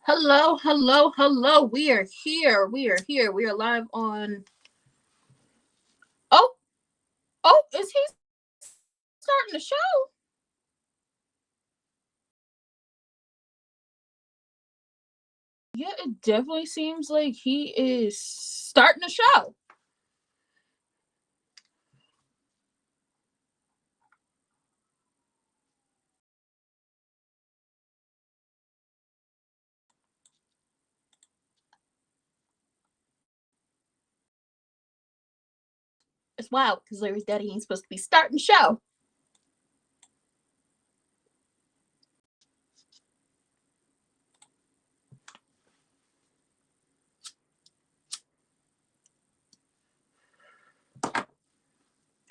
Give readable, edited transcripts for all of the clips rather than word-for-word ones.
Hello, hello, hello. We are here. We are here. We are live on. Oh, is he starting the show? Yeah, it definitely seems like he is starting the show. It's wild because Larry's daddy ain't supposed to be starting the show.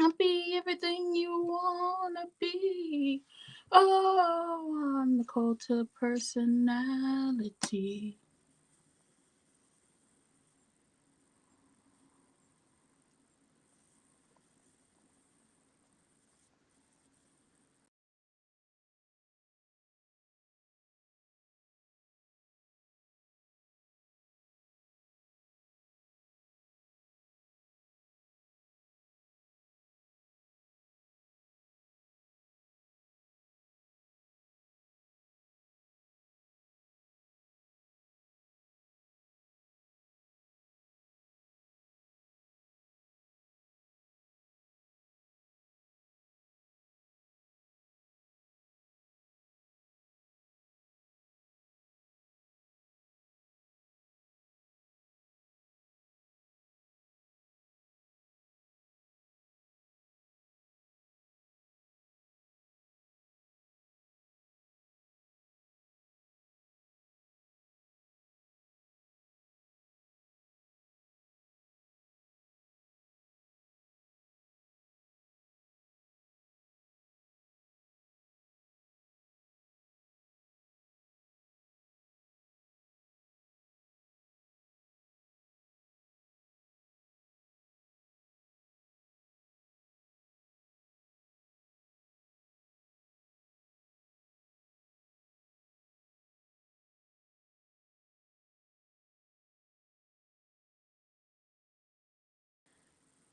I'll be everything you wanna be. Oh, I'm the cult of personality.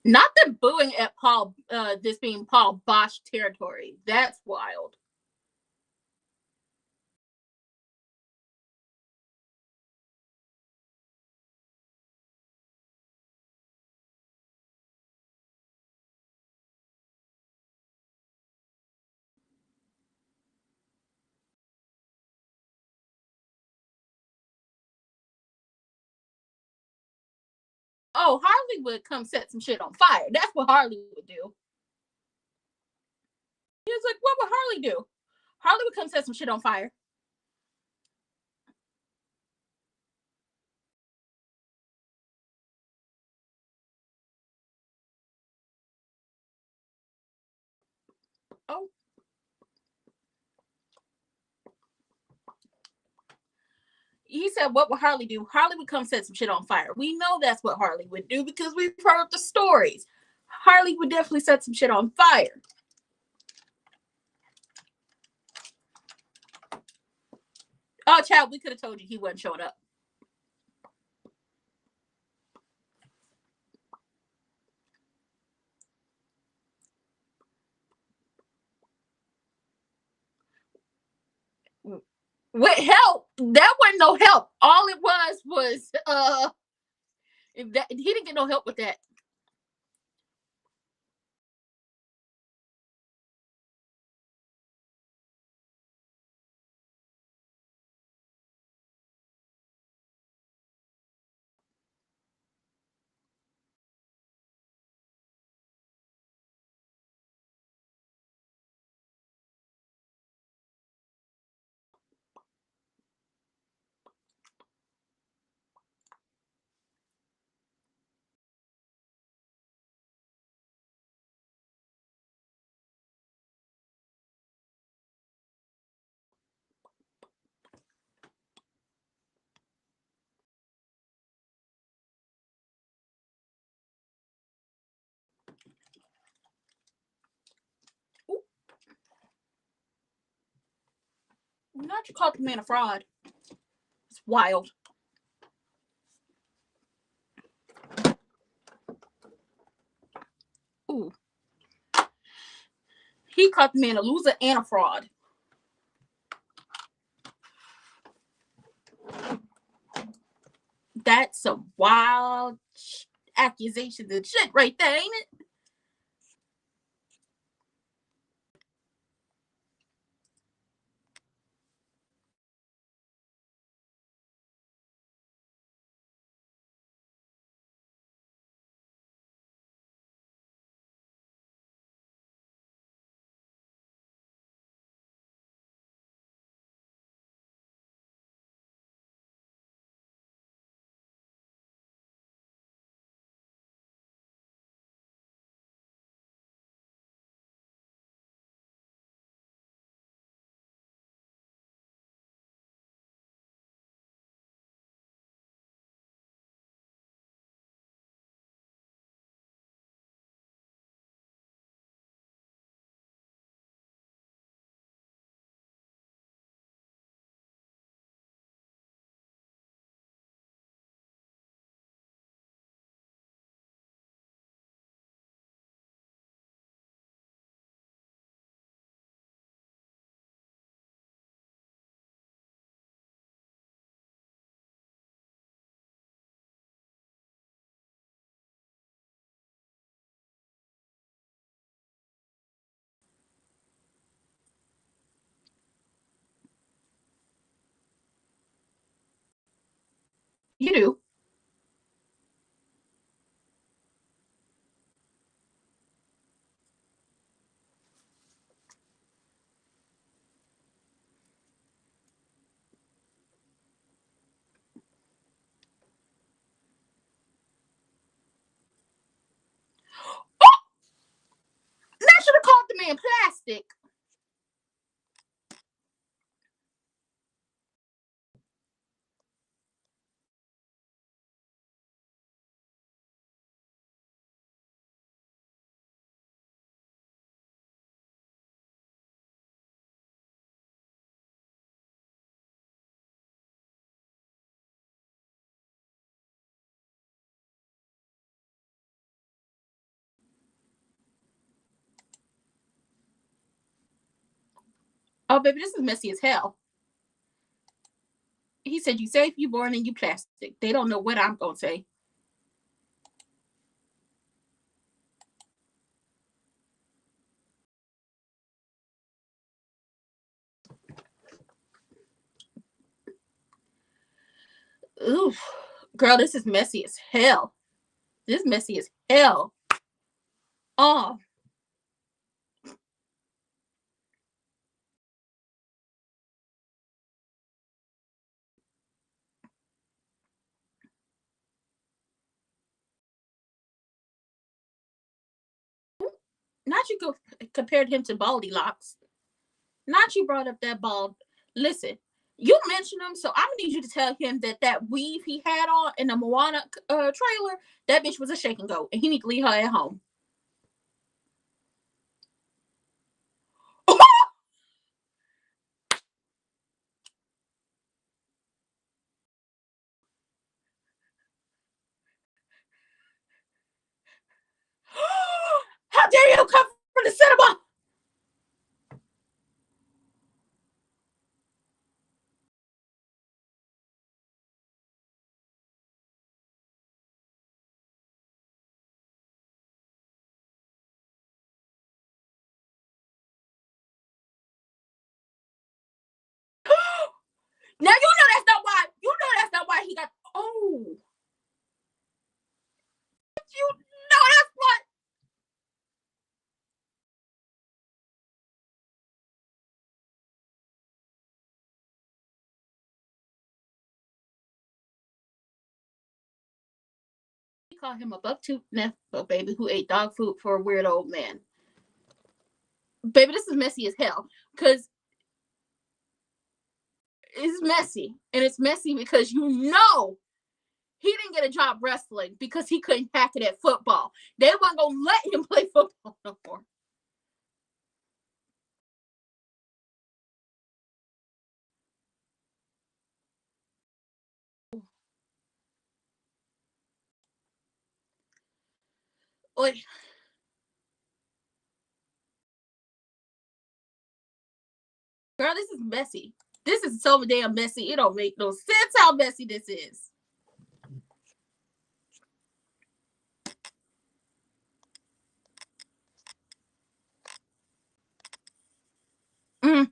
Not the booing at Paul, this being Paul Bosch territory. That's wild. Oh, Harley would come set some shit on fire. That's what Harley would do. He was like, what would Harley do? Harley would come set some shit on fire. Oh. He said, what would Harley do? Harley would come set some shit on fire. We know that's what Harley would do because we've heard the stories. Harley would definitely set some shit on fire. Oh, child, we could have told you he wasn't showing up. With help, that wasn't no help. All it was he didn't get no help with that. Ooh. Not you called the man a fraud. It's Wild. Ooh. He caught the man a loser and a fraud. That's some wild accusations and shit right there, ain't it? You do. I should have called the man plastic. Oh, baby, this is messy as hell. He said, you safe, you born, and you plastic. They don't know what I'm going to say. Ooh, girl, this is messy as hell. This is messy as hell. Oh. Not you compared him to Baldy Locks. Not you brought up that bald. Listen, you mentioned him, so I'm gonna need you to tell him that that weave he had on in the Moana trailer, that bitch was a shake and go, and he need to leave her at home. How dare you come from the cinema? Now you know that's not why. You know that's not why he got. Oh, you know that's what. He called him a buck-toothed Nepo baby who ate dog food for a weird old man. Baby, this is messy as hell. Cause it's messy, and it's messy because you know he didn't get a job wrestling because he couldn't hack it at football. They weren't gonna let him play football no more. Oi. Girl, this is messy. This is so damn messy. It don't make no sense how messy this is. Mm.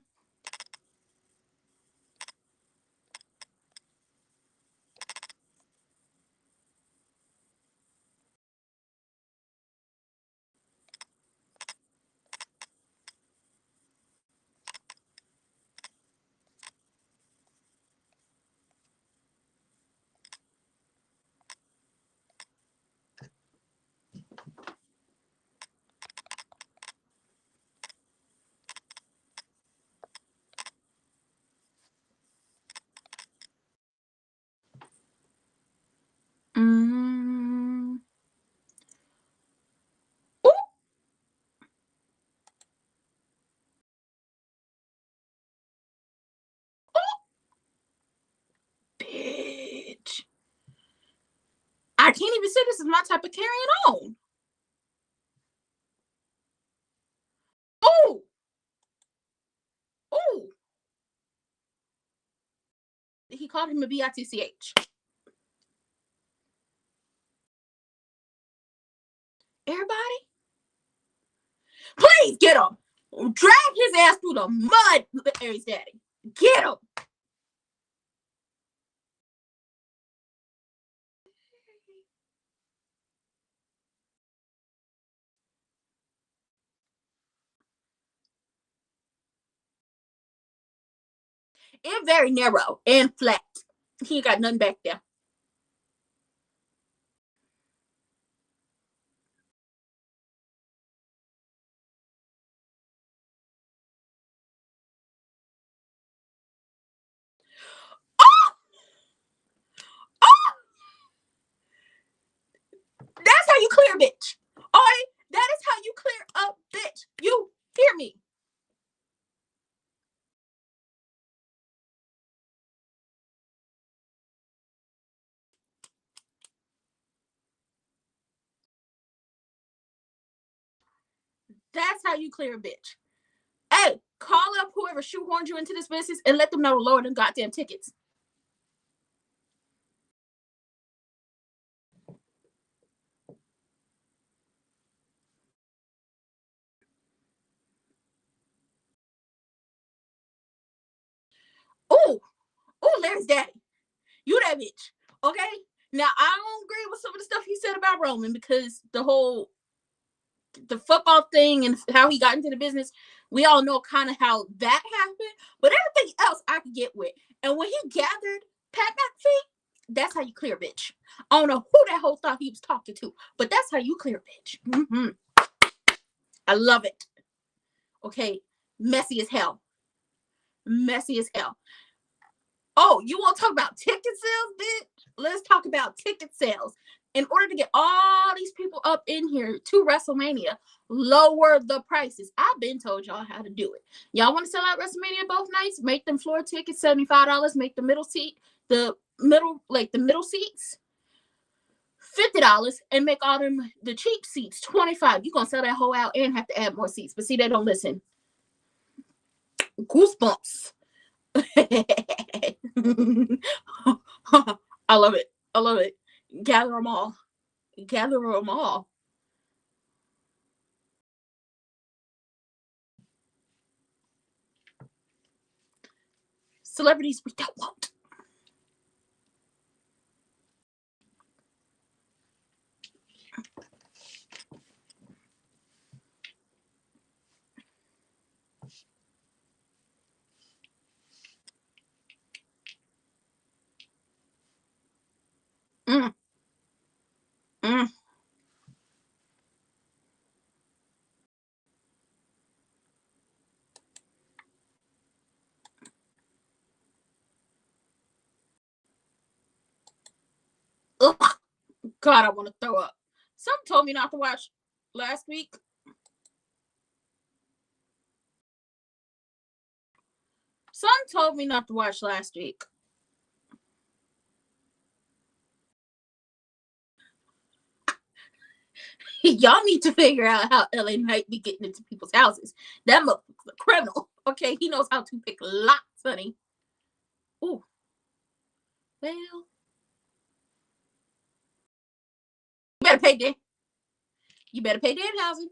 Mm. Ooh. Bitch. I can't even say this is my type of carrying on. Oh. Oh. He called him a bitch. Everybody, please get him. Drag his ass through the mud, Larry's daddy. Get him. It's very narrow and flat. He ain't got nothing back there. Oh! Oh! That's how you clear, bitch. All right? That is how you clear up, bitch. You hear me? That's how you clear a bitch. Hey, call up whoever shoehorned you into this business and let them know to lower them goddamn tickets. Oh, oh, Larry's daddy. You that bitch. Okay? Now, I don't agree with some of the stuff he said about Roman because the football thing and how he got into the business, we all know kind of how that happened. But everything else I could get with. And when he gathered Pat McAfee, that's how you clear a bitch. I don't know who that hoe thought he was talking to, but that's how you clear a bitch. Mm-hmm. I love it. Okay, messy as hell. Messy as hell. Oh, you want to talk about ticket sales, bitch? Let's talk about ticket sales. In order to get all these people up in here to WrestleMania, lower the prices. I've been told y'all how to do it. Y'all want to sell out WrestleMania both nights? Make them floor tickets $75. Make the middle seats $50, and make all them the cheap seats $25. You're gonna sell that whole out and have to add more seats. But see, they don't listen. Goosebumps. I love it. I love it. Gather them all. Gather them all. Celebrities we don't want. Mm. Mm. Ugh. God, I want to throw up. Some told me not to watch last week. Some told me not to watch last week. Y'all need to figure out how LA Knight be getting into people's houses. That motherfucker's a criminal. Okay, he knows how to pick locks, honey. Ooh. Well, you better pay Dan. You better pay Dan housing.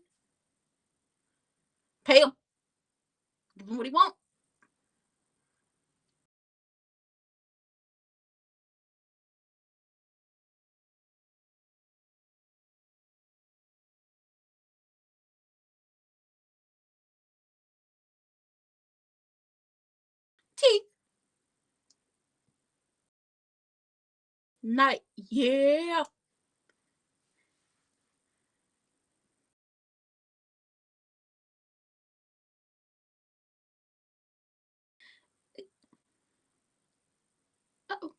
Pay him. Give him what he want. T. Night. Yeah. Uh-oh.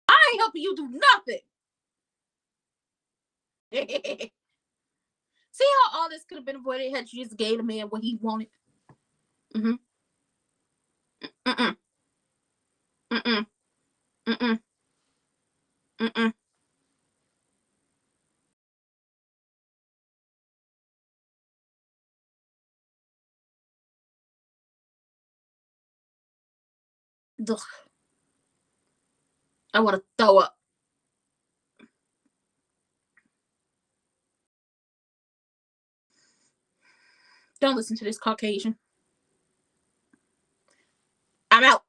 I ain't helping you do nothing. See how all this could have been avoided had you just gave the man what he wanted? Mm-hmm. Mm-mm. Mm-mm. Mm-mm. Mm-mm. Ugh. I want to throw up. Don't listen to this Caucasian. I'm out.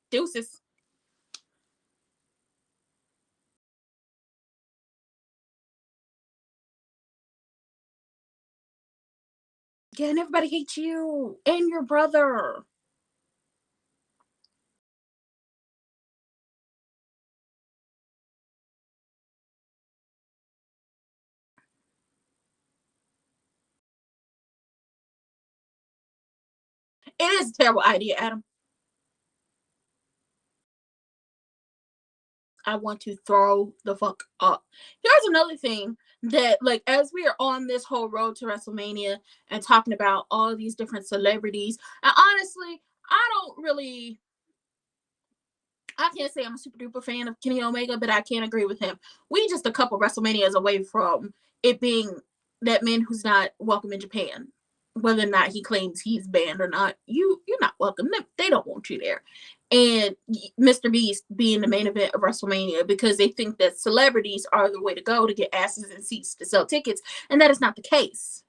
Deuces. Yeah, and everybody hates you and your brother. It is a terrible idea, Adam. I want to throw the fuck up. Here's another thing that, like, as we are on this whole road to WrestleMania and talking about all these different celebrities, and honestly, I can't say I'm a super duper fan of Kenny Omega, but I can't agree with him. We just a couple WrestleManias away from it being that man who's not welcome in Japan. Whether or not he claims he's banned or not, you're not welcome. They don't want you there. And Mr. Beast being the main event of WrestleMania because they think that celebrities are the way to go to get asses and seats to sell tickets, and that is not the case.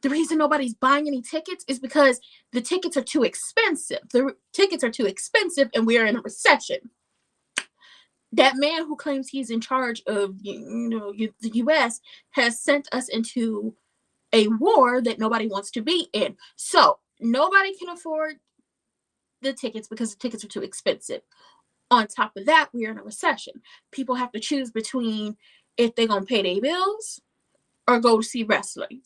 The reason nobody's buying any tickets is because the tickets are too expensive. The tickets are too expensive, and we're in a recession. That man who claims he's in charge of the U.S. has sent us into a war that nobody wants to be in. So nobody can afford the tickets because the tickets are too expensive. On top of that, we're in a recession. People have to choose between if they're going to pay their bills or go to see wrestling.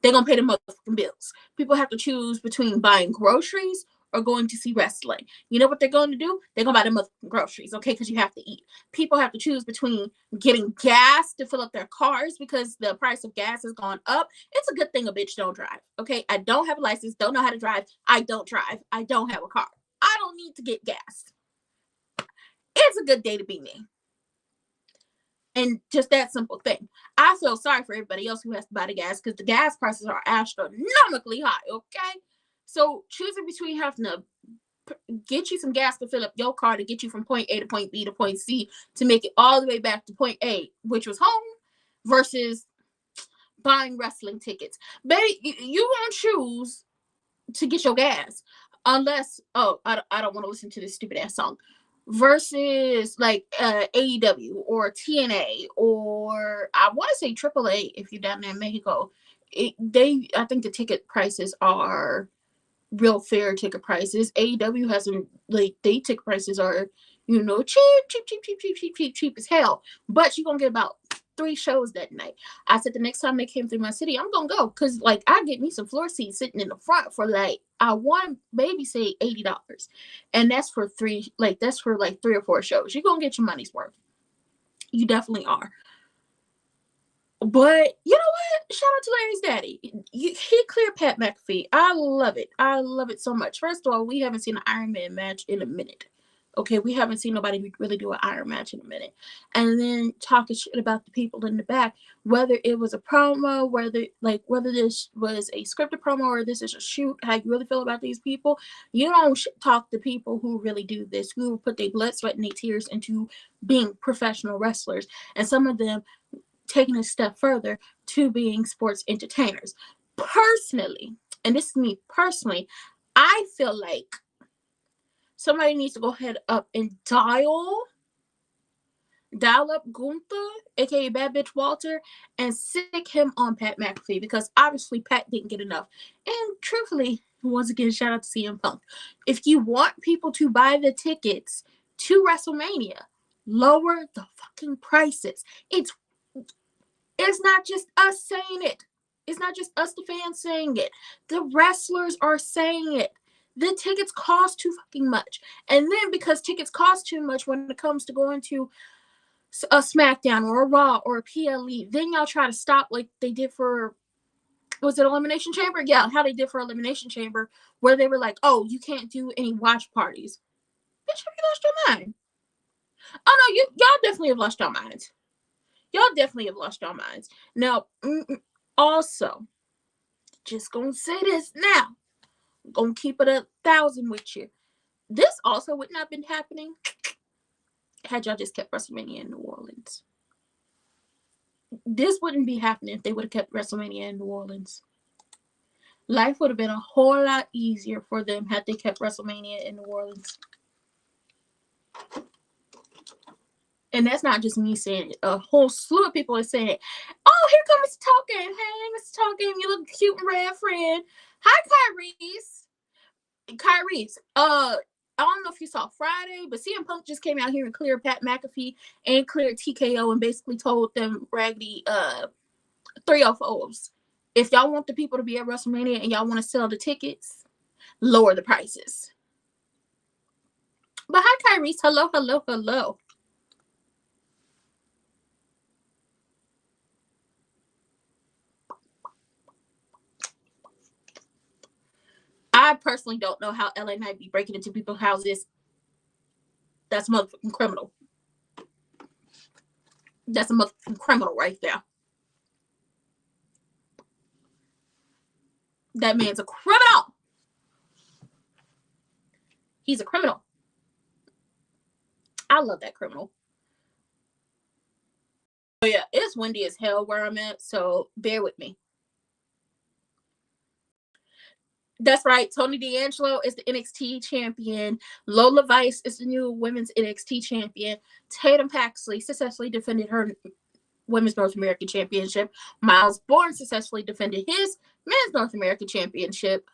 They're going to pay the motherfucking bills. People have to choose between buying groceries or going to see wrestling. You know what they're going to do? They're going to buy the motherfucking groceries, okay? Because you have to eat. People have to choose between getting gas to fill up their cars because the price of gas has gone up. It's a good thing a bitch don't drive, okay? I don't have a license, don't know how to drive. I don't drive. I don't have a car. I don't need to get gas. It's a good day to be me. And just that simple thing. I feel sorry for everybody else who has to buy the gas because the gas prices are astronomically high, okay? So choosing between having to get you some gas to fill up your car to get you from point A to point B to point C to make it all the way back to point A, which was home, versus buying wrestling tickets. Baby, you won't choose to get your gas unless, I don't want to listen to this stupid ass song. Versus like AEW or TNA or I want to say AAA if you're down there in Mexico. I think the ticket prices are real fair ticket prices. AEW has some like they ticket prices are cheap as hell. But you're gonna get about 3 shows that night. I said the next time they came through my city, I'm gonna go because like I get me some floor seats sitting in the front for like I want maybe say $80, and that's for 3 or 4 shows. You're gonna get your money's worth. You definitely are. But you know what? Shout out to Larry's daddy. He cleared Pat McAfee. I love it. I love it so much. First of all, we haven't seen an Iron Man match in a minute. Okay, we haven't seen nobody really do an iron match in a minute. And then talking shit about the people in the back, whether it was a promo, whether this was a scripted promo or this is a shoot, how you really feel about these people. You don't talk to people who really do this, who put their blood, sweat, and their tears into being professional wrestlers. And some of them taking a step further to being sports entertainers. Personally, and this is me personally, I feel like somebody needs to go ahead up and dial up Gunther, aka Bad Bitch Walter, and sick him on Pat McAfee, because obviously Pat didn't get enough. And truthfully, once again, shout out to CM Punk. If you want people to buy the tickets to WrestleMania, lower the fucking prices. It's not just us saying it. It's not just us, the fans, saying it. The wrestlers are saying it. The tickets cost too fucking much. And then because tickets cost too much when it comes to going to a SmackDown or a Raw or a PLE, then y'all try to stop like they did for, was it Elimination Chamber? Yeah, how they did for Elimination Chamber, where they were like, oh, you can't do any watch parties. Bitch, have you lost your mind? Oh no, y'all definitely have lost your minds. Y'all definitely have lost your minds. Now, also, just gonna say this now. Gonna keep it 1,000 with you. This also would not have been happening had y'all just kept WrestleMania in New Orleans. This wouldn't be happening if they would have kept WrestleMania in New Orleans. Life would have been a whole lot easier for them had they kept WrestleMania in New Orleans. And that's not just me saying it. A whole slew of people are saying it. Oh, here comes Mr. Token. Hey, Mr. Token, you look cute and red friend. Hi, Kyrie's. I don't know if you saw Friday, but CM Punk just came out here and cleared Pat McAfee and cleared TKO and basically told them raggedy 304s. If y'all want the people to be at WrestleMania and y'all want to sell the tickets, lower the prices. But hi, Kyrie's. Hello, hello, hello. I personally don't know how LA Knight be breaking into people's houses. That's a motherfucking criminal. That's a motherfucking criminal right there. That man's a criminal. He's a criminal. I love that criminal. Oh yeah, it's windy as hell where I'm at, so bear with me. That's right. Tony D'Angelo is the NXT champion. Lola Vice is the new women's NXT champion. Tatum Paxley successfully defended her women's North American championship. Miles Bourne successfully defended his men's North American championship.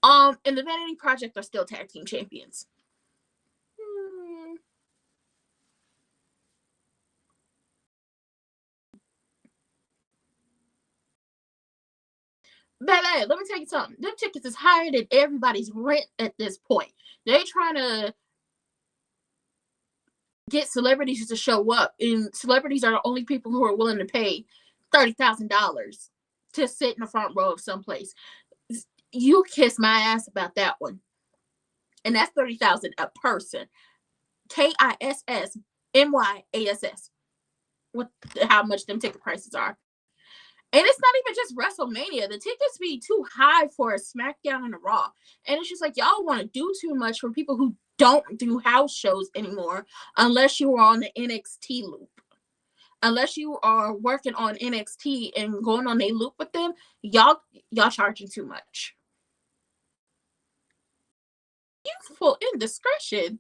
And the Vanity Project are still tag team champions. Baby, let me tell you something. Them tickets is higher than everybody's rent at this point. They trying to get celebrities to show up, and celebrities are the only people who are willing to pay $30,000 to sit in the front row of someplace. You kiss my ass about that one. And that's $30,000 a person. KISSMYASS. What? How much them ticket prices are. And it's not even just WrestleMania. The tickets be too high for a SmackDown and a Raw. And it's just like, y'all want to do too much for people who don't do house shows anymore unless you are on the NXT loop. Unless you are working on NXT and going on a loop with them, y'all charging too much. Youthful indiscretion.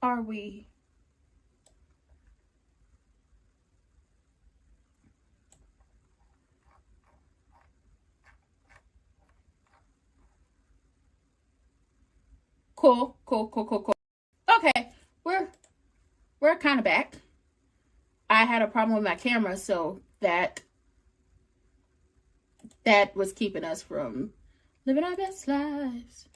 are we? Cool. Okay, we're kind of back. I had a problem with my camera, so that was keeping us from living our best lives.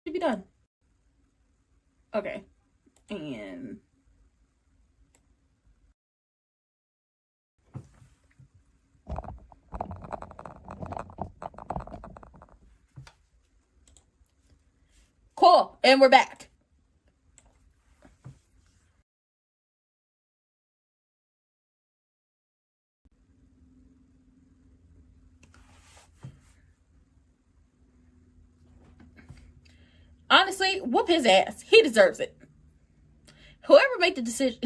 Should be done. Okay, and cool, and we're back. Honestly, whoop his ass. He deserves it. Whoever made the decision.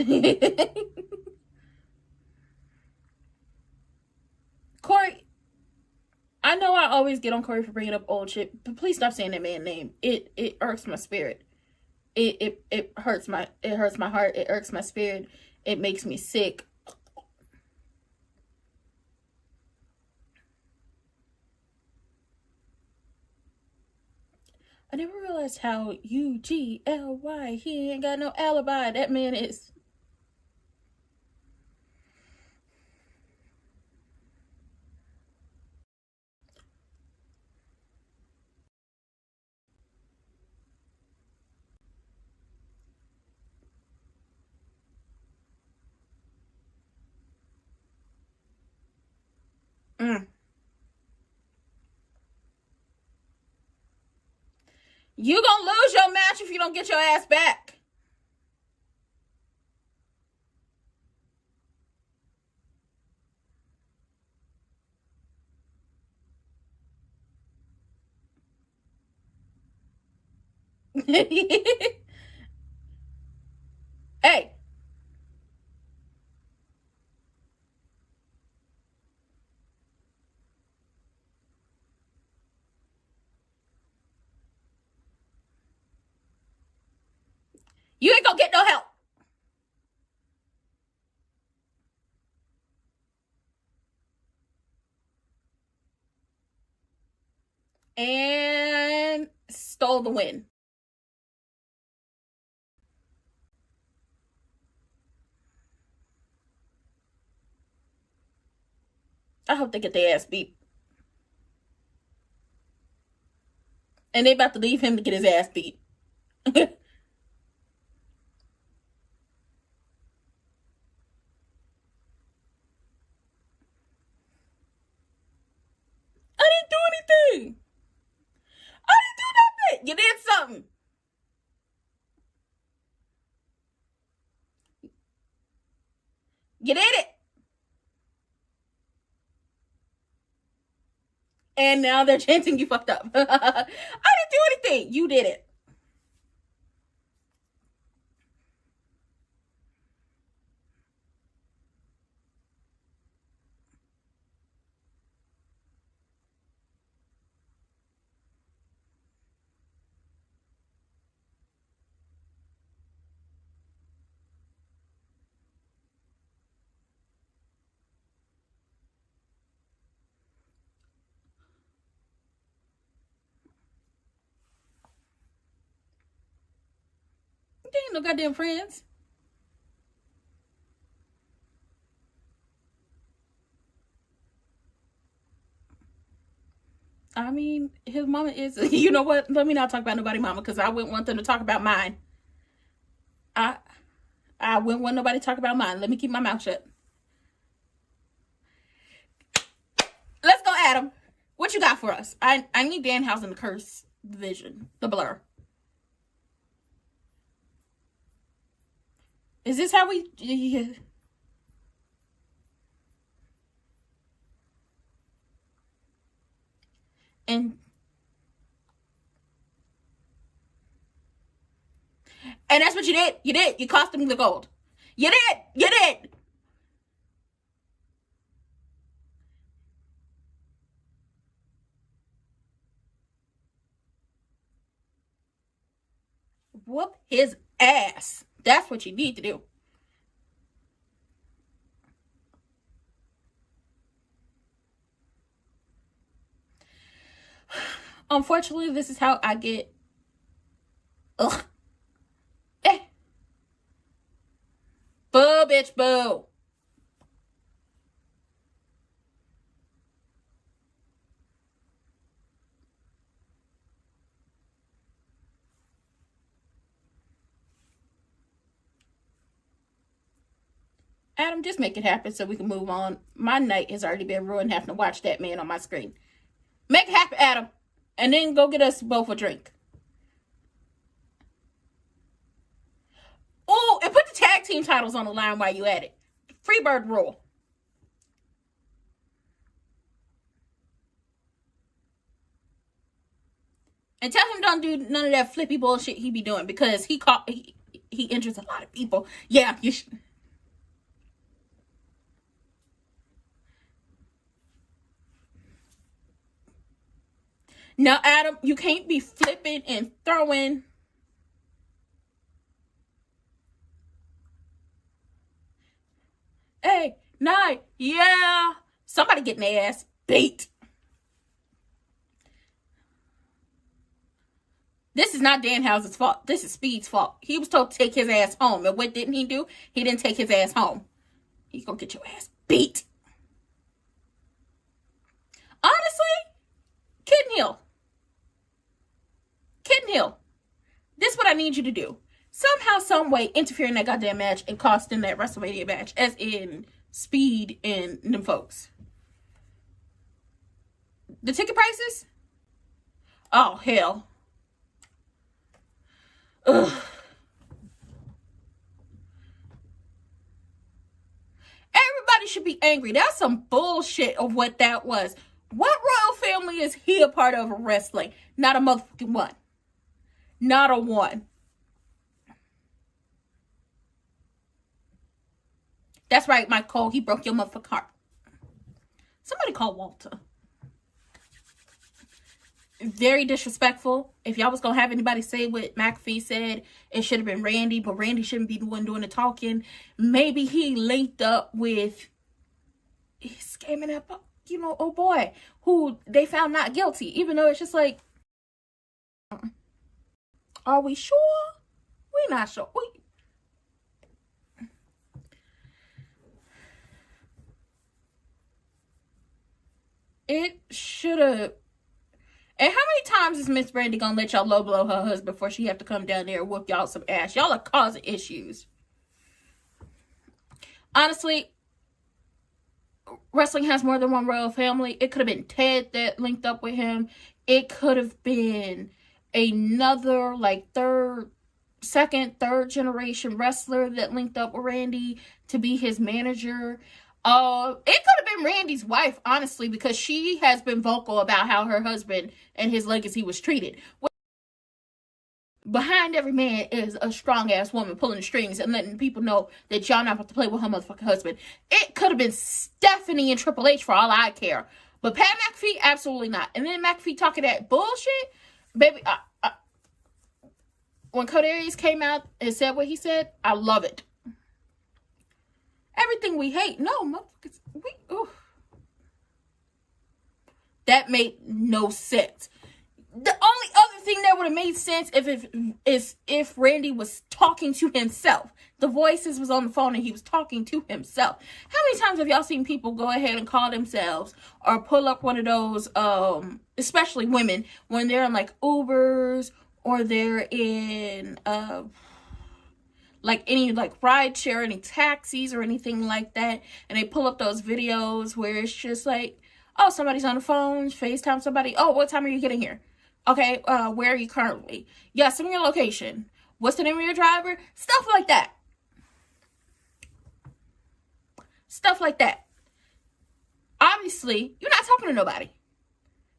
Corey, I know I always get on Corey for bringing up old shit, but please stop saying that man's name. It irks my spirit. It hurts my heart. It irks my spirit. It makes me sick. I never realized how UGLY, he ain't got no alibi. That man is. You gonna lose your match if you don't get your ass back. Hey. You ain't gonna get no help. And stole the win. I hope they get their ass beat. And they about to leave him to get his ass beat. I didn't do anything. I didn't do nothing. You did something. You did it. And now they're chanting you fucked up. I didn't do anything. You did it. They ain't no goddamn friends. I mean, his mama is. You know what? Let me not talk about nobody's mama because I wouldn't want them to talk about mine. I wouldn't want nobody to talk about mine. Let me keep my mouth shut. Let's go, Adam. What you got for us? I need Danhausen to curse vision, the blur. Is this how we? Yeah. And And that's what you did. You did. You cost him the gold. You did. You did. Whoop his ass. That's what you need to do. Unfortunately, this is how I get. Ugh. Boo, bitch, boo. Adam, just make it happen so we can move on. My night has already been ruined having to watch that man on my screen. Make it happen, Adam. And then go get us both a drink. Oh, and put the tag team titles on the line while you at it. Freebird rule. And tell him don't do none of that flippy bullshit he be doing, because he injures a lot of people. Yeah, you should. Now, Adam, you can't be flipping and throwing. Hey, night. Yeah. Somebody getting their ass beat. This is not Danhausen's fault. This is Speed's fault. He was told to take his ass home. And what didn't he do? He didn't take his ass home. He's going to get your ass beat. Honestly, Kitten Hill. This is what I need you to do. Somehow, some way, interfere in that goddamn match and cost them that WrestleMania match, as in Speed and them folks. The ticket prices? Oh, hell. Ugh. Everybody should be angry. That's some bullshit of what that was. What royal family is he a part of wrestling? Not a motherfucking one. Not a one. That's right, Mike Cole. He broke your motherfucking heart. Somebody call Walter. Very disrespectful. If y'all was going to have anybody say what McAfee said, it should have been Randy, but Randy shouldn't be the one doing the talking. Maybe he linked up with, he's scamming up, oh boy, who they found not guilty, even though it's just like, are we sure? We're not sure. It should have. And how many times is Miss Brandy gonna let y'all low blow her husband before she have to come down there and whoop y'all some ass? Y'all are causing issues. Honestly, wrestling has more than one royal family. It could have been Ted that linked up with him. It could have been another second, third generation wrestler that linked up with Randy to be his manager. It could have been Randy's wife, honestly, because she has been vocal about how her husband and his legacy was treated. Behind every man is a strong-ass woman pulling the strings and letting people know that y'all not about to play with her motherfucking husband. It could have been Stephanie and Triple H for all I care. But Pat McAfee, absolutely not. And then McAfee talking that bullshit, baby, when Codarius came out and said what he said, I love it. Everything we hate. No, motherfuckers. That made no sense. The only other thing that would have made sense if Randy was talking to himself. The voices was on the phone and he was talking to himself. How many times have y'all seen people go ahead and call themselves or pull up one of those, especially women, when they're in like Ubers or they're in like any like ride share, any taxis or anything like that, and they pull up those videos where it's just like, oh, somebody's on the phone, FaceTime somebody. Oh, what time are you getting here? Okay, where are you currently? Yes, send me your location. What's the name of your driver? Stuff like that. Stuff like that. Obviously, you're not talking to nobody.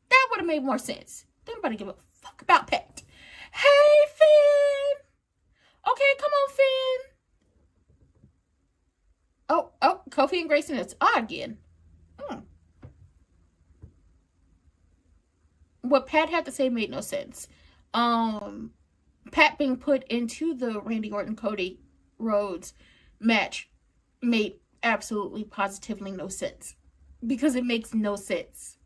That would have made more sense. Nobody give a fuck about Pat. Hey, Finn. Okay, come on, Finn. Oh, Kofi and Grayson, it's again. What Pat had to say made no sense. Pat being put into the Randy Orton Cody Rhodes match made absolutely positively no sense. Because it makes no sense.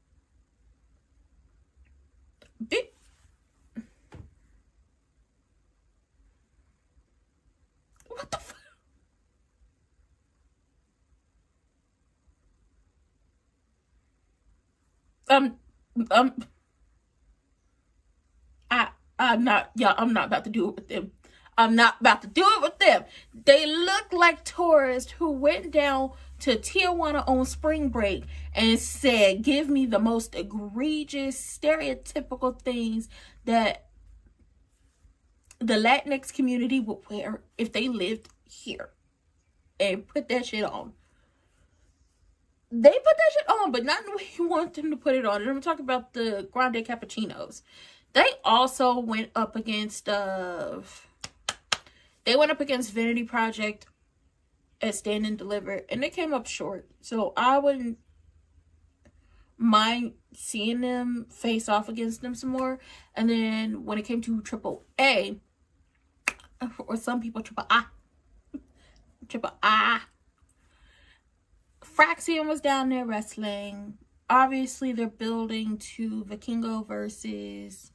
What the fuck? I'm not about to do it with them. I'm not about to do it with them. They look like tourists who went down to Tijuana on spring break and said, give me the most egregious, stereotypical things that the Latinx community would wear if they lived here. And put that shit on. They put that shit on, but not in the way you want them to put it on. And I'm talking about the Grande Cappuccinos. They also went up against Vanity Project at Stand and Deliver, and they came up short. So I wouldn't mind seeing them face off against them some more. And then when it came to Triple A, or some people Triple I, Fraxian was down there wrestling. Obviously, they're building to Vikingo versus...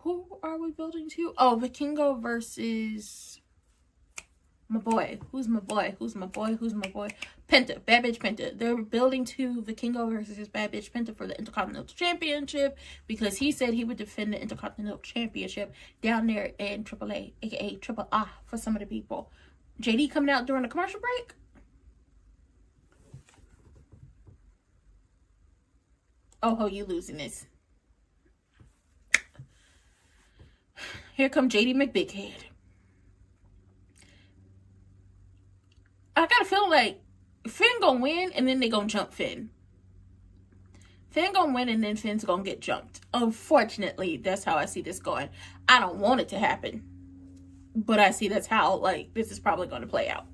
Who are we building to? Oh, Vikingo versus my boy. Who's my boy? Penta. Bad Bitch Penta. They're building to Vikingo versus Bad Bitch Penta for the Intercontinental Championship because he said he would defend the Intercontinental Championship down there in AAA, aka Triple A for some of the people. JD coming out during the commercial break. Oh, you losing this. Here come JD McBighead. I got a feeling like Finn gonna win and then they gonna jump Finn. Finn gonna win and then Finn's gonna get jumped. Unfortunately, that's how I see this going. I don't want it to happen. But I see that's how, like, this is probably gonna play out.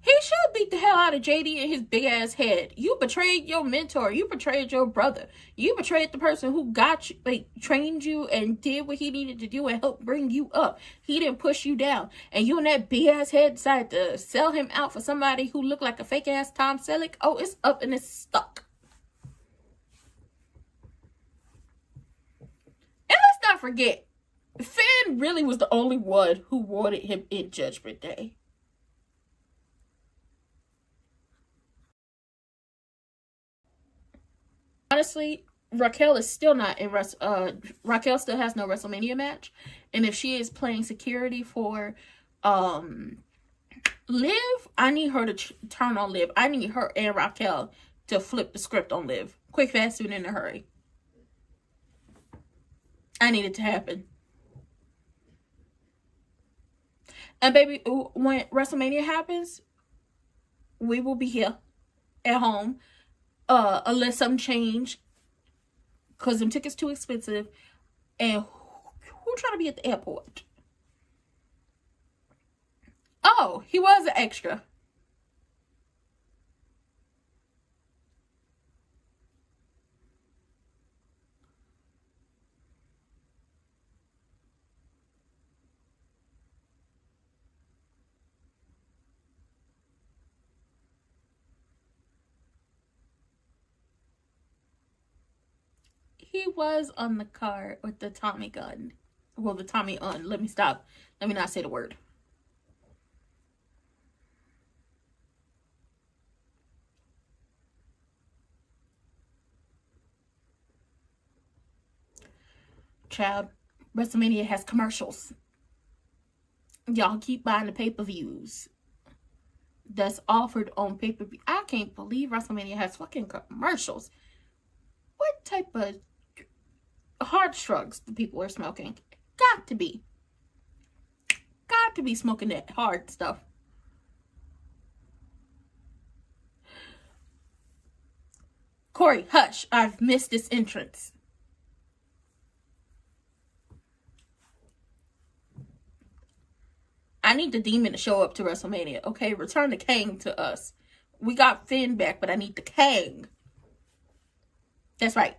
He should beat the hell out of JD in his big ass head. You betrayed your mentor. You betrayed your brother. You betrayed the person who got you, like, trained you and did what he needed to do and helped bring you up. He didn't push you down. And you and that big ass head decided to sell him out for somebody who looked like a fake ass Tom Selleck. Oh, it's up and it's stuck. And let's not forget, Finn really was the only one who wanted him in Judgment Day. Honestly, Raquel is still not in Raquel still has no WrestleMania match. And if she is playing security for Liv, I need her to turn on Liv. I need her and Raquel to flip the script on Liv. Quick, fast, soon, in a hurry. I need it to happen. And baby, when WrestleMania happens, we will be here at home. Unless something change, because them tickets too expensive, and who trying to be at the airport? Oh, he was an extra. He was on the card with the Tommy gun. Well, the Tommy gun. Let me stop. Let me not say the word. Child, WrestleMania has commercials. Y'all keep buying the pay-per-views that's offered on pay-per-view. I can't believe WrestleMania has fucking commercials. What type of hard drugs the people are smoking? Got to be smoking that hard stuff. Corey, hush. I've missed this entrance. I need the demon to show up to WrestleMania. Okay, return the Kang to us. We got Finn back, but I need the Kang. That's right.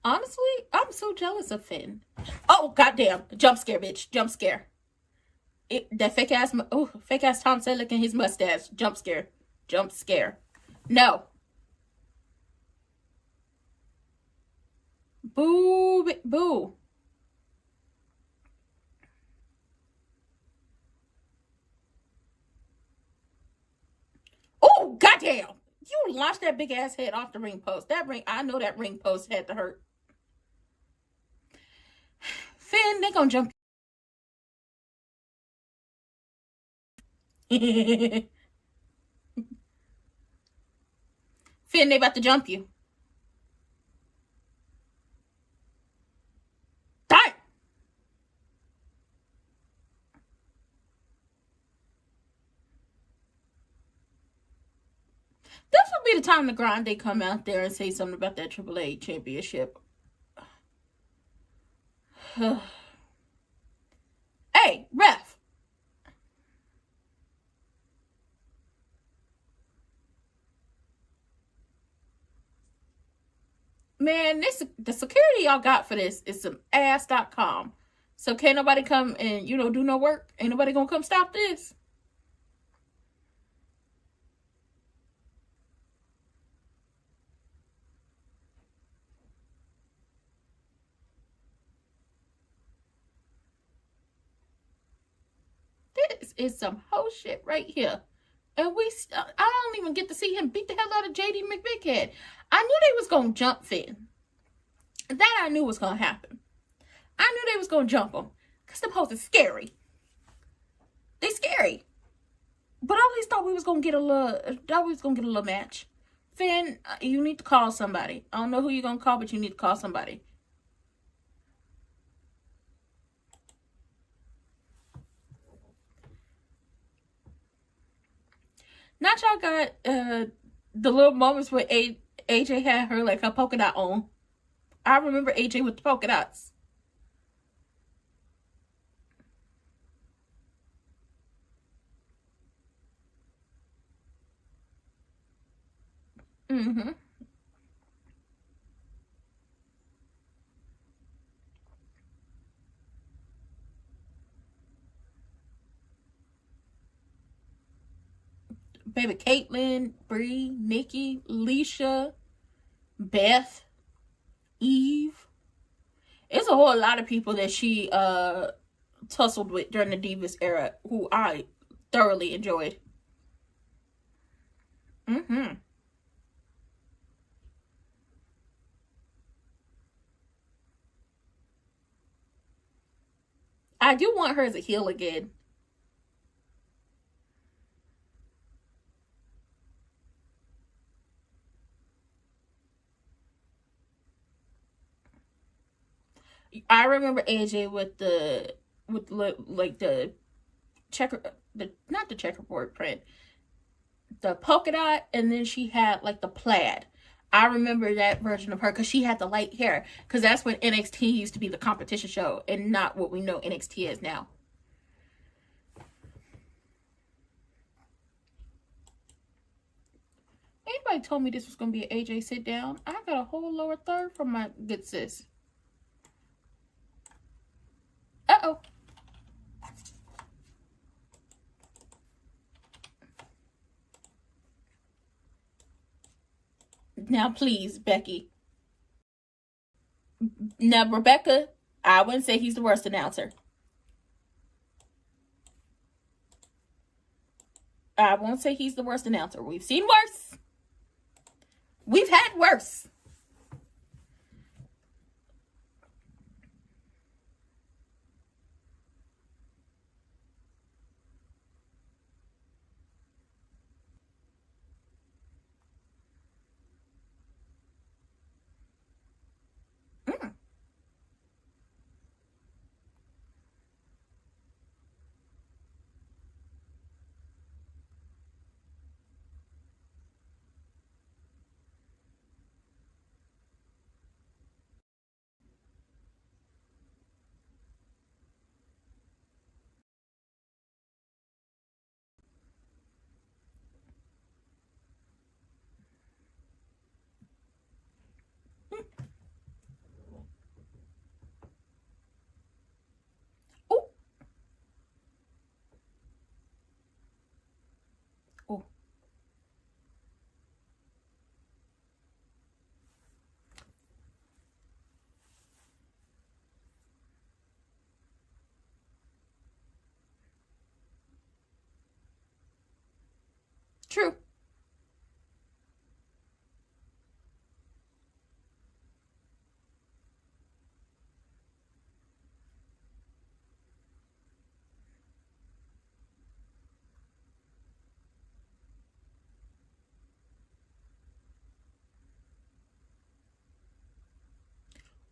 Honestly, I'm so jealous of Finn. Oh, goddamn. Jump scare, bitch. Jump scare. That fake ass Tom Selleck and his mustache. Jump scare. Jump scare. No. Boo. Boo. Oh, goddamn. You launched that big ass head off the ring post. I know that ring post had to hurt. Finn, they gonna jump. Finn, they about to jump you. Die. This would be the time to grind. They come out there and say something about that AAA championship. Hey, ref. Man, the security y'all got for this is some ass.com. So can't nobody come and, do no work? Ain't nobody gonna come stop this? This is some whole shit right here. And I don't even get to see him beat the hell out of JD McBighead. I knew they was gonna jump Finn. That I knew was gonna happen. I knew they was gonna jump him. Because the post is scary. They scary. But I always thought we was gonna get a little match. Finn, you need to call somebody. I don't know who you're gonna call, but you need to call somebody. Not y'all got the little moments where AJ had her like her polka dot on. I remember AJ with the polka dots. Mm-hmm. Baby Caitlyn, Bree, Nikki, Leisha, Beth, Eve. It's a whole lot of people that she tussled with during the Divas era who I thoroughly enjoyed. Mm-hmm. I do want her as a heel again. I remember AJ with the not the checkerboard print, the polka dot, and then she had like the plaid. I remember that version of her because she had the light hair, because that's when NXT used to be the competition show and not what we know NXT is now. Anybody told me this was going to be an AJ sit down? I got a whole lower third from my good sis. Uh-oh. Now, please, Becky. Now, Rebecca, I wouldn't say he's the worst announcer. I won't say he's the worst announcer. We've seen worse. We've had worse. True.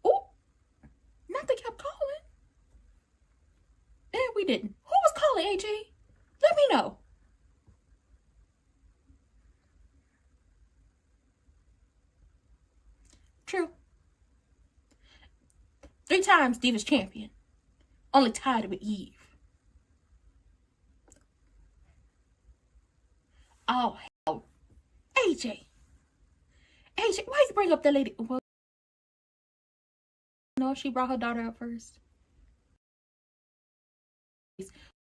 Oh, not they kept calling. And we didn't. Who was calling, AJ? Let me know. True. 3 times Divas champion. Only tied with Eve. Oh, hell. AJ. AJ, why you bring up that lady? Well, no, she brought her daughter up first.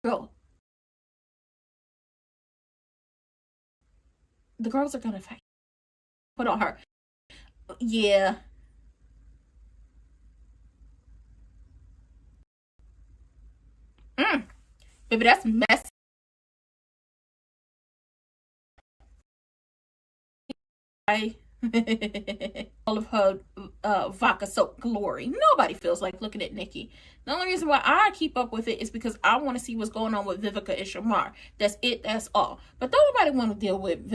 Girl. The girls are gonna fight. Put on her. Yeah. Baby, that's messy. All of her vodka soaked glory. Nobody feels like looking at Nikki. The only reason why I keep up with it is because I want to see what's going on with Vivica and Shamar. That's it. That's all. But don't nobody want to deal with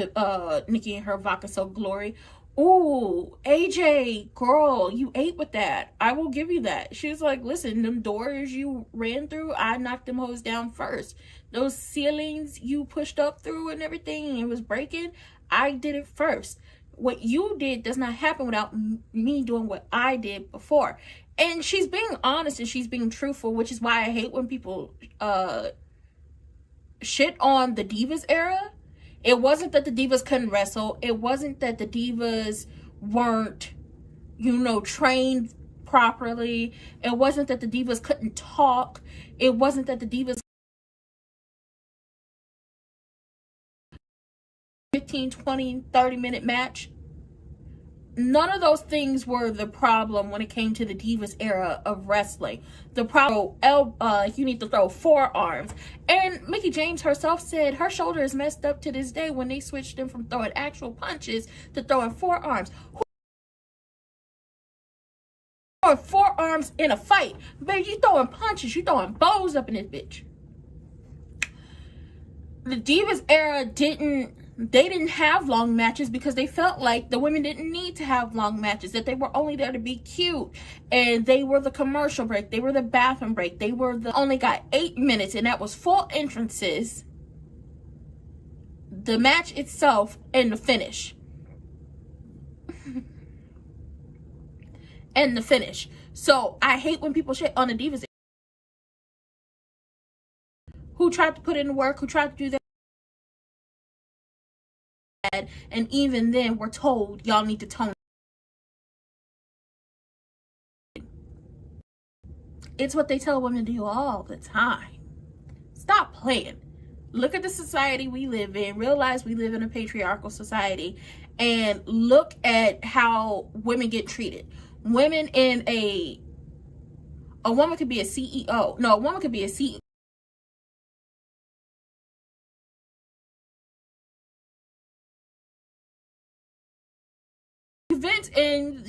Nikki and her vodka soaked glory. Ooh, AJ, girl, you ate with that. I will give you that. She was like, listen, them doors you ran through, I knocked them hoes down first. Those ceilings you pushed up through and everything and it was breaking, I did it first. What you did does not happen without me doing what I did before. And she's being honest and she's being truthful, which is why I hate when people shit on the Divas era. It wasn't that the Divas couldn't wrestle. It wasn't that the Divas weren't, trained properly. It wasn't that the Divas couldn't talk. It wasn't that the Divas 15, 20, 30-minute match. None of those things were the problem when it came to the Divas era of wrestling. The problem, you need to throw forearms. And Mickie James herself said her shoulder is messed up to this day when they switched them from throwing actual punches to throwing forearms. Throwing forearms in a fight? Baby, you throwing punches, you throwing bows up in this bitch. The Divas era didn't have long matches because they felt like the women didn't need to have long matches, that they were only there to be cute, and they were the commercial break, they were the bathroom break, they were only got 8 minutes, and that was full entrances, the match itself, and the finish. And the finish. So I hate when people shit on the Divas who tried to put in the work, who tried to do that. And even then we're told y'all need to tone. It's what they tell women to do all the time. Stop playing. Look at the society we live in. Realize we live in a patriarchal society, and look at how women get treated. Women in a woman could be a CEO. No, a woman could be a CEO. Vince and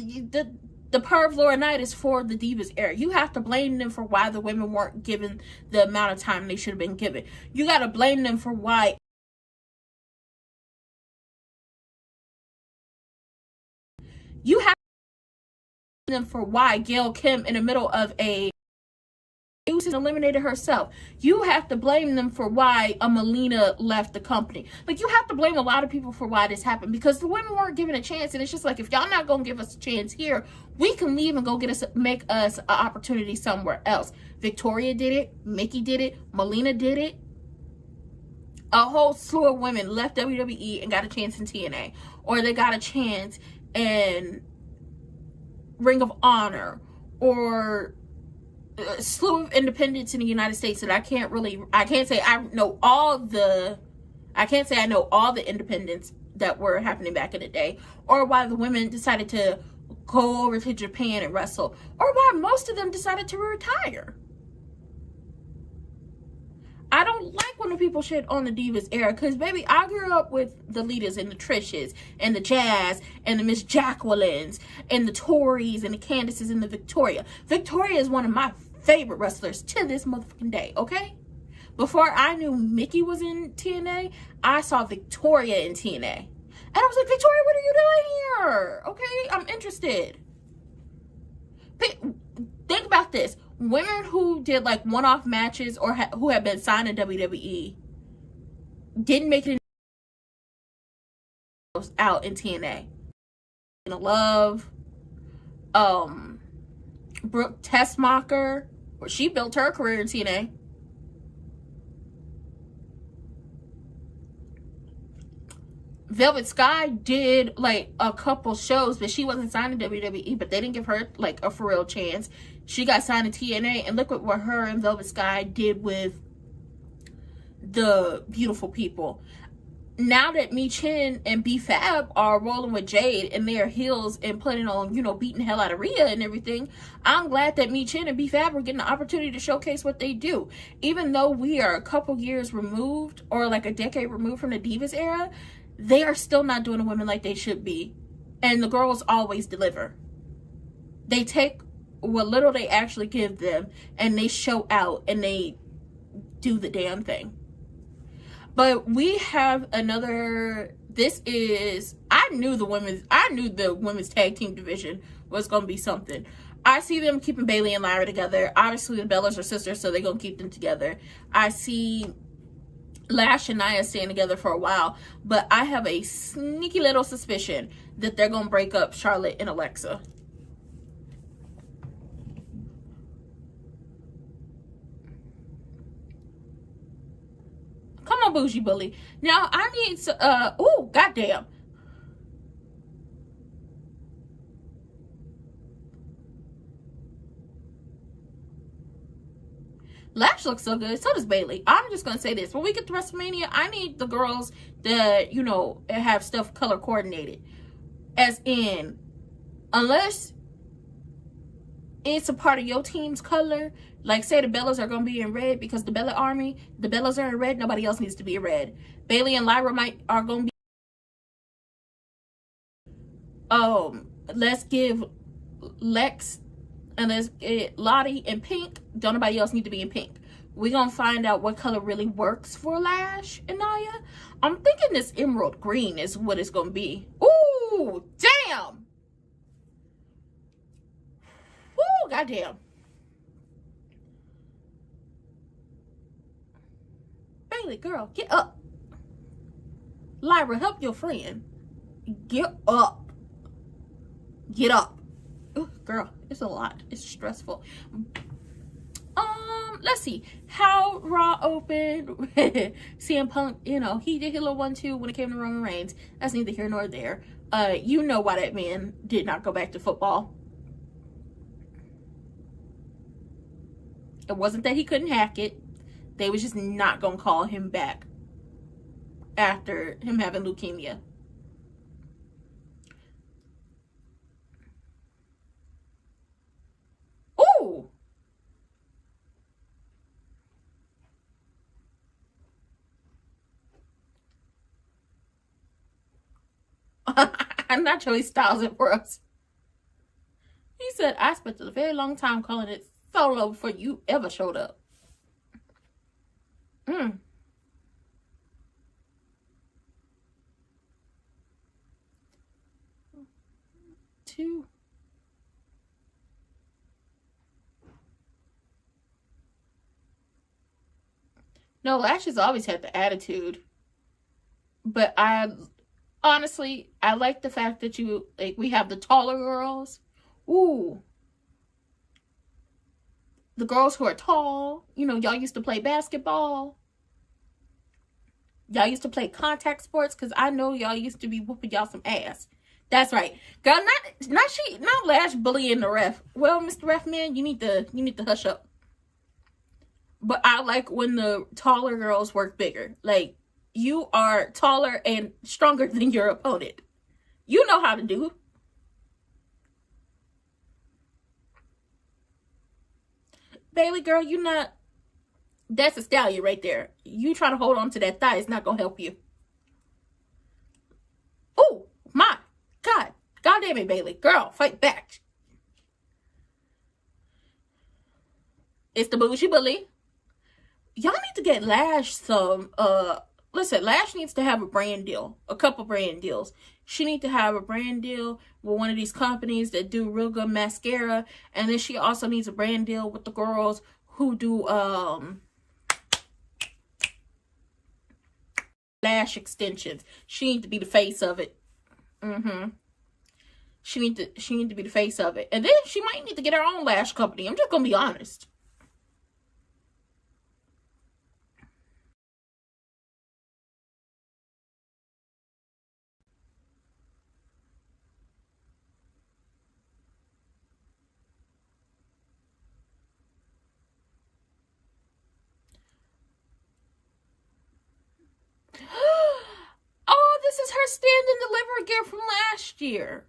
the perv Laurinaitis for the Divas era. You have to blame them for why the women weren't given the amount of time they should have been given. You got to blame them for why you have to blame them for why Gail Kim in the middle of a eliminated herself. You have to blame them for why Melina left the company. Like, you have to blame a lot of people for why this happened, because the women weren't given a chance. And it's just like, if y'all not gonna give us a chance here, we can leave and go make us an opportunity somewhere else. Victoria did it, Mickie did it, Melina did it. A whole slew of women left WWE and got a chance in TNA, or they got a chance in Ring of Honor, or a slew of independents in the United States that I can't say I know all the independents that were happening back in the day, or why the women decided to go over to Japan and wrestle, or why most of them decided to retire. I don't like when the people shit on the Divas era, because, baby, I grew up with the Litas and the Trishes and the Jazz and the Miss Jacquelines and the Tories and the Candices and the Victoria. Victoria is one of my favorite wrestlers to this motherfucking day, okay? Before I knew Mickey was in TNA, I saw Victoria in TNA. And I was like, Victoria, what are you doing here? Okay, I'm interested. Think about this. Women who did like one-off matches or who have been signed to WWE didn't make it out in TNA. Love, Brooke Tessmacher, where she built her career in TNA. Velvet Sky did like a couple shows, but she wasn't signed to WWE, but they didn't give her like a for real chance. She got signed to TNA, and look at what her and Velvet Sky did with the beautiful people. Now that Mi Chin and B-Fab are rolling with Jade and their heels and planning on, you know, beating the hell out of Rhea and everything, I'm glad that Mi Chin and B-Fab are getting the opportunity to showcase what they do. Even though we are a couple years removed, or like a decade removed from the Divas era, they are still not doing the women like they should be. And the girls always deliver. They take what little they actually give them and they show out and they do the damn thing. But we have another, I knew the women's tag team division was going to be something. I see them keeping Bayley and Lyra together. Obviously the Bellas are sisters, so they're going to keep them together. I see Lash and Nia staying together for a while, but I have a sneaky little suspicion that they're going to break up Charlotte and Alexa. Come on, Bougie Bully. Now, I need to, oh, goddamn. Lash looks so good. So does Bayley. I'm just going to say this. When we get to WrestleMania, I need the girls that, you know, have stuff color coordinated. As in, unless it's a part of your team's color, like say the Bellas are going to be in red because the Bella Army, the Bellas are in red, nobody else needs to be in red. Bayley and Lyra are going to be, let's give Lex and let's get Lottie in pink. Don't nobody else need to be in pink. We're going to find out what color really works for Lash and Nia. I'm thinking this emerald green is what it's going to be. Ooh, damn. Ooh, goddamn. Bayley, girl, get up. Lyra, help your friend. Get up. Get up. Ooh, girl, it's a lot. It's stressful. Let's see how Raw opened. CM Punk, you know, he did his little 1-2 when it came to Roman Reigns. That's neither here nor there. You know why that man did not go back to football. It wasn't that he couldn't hack it. They was just not gonna call him back after him having leukemia. Ooh. I'm not sure he styles it for us. He said, I spent a very long time calling it solo before you ever showed up. Two. No, Lash has always had the attitude. But honestly, I like the fact that we have the taller girls. Ooh. The girls who are tall. You know, y'all used to play basketball. Y'all used to play contact sports, because I know y'all used to be whooping y'all some ass. That's right. Girl, not Lash bullying the ref. Well, Mr. Ref Man, you need to hush up. But I like when the taller girls work bigger. Like, you are taller and stronger than your opponent. You know how to do. Bayley, girl, you not That's a stallion right there. You trying to hold on to that thigh is not going to help you. Oh, my God. God damn it, Bailey. Girl, fight back. It's the bougie bully. Y'all need to get Lash some, listen, Lash needs to have a brand deal. A couple brand deals. She needs to have a brand deal with one of these companies that do real good mascara. And then she also needs a brand deal with the girls who do, lash extensions. She needs to be the face of it. She need to be the face of it. And then she might need to get her own lash company. I'm just gonna be honest. Oh, this is her stand and deliver gear from last year.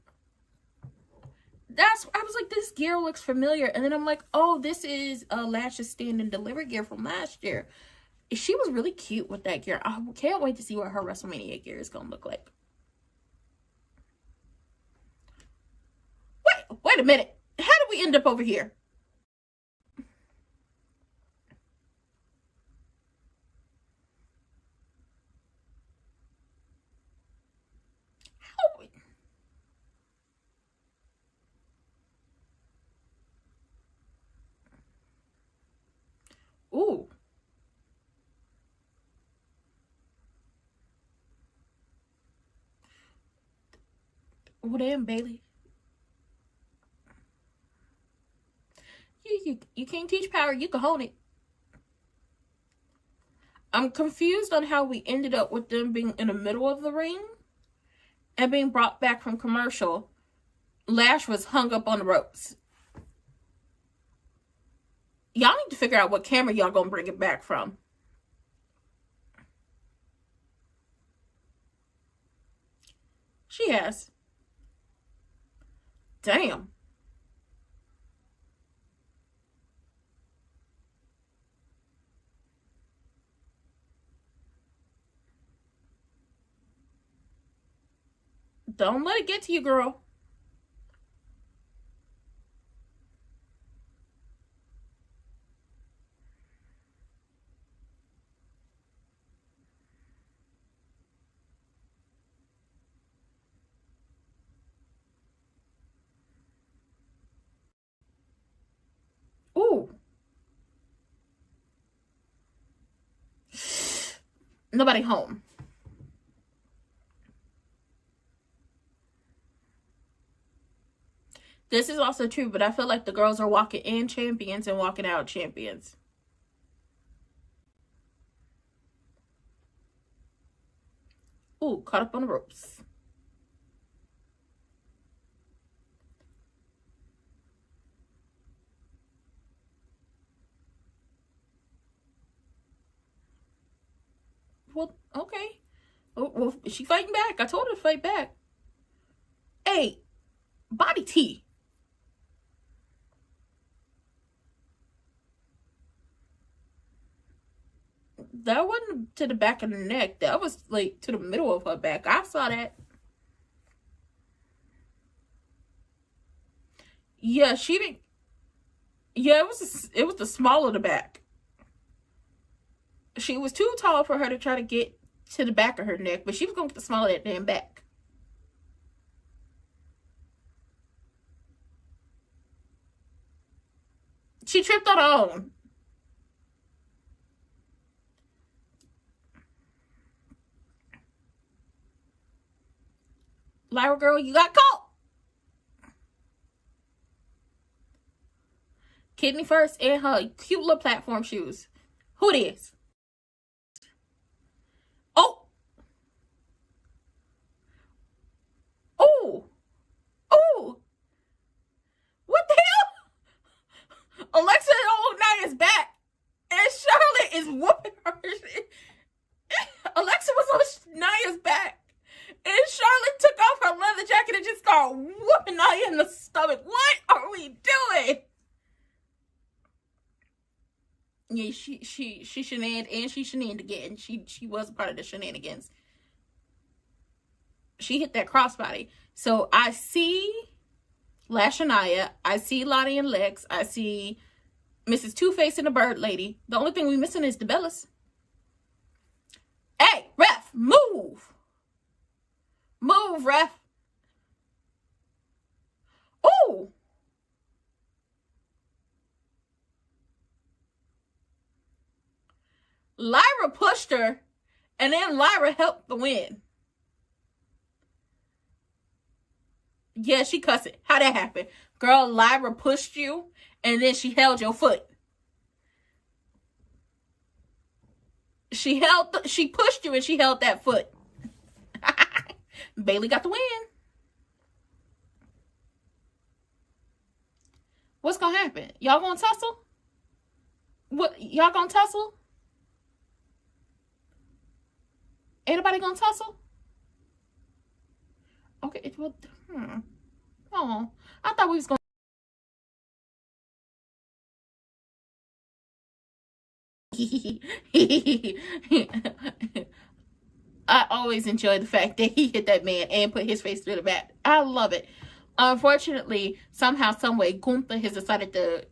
I was like, this gear looks familiar. And then I'm like, oh, this is Lash's stand and deliver gear from last year. She was really cute with that gear. I can't wait to see what her WrestleMania gear is going to look like. Wait a minute. How did we end up over here? Ooh. Oh, damn, Bailey. You can't teach power. You can hold it. I'm confused on how we ended up with them being in the middle of the ring and being brought back from commercial. Lash was hung up on the ropes. Y'all need to figure out what camera y'all gonna bring it back from. She has. Damn. Don't let it get to you, girl. Ooh. Nobody home. This is also true, but I feel like the girls are walking in champions and walking out champions. Ooh, caught up on the ropes. Well, okay. Oh, well, she fighting back. I told her to fight back. Hey, body T. That wasn't to the back of the neck. That was like to the middle of her back. I saw that. Yeah, she didn't. Yeah, it was the small of the back. She was too tall for her to try to get to the back of her neck, but she was gonna get the small of that damn back. She tripped on her own. Lyra girl, you got caught. Kidney first and her cute little platform shoes. Who it is? Oh. Oh. Oh. What the hell? Alexa on Nia's back. And Charlotte is whooping her. Alexa was on Nia's back. And Charlotte took off her leather jacket and just started whooping Nia in the stomach. What are we doing? Yeah, she shenaned and she shenaned again. She was a part of the shenanigans. She hit that crossbody. So I see Lashania, I see Lottie and Lex, I see Mrs. Two-Face and the Bird Lady. The only thing we missing is the Bellas. Hey, ref, move! Move, ref! Ooh! Lyra pushed her, and then Lyra helped the win. Yeah, she cussed it. How that happen? Girl, Lyra pushed you, and then she held your foot. She pushed you, and she held that foot. Bailey got the win. What's gonna happen? Y'all gonna tussle? What? Y'all gonna tussle? Ain't nobody gonna tussle? Okay, well, Oh, I thought we was gonna. I always enjoy the fact that he hit that man and put his face through the mat. I love it. Unfortunately, somehow, someway, Gunther has decided to,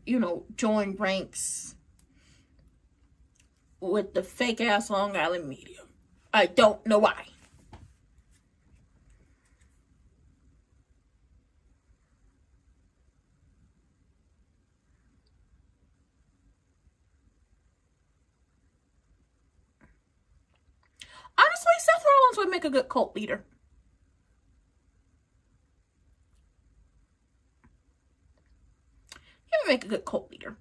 join ranks with the fake ass Long Island media. I don't know why. Honestly, Seth Rollins would make a good cult leader. He would make a good cult leader.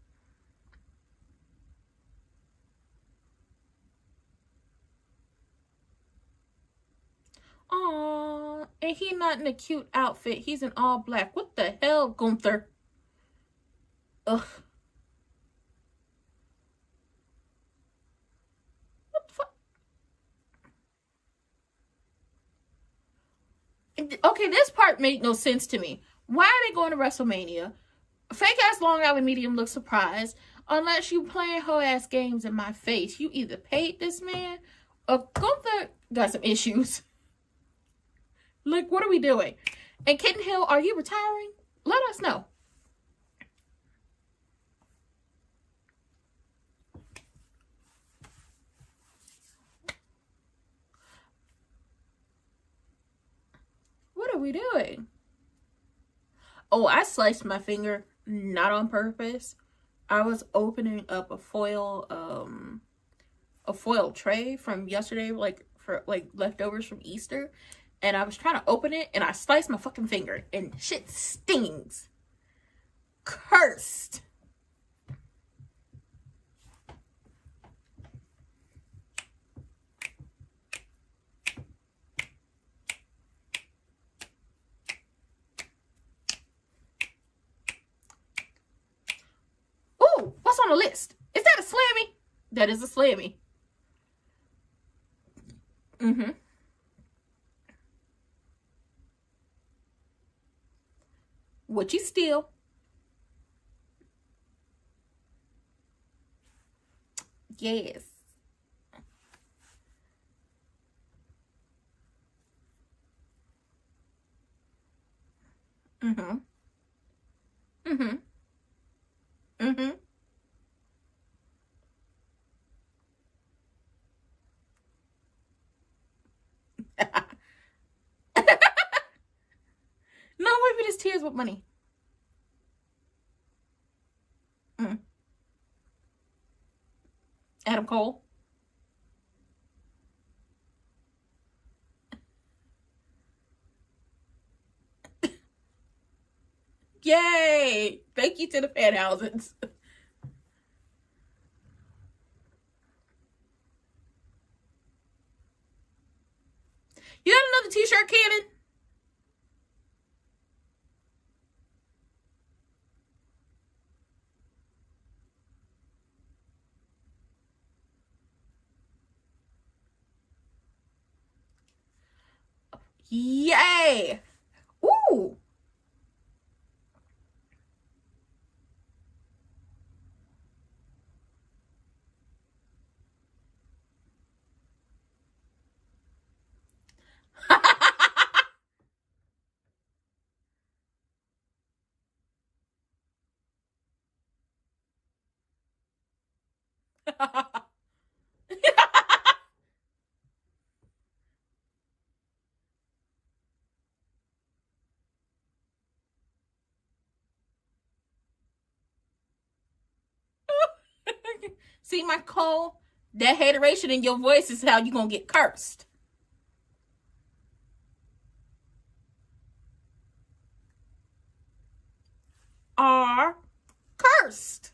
Aww, and he not in a cute outfit. He's in all black. What the hell, Gunther? Ugh. What the fuck? Okay, this part made no sense to me. Why are they going to WrestleMania? Fake ass Long Island medium looks surprised. Unless you playing hoe ass games in my face. You either paid this man or Gunther got some issues. Like, what are we doing? And Kitten Hill, are you retiring? Let us know. What are we doing? Oh, I sliced my finger, not on purpose. I was opening up a foil tray from yesterday, for leftovers from Easter. And I was trying to open it, and I sliced my fucking finger, and shit stings. Cursed. Ooh, what's on the list? Is that a slammy? That is a slammy. Mm-hmm. What you steal? Yes. Mm-hmm. Mm-hmm. Mm-hmm. No, maybe it's tears with money. Adam Cole. Yay! Thank you to the fan houses. You got another t-shirt cannon? Yay! Ooh! See, my Cole, that hateration in your voice is how you gonna get cursed. Are cursed.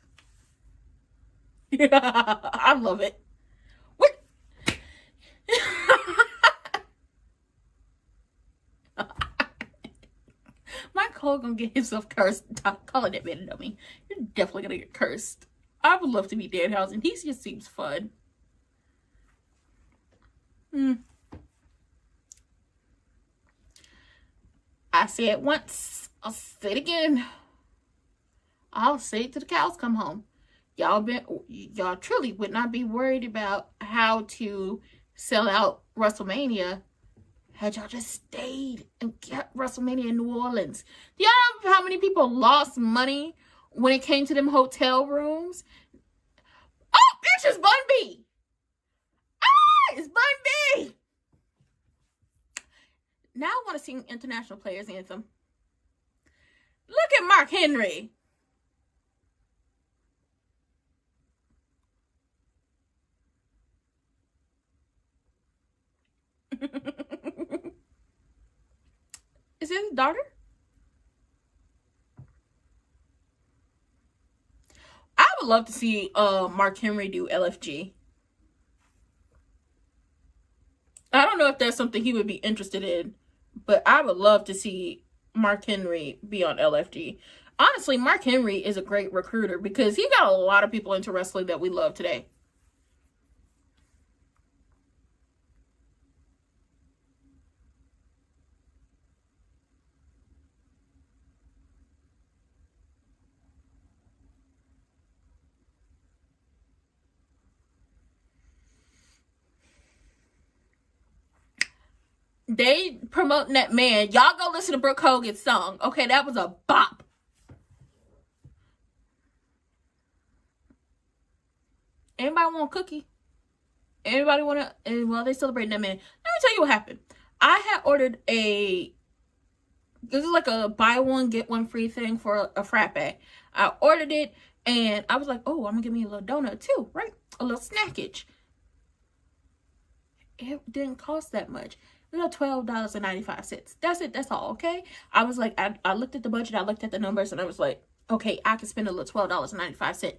I love it. What? My Cole gonna get himself cursed. Calling that man a dummy. You're definitely gonna get cursed. I would love to meet Danhausen. He just seems fun. I say it once. I'll say it again. I'll say it till the cows come home. Y'all truly would not be worried about how to sell out WrestleMania had y'all just stayed and kept WrestleMania in New Orleans. Do y'all know how many people lost money when it came to them hotel rooms? Oh, bitch, it's Bun B. Ah, it's Bun B. Now I want to sing International Players Anthem. Look at Mark Henry. Is it his daughter? I would love to see Mark Henry do LFG. I don't know if that's something he would be interested in, but I would love to see Mark Henry be on LFG. Honestly, Mark Henry is a great recruiter because he got a lot of people into wrestling that we love today. They promoting that man. Y'all go listen to Brooke Hogan's song. Okay, that was a bop. Anybody want a cookie? Anybody want to? Well, they celebrating that man. Let me tell you what happened. I had ordered this is like a buy one, get one free thing for a frappe. I ordered it, and I was like, oh, I'm going to give me a little donut too, right? A little snackage. It didn't cost that much. It was $12.95. That's it. That's all, okay? I was like, I looked at the budget. I looked at the numbers, and I was like, okay, I can spend a little $12.95.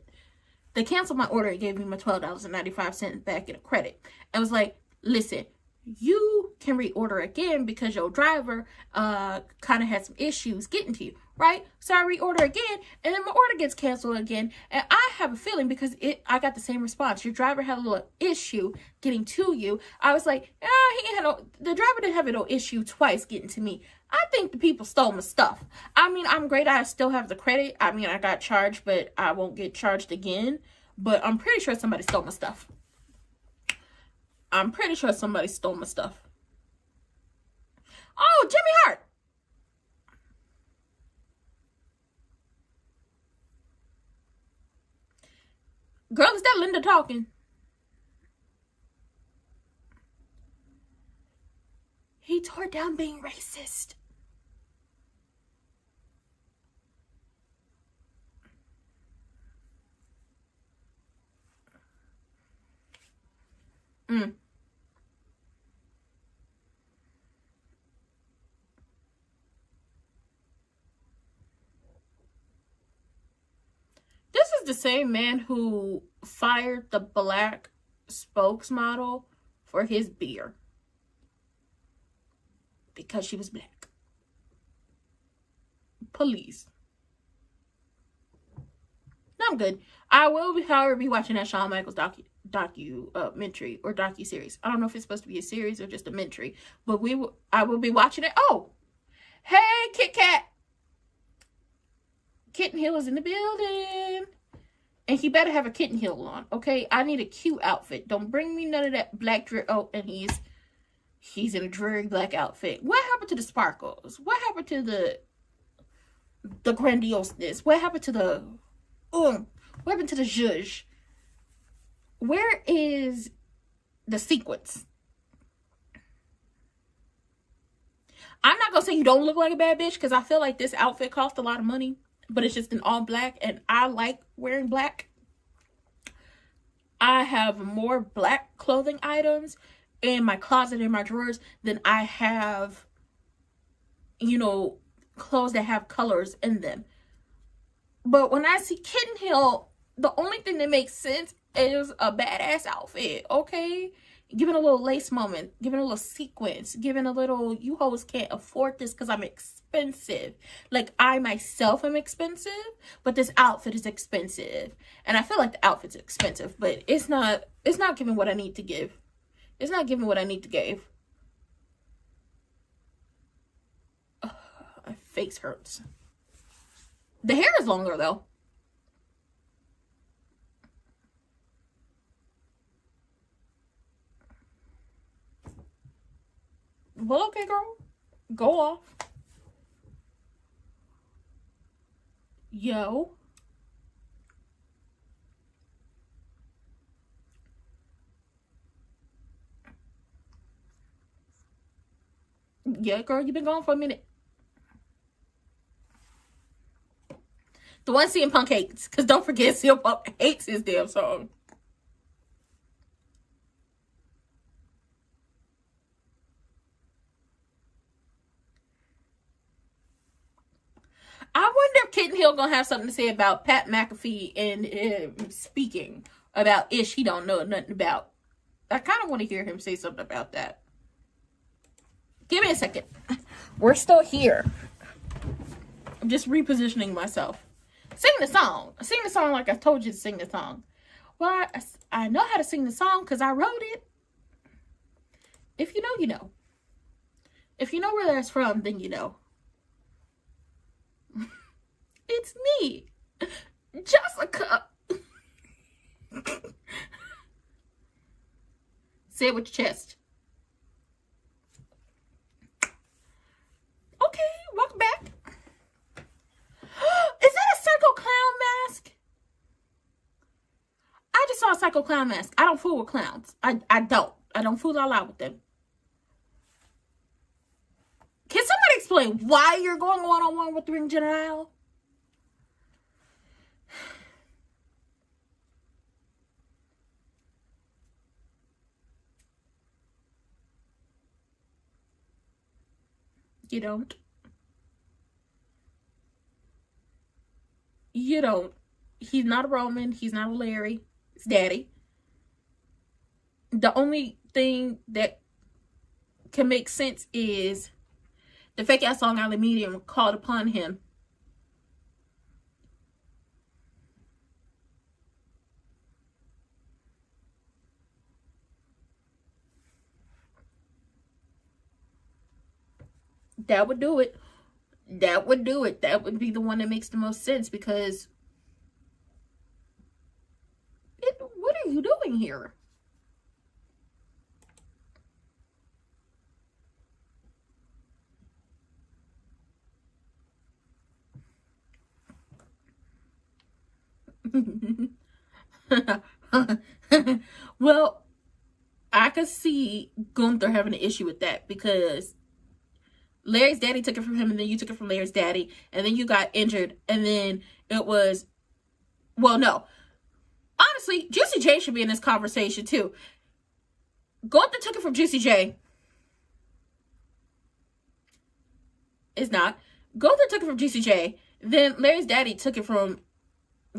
They canceled my order and gave me my $12.95 back in a credit. I was like, listen, you can reorder again because your driver kind of had some issues getting to you, right? So I reorder again, and then my order gets canceled again. And I have a feeling because I got the same response. Your driver had a little issue getting to you. I was like, the driver didn't have no issue twice getting to me. I think the people stole my stuff. I mean, I'm great. I still have the credit. I mean, I got charged, but I won't get charged again. But I'm pretty sure somebody stole my stuff. I'm pretty sure somebody stole my stuff. Oh, Jimmy Hart. Girl, is that Linda talking? He tore down being racist. This is the same man who fired the black spokesmodel for his beer because she was black. Police. No, I'm good. I will, however, be watching that Shawn Michaels documentary or docu-series. I don't know if it's supposed to be a series or just a mentary, but I will be watching it. Oh, hey, Kit Kat. Kitten Hill is in the building. And he better have a Kitten Hill on, okay? I need a cute outfit. Don't bring me none of that black drip. Oh, and he's in a dreary black outfit. What happened to the sparkles? What happened to the grandioseness? What happened to the what happened to the zhuzh? Where is the sequence? I'm not gonna say you don't look like a bad bitch, because I feel like this outfit cost a lot of money, but it's just in all black, and I like wearing black. I have more black clothing items in my closet, in my drawers, than I have, you know, clothes that have colors in them. But when I see Kitten Hill, the only thing that makes sense is a badass outfit, okay? Giving a little lace moment, giving a little sequence, giving a little, you hoes can't afford this because I'm expensive. Like, I myself am expensive, but this outfit is expensive. And I feel like the outfit's expensive, but it's not giving what I need to give. It's not giving what I need to give. My face hurts. The hair is longer, though. Well, okay, girl. Go off. Yo. Yeah, girl, you've been gone for a minute. The one CM Punk hates. Because don't forget, CM Punk hates his damn song. I wonder if Kitten Hill gonna have something to say about Pat McAfee and speaking about ish he don't know nothing about. I kind of want to hear him say something about that. Give me a second. We're still here. I'm just repositioning myself. Sing the song. Sing the song like I told you to sing the song. Well, I know how to sing the song because I wrote it. If you know, you know. If you know where that's from, then you know. It's me, Jessica. Say it with your chest. Okay, welcome back. Is that a Psycho Clown mask? I just saw a Psycho Clown mask. I don't fool with clowns. I don't fool all out with them. Can somebody explain why you're going one-on-one with the Ring General? You don't. You don't. He's not a Roman. He's not a Larry. It's Daddy. The only thing that can make sense is the fake ass Long Island medium called upon him. That would do it. That would do it. That would be the one that makes the most sense, because what are you doing here? Well, I could see Gunther having an issue with that, because Larry's daddy took it from him, and then you took it from Larry's daddy, and then you got injured, and then it was, well, no. Honestly, Juicy J should be in this conversation, too. Gunther took it from Juicy J. It's not. Gunther took it from Juicy J. Then Larry's daddy took it from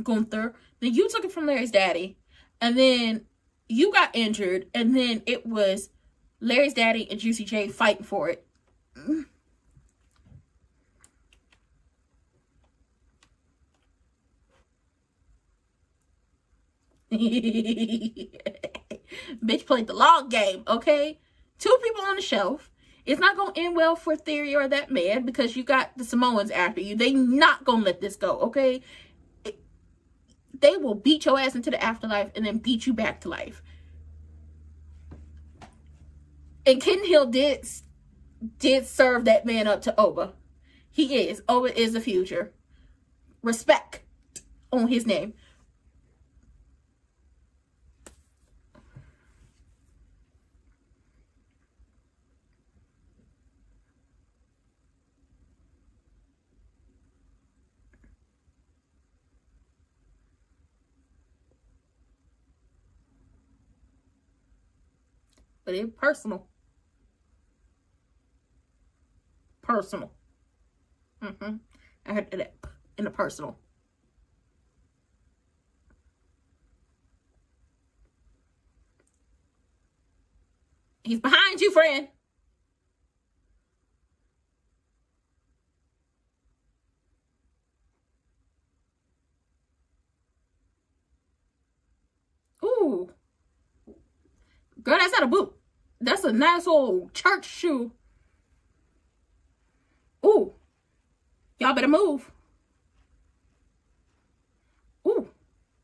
Gunther. Then you took it from Larry's daddy. And then you got injured, and then it was Larry's daddy and Juicy J fighting for it. Bitch played the long game, okay? 2 people on the shelf. It's not going to end well for Theory or that man, because you got the Samoans after you. They not going to let this go, okay? They will beat your ass into the afterlife and then beat you back to life. And Kitten Hill did serve that man up to Oba. He is. Oba is the future. Respect on his name. but it's personal. Personal. I heard that in the personal. He's behind you, friend. Ooh. Girl, that's not a boot. That's a nice old church shoe. Ooh. Y'all better move. Ooh.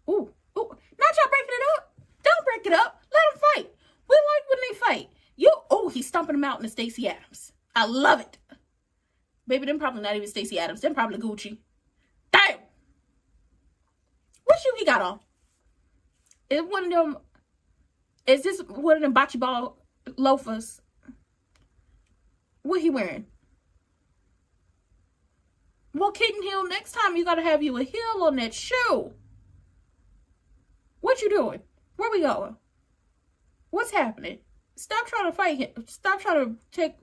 Ooh. Ooh. Not y'all breaking it up. Don't break it up. Let them fight. We like when they fight. Oh, he's stomping him out in the Stacey Adams. I love it. Baby, them probably not even Stacey Adams. Them probably Gucci. Damn. What shoe he got on? Is one of them... Is this one of them bocce ball loafers? What he wearing? Well, Kitten Hill, next time you gotta have you a heel on that shoe. What you doing? Where we going? What's happening? Stop trying to fight him. Stop trying to take...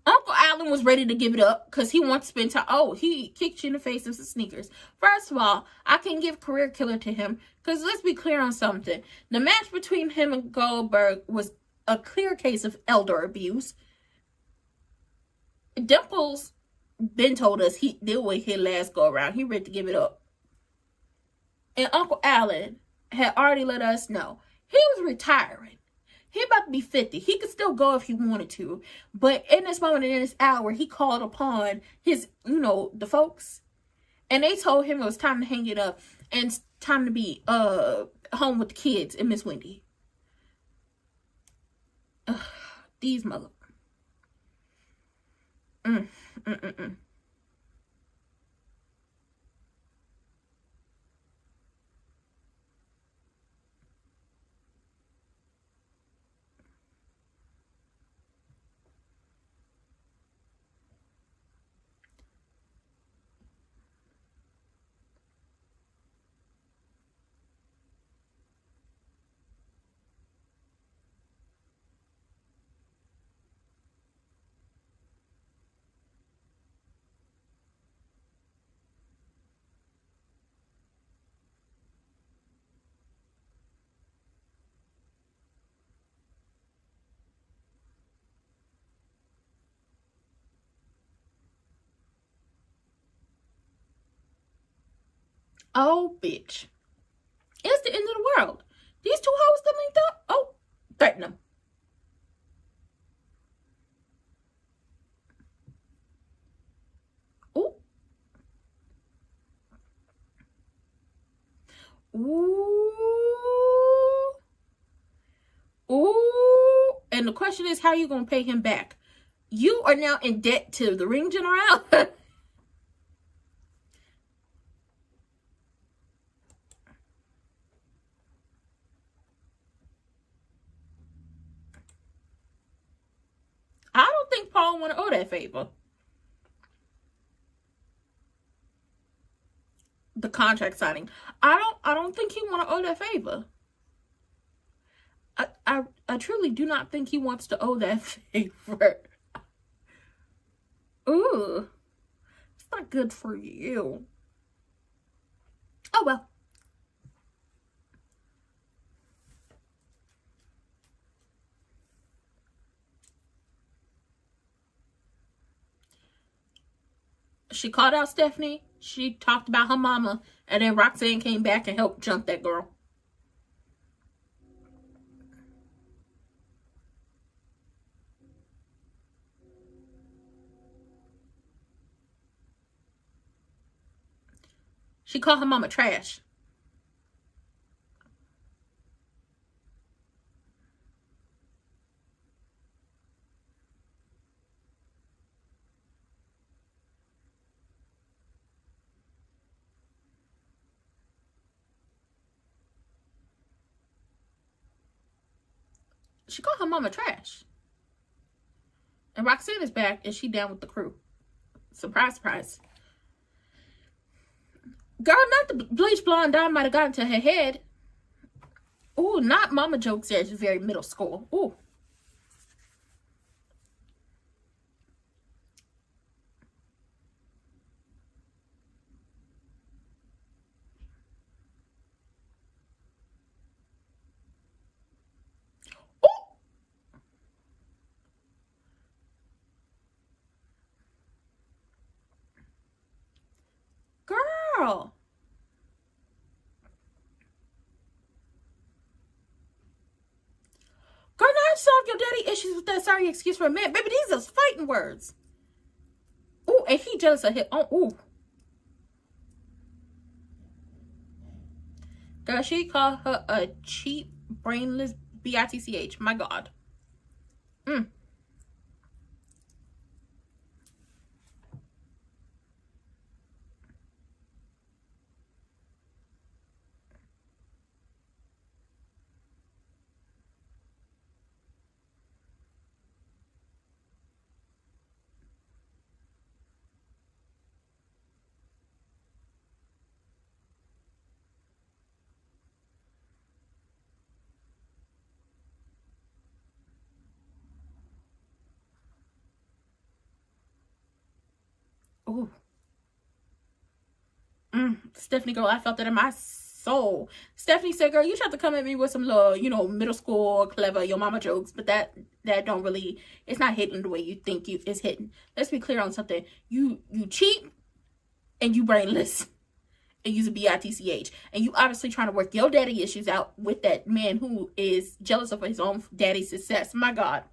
Uncle Allen was ready to give it up because he wants to spend time. Oh, he kicked you in the face with some sneakers. First of all, I can give career killer to him because let's be clear on something. The match between him and Goldberg was a clear case of elder abuse. Dimples been told us he did what he last go around. He ready to give it up. And Uncle Allen had already let us know he was retiring. He about to be 50. He could still go if he wanted to. But in this moment, in this hour, he called upon his, the folks. And they told him it was time to hang it up. And it's time to be home with the kids and Miss Wendy. These mother... Oh, bitch. It's the end of the world. These two hoes still linked up? Oh, threaten them. Ooh. Ooh. Ooh. And the question is, how are you going to pay him back? You are now in debt to the ring general. I don't think Paul want to owe that favor. The contract signing. I don't think he want to owe that favor. I truly do not think he wants to owe that favor. Ooh. It's not good for you. Oh well. She called out Stephanie. She talked about her mama. And then Roxanne came back and helped jump that girl. She called her mama trash. She called her mama trash. And Roxanne is back and she down with the crew. Surprise, surprise. Girl, not the bleach blonde dye might have gotten to her head. Ooh, not mama jokes there. It's very middle school. Ooh. Girl. Girl, now solve your daddy issues with that sorry excuse for a man. Baby, these are fighting words. Ooh, and he jealous of him. Oh, ooh. Girl, she called her a cheap, brainless bitch. My God. Ooh. Stephanie, girl, I felt that in my soul. Stephanie said, girl, you tried to come at me with some little, you know, middle school, clever, your mama jokes, but that don't really, it's not hitting the way you think it's hitting. Let's be clear on something. You cheap and you brainless and use a bitch. And you obviously trying to work your daddy issues out with that man who is jealous of his own daddy's success. My God.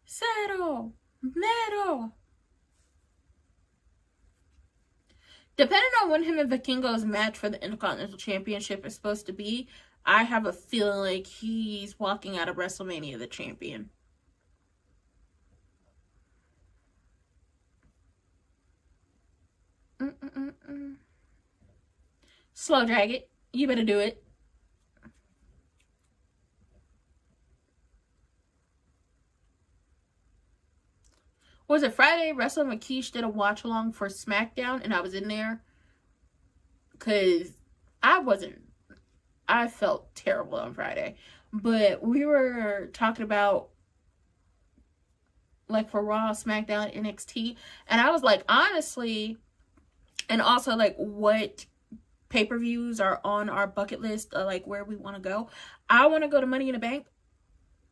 Settle. Metal. Depending on when him and Vikingo's match for the Intercontinental Championship is supposed to be, I have a feeling like he's walking out of WrestleMania the champion. Slow drag it. You better do it. Was it Friday? Wrestling McKeish did a watch along for SmackDown, and I was in there because I felt terrible on Friday, but we were talking about like for Raw, SmackDown, NXT, and I was like, honestly, and also like what pay-per-views are on our bucket list, like where we want to go. I want to go to Money in the Bank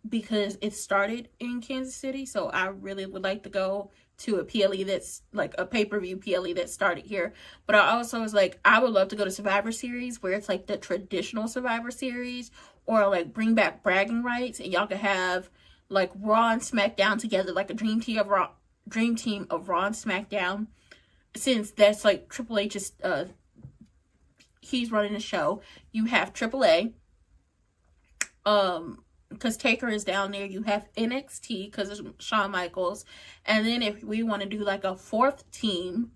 because it started in Kansas City, so I really would like to go to a PLE that's like a pay-per-view PLE that started here. But I also was like, I would love to go to Survivor Series where it's like the traditional Survivor Series, or like bring back bragging rights and y'all could have like Raw and SmackDown together, like a dream team of Raw and SmackDown, since that's like Triple H's he's running the show. You have AAA, because Taker is down there. You have NXT because it's Shawn Michaels, and then if we want to do like a fourth team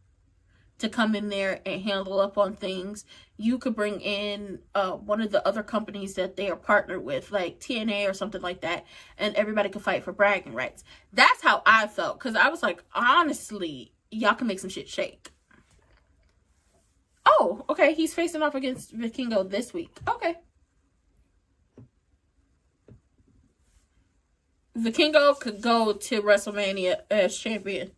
to come in there and handle up on things, you could bring in one of the other companies that they are partnered with, like TNA or something like that, and everybody could fight for bragging rights. That's how I felt, because I was like, honestly, y'all can make some shit shake. Oh, okay. He's facing off against Vikingo this week. Okay. Vikingo could go to WrestleMania as champion.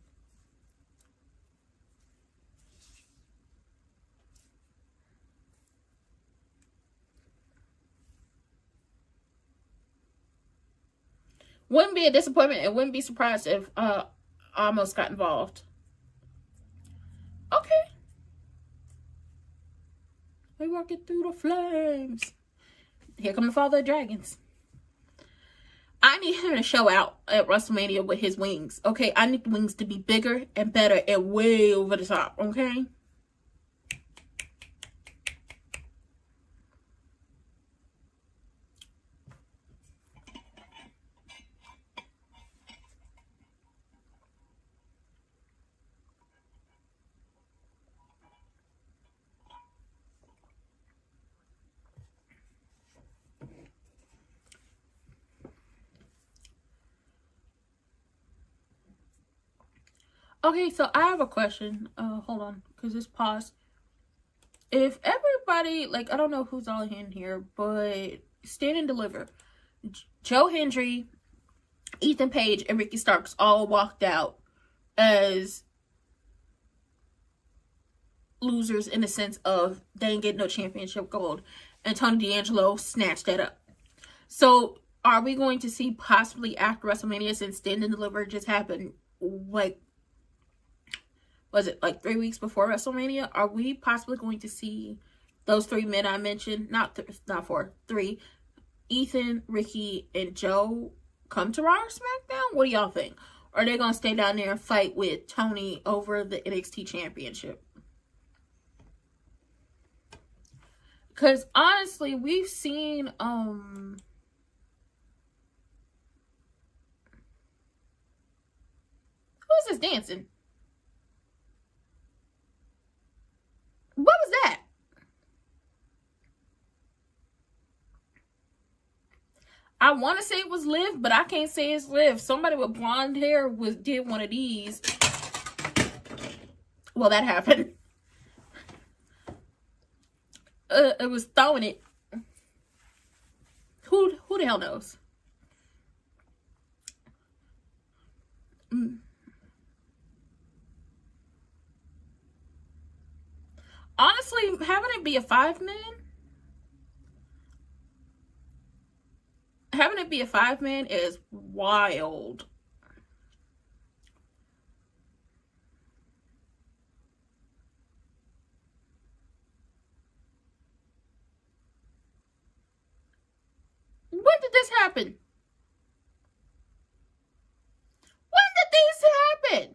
Wouldn't be a disappointment and wouldn't be surprised if almost got involved. Okay. We walking through the flames. Here come the father of dragons. I need him to show out at WrestleMania with his wings. Okay, I need the wings to be bigger and better and way over the top. Okay. Okay, so I have a question. Hold on, because this paused. If everybody, like, I don't know who's all in here, but Stand and Deliver, Joe Hendry, Ethan Page, and Ricky Starks all walked out as losers in the sense of they didn't get no championship gold, and Tony D'Angelo snatched that up. So are we going to see possibly after WrestleMania, since Stand and Deliver just happened, like, was it like 3 weeks before WrestleMania? Are we possibly going to see those three men I mentioned, not four, three, Ethan, Ricky, and Joe, come to Raw or SmackDown? What do y'all think? Or are they going to stay down there and fight with Tony over the NXT Championship? Because honestly, we've seen who is this dancing? What was that? I want to say it was Liv, but I can't say it's Liv. Somebody with blonde hair did one of these. Well, that happened. It was throwing it. Who the hell knows? Honestly, having it be a 5-man, is wild. When did this happen? When did this happen?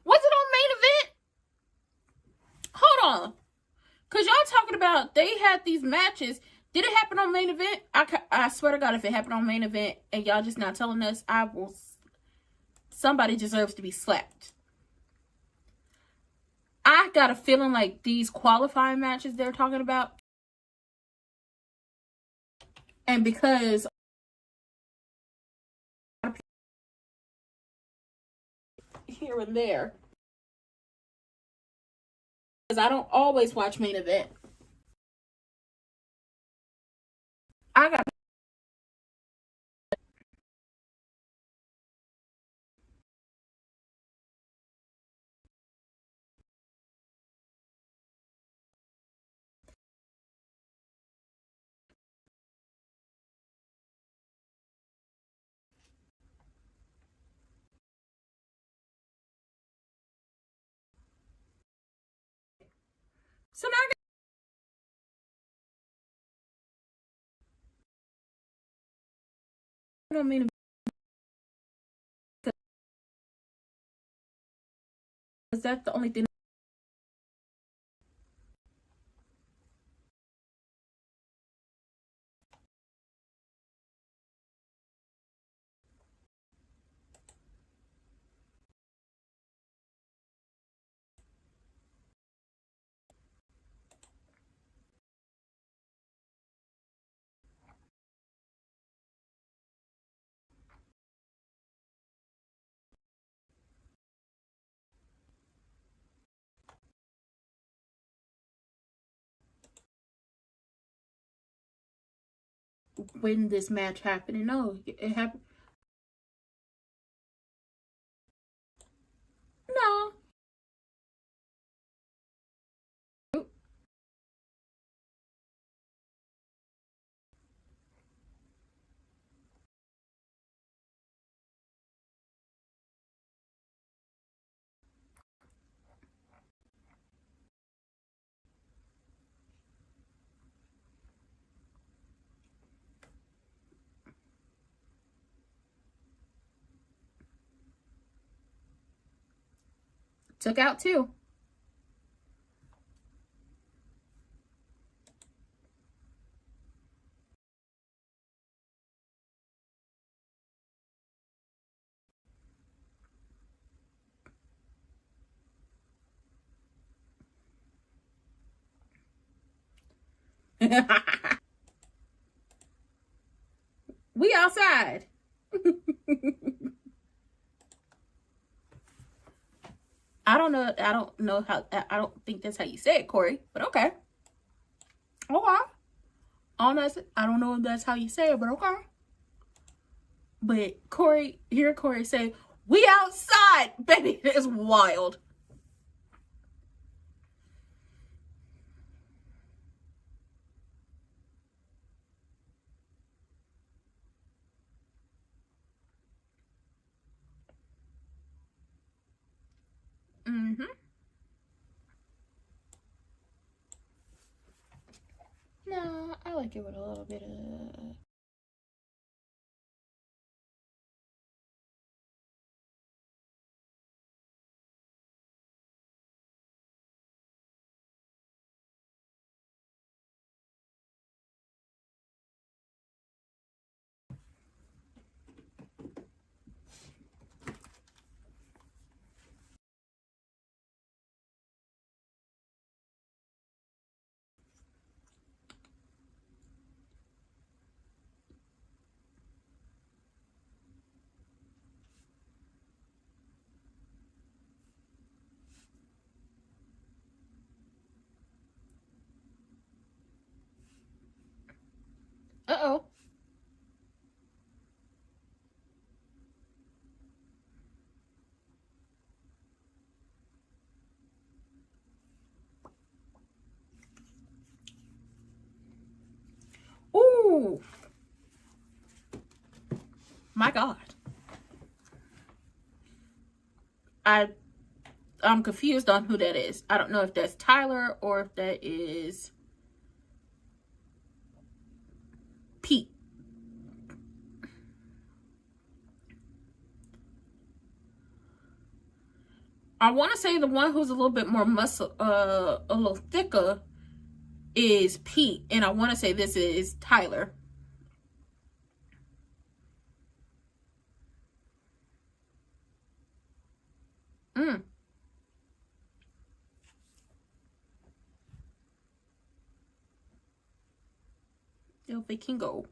Was it on main event? Hold on. Because y'all talking about they had these matches. Did it happen on main event? I swear to God, if it happened on main event and y'all just not telling us, somebody deserves to be slapped. I got a feeling like these qualifying matches they're talking about, and because here and there, because I don't always watch main event, I got. So now I don't mean because that's the only thing. When this match happened, and no, it happened. No. Took out 2. We outside. I don't know how, I don't think that's how you say it, Corey, but okay. Okay. I don't know if that's how you say it, but okay. But Corey say, "We outside, baby." It's wild. Mm-hmm. No, I like it with a little bit of. Uh-oh. Ooh. My God. I'm confused on who that is. I don't know if that's Tyler or if that is Pete. I want to say the one who's a little bit more muscle, a little thicker, is Pete, and I want to say this is Tyler. El Vikingo.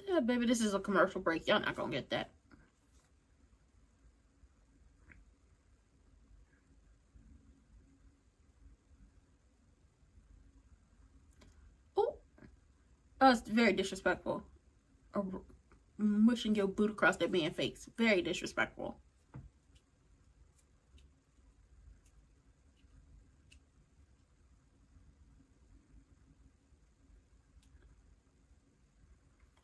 Yeah, baby, this is a commercial break. Y'all not gonna get that. Oh, it's very disrespectful. Mushing your boot across that man's face. Very disrespectful.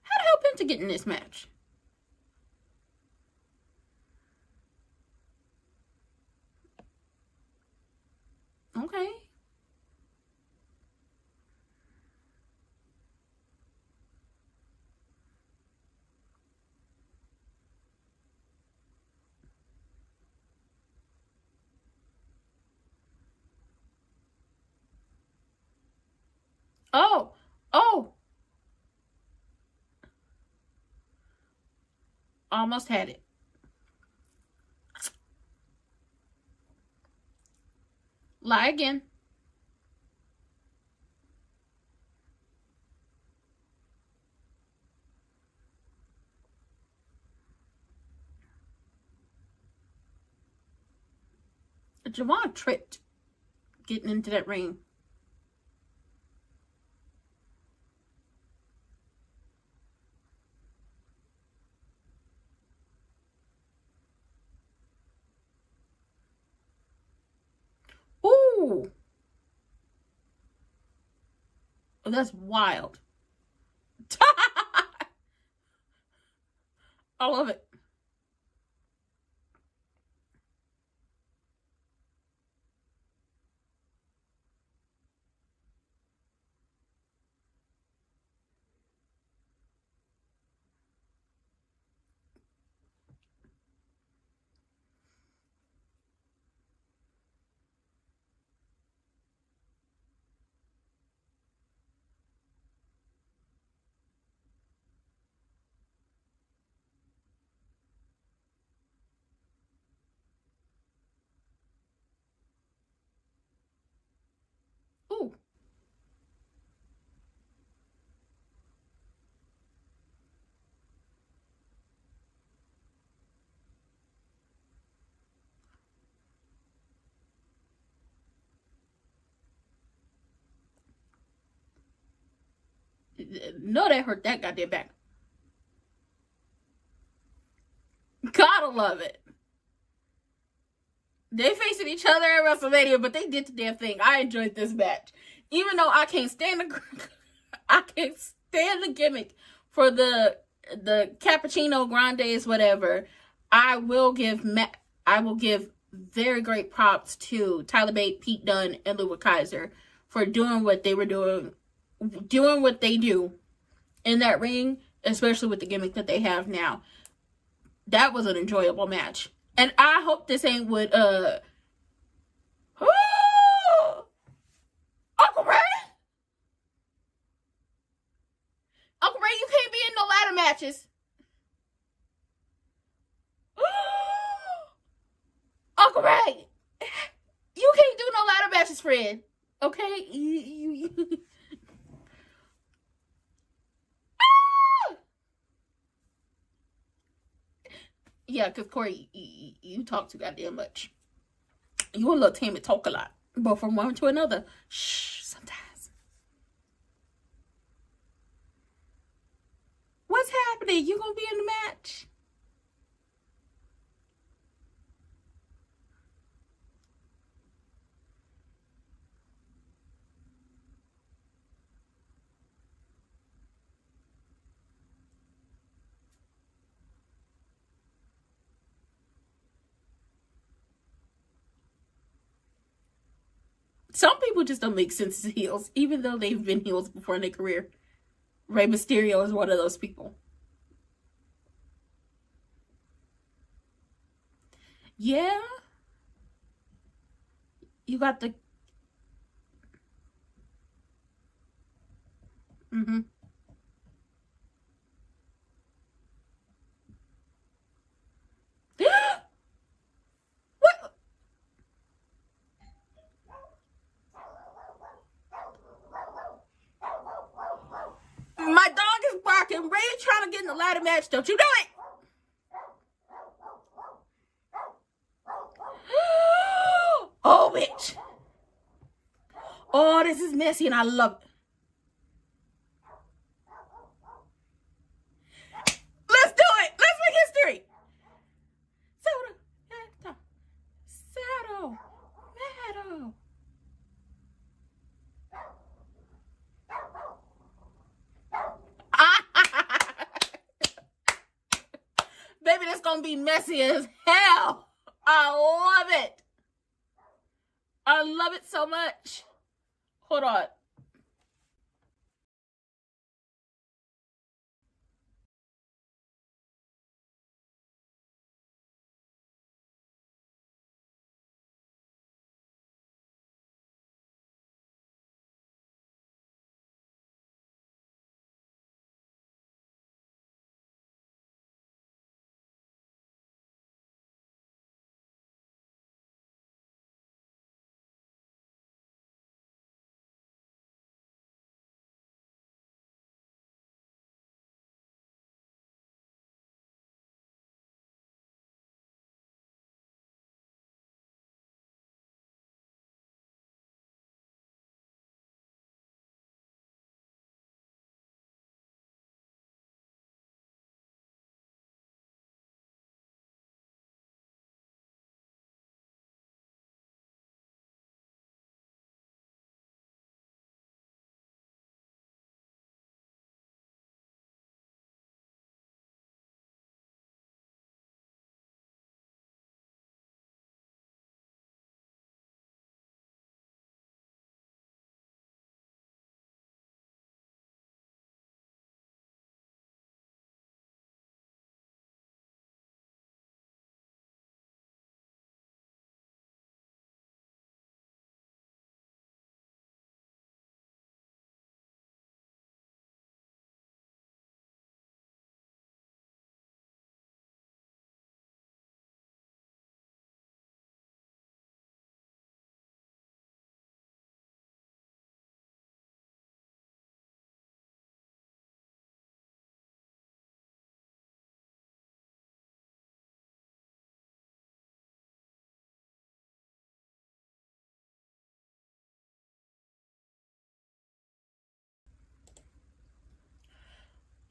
How to help him to get in this match? Okay. Oh. Oh. Almost had it. Lie again. Javon tripped getting into that ring. Ooh. Oh, that's wild. I love it. No, that hurt that goddamn back. Gotta love it. They facing each other at WrestleMania, but they did the damn thing. I enjoyed this match, even though I can't stand the gimmick for the cappuccino grandes, whatever. I will give very great props to Tyler Bate, Pete Dunne, and Ludwig Kaiser for doing what they were doing what they do in that ring, especially with the gimmick that they have now. That was an enjoyable match. And I hope this ain't with Uncle Ray. Uncle Ray, you can't be in no ladder matches. Uncle Ray, you can't do no ladder matches, friend. Okay? Yeah, because Corey, you talk too goddamn much. You and little Tammy talk a lot. But from one to another, shh, sometimes. What's happening? You gonna be in the match? Some people just don't make sense as heels, even though they've been heels before in their career. Rey Mysterio is one of those people. Yeah. You got the... Mm-hmm. What? My dog is barking. Ray is trying to get in the ladder match. Don't you do it. Oh, bitch. Oh, this is messy and I love it. Let's do it. Let's make history. Saddle. Baby, that's gonna be messy as hell. I love it. I love it so much. Hold on.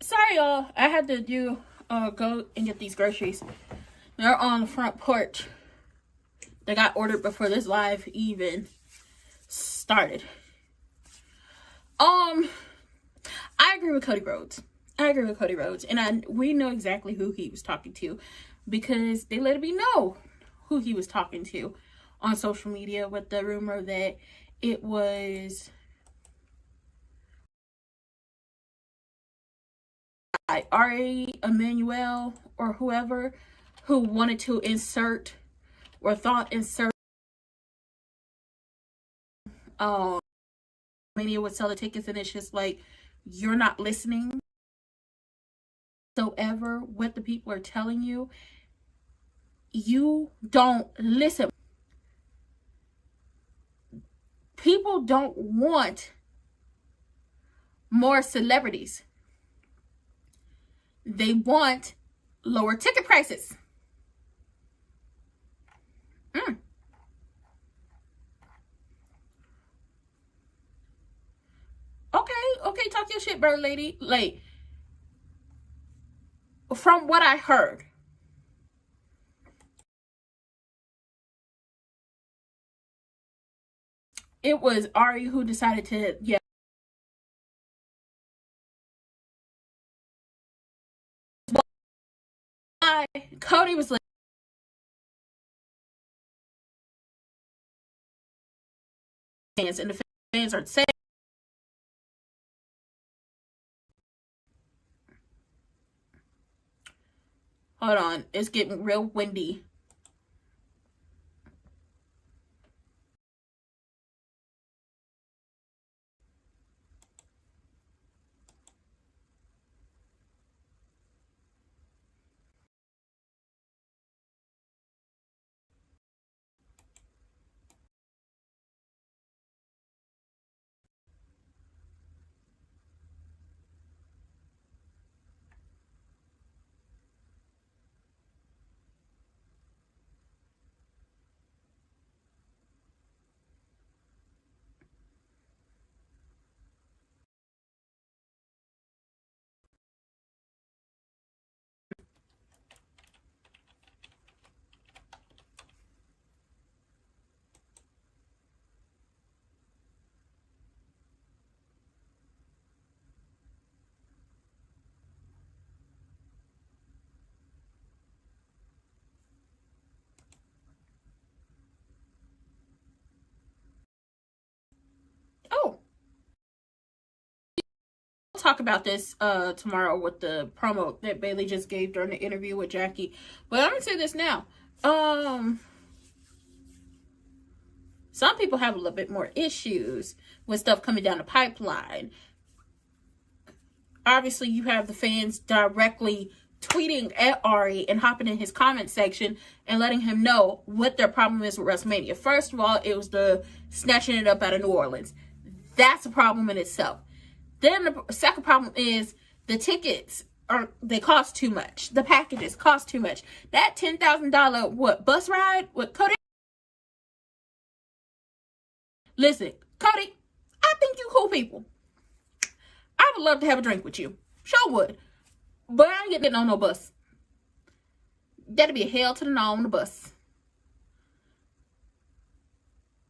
Sorry, y'all. I had to go and get these groceries. They're on the front porch. They got ordered before this live even started. I agree with Cody Rhodes. And we know exactly who he was talking to because they let me know who he was talking to on social media with the rumor that it was Ari Emanuel or whoever who wanted to insert or thought insert Mania would sell the tickets, and it's just like, you're not listening so ever what the people are telling you. You don't listen. People don't want more celebrities. They want lower ticket prices. Okay, talk your shit, bird lady. Like, from what I heard, it was Ari who decided to, yeah. Cody was like, fans, and the fans are saying, hold on, it's getting real windy. Oh, we'll talk about this tomorrow with the promo that Bailey just gave during the interview with Jackie. But I'm gonna say this now. Some people have a little bit more issues with stuff coming down the pipeline. Obviously, you have the fans directly tweeting at Ari and hopping in his comment section and letting him know what their problem is with WrestleMania. First of all, it was the snatching it up out of New Orleans. That's a problem in itself. Then the second problem is the tickets they cost too much. The packages cost too much. That $10,000 bus ride with Cody. Listen, Cody, I think you cool people. I would love to have a drink with you. Sure would. But I ain't getting on no bus. That'd be a hell to the no on the bus.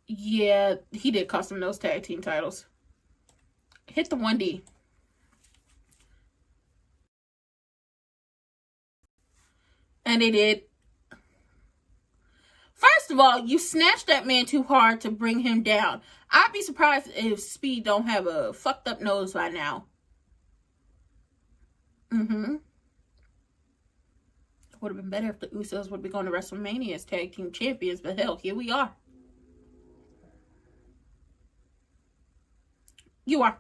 Yeah, he did cost him those tag team titles. Hit the 1D. And they did. First of all, you snatched that man too hard to bring him down. I'd be surprised if Speed don't have a fucked up nose by now. Would have been better if the Usos would be going to WrestleMania as tag team champions, but hell, here we are. You are.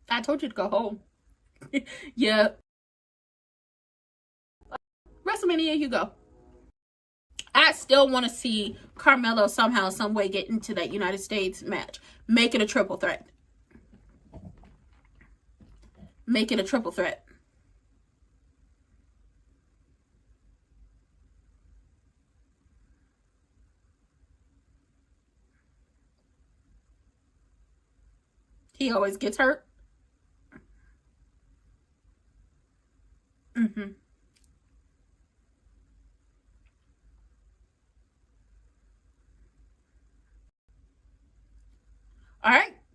I told you to go home. Yeah. WrestleMania, you go. I still want to see Carmelo somehow, some way get into that United States match. Make it a triple threat. Make it a triple threat. He always gets hurt.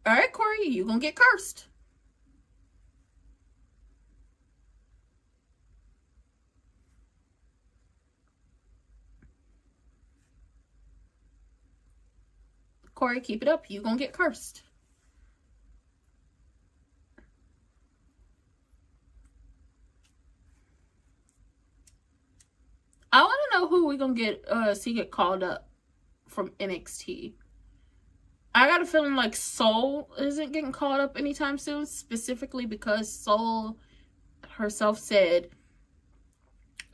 All right, Corey, you gonna get cursed. Corey, keep it up. You gonna get cursed. I want to know who we gonna get called up from NXT. I got a feeling like Soul isn't getting called up anytime soon, specifically because Soul herself said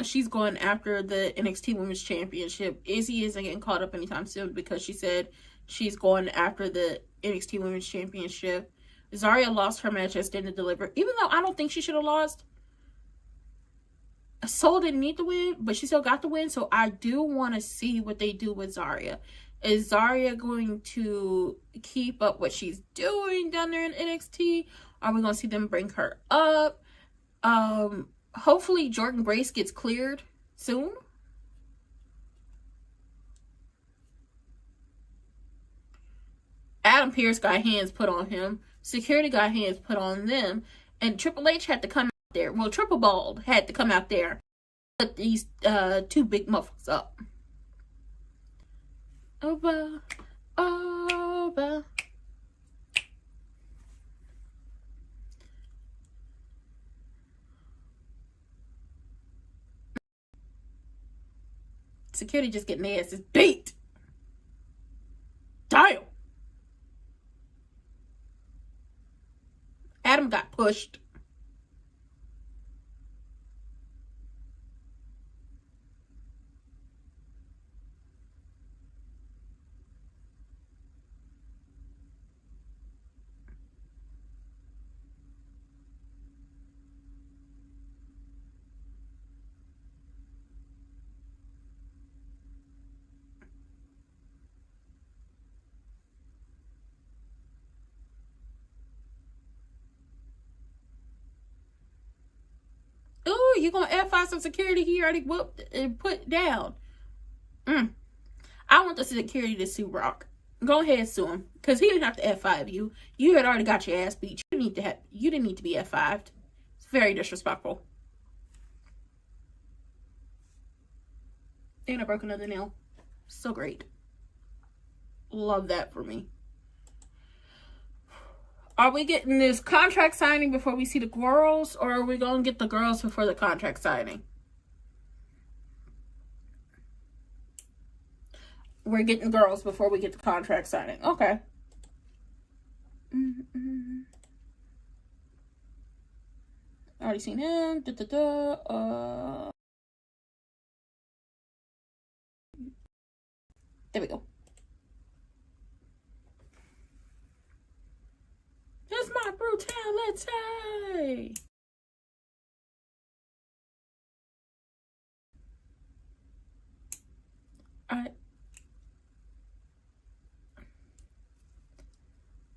she's going after the NXT Women's Championship. Izzy isn't getting called up anytime soon because she said she's going after the NXT Women's Championship. Zarya lost her match at Stand and Deliver. Even though I don't think she should have lost, Soul didn't need the win, but she still got the win. So I do want to see what they do with Zarya. Is Zarya going to keep up what she's doing down there in NXT? Are we going to see them bring her up? Hopefully Jordan Grace gets cleared soon. Adam Pearce got hands put on him. Security got hands put on them. And Triple H had to come out there. Well, Triple Bald had to come out there and put these two big muffins up. Over. Security just getting their asses beat. Damn. Adam got pushed. Ooh, you gonna F5 some security he already whooped and put down. I want the security to sue Brock. Go ahead and sue him. Because he didn't have to F5 you. You had already got your ass beat. You didn't need to be F5'd. It's very disrespectful. And I broke another nail. So great. Love that for me. Are we getting this contract signing before we see the girls, or are we going to get the girls before the contract signing? We're getting girls before we get the contract signing. Okay. Already seen him. There we go. It's my brutality.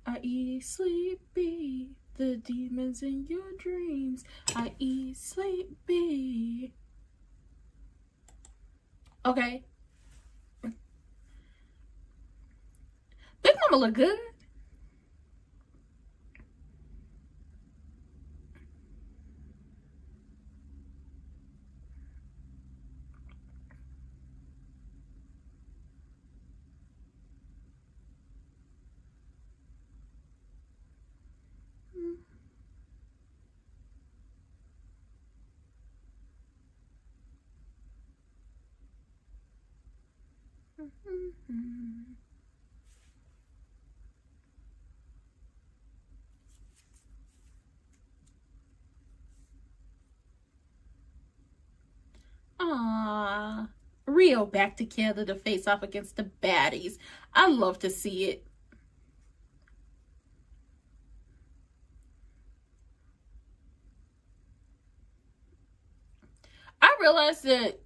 I eat sleepy, the demons in your dreams. I eat sleepy. Okay. Big Mama look good. Aww. RHIYO back together to face off against the baddies. I love to see it. I realized that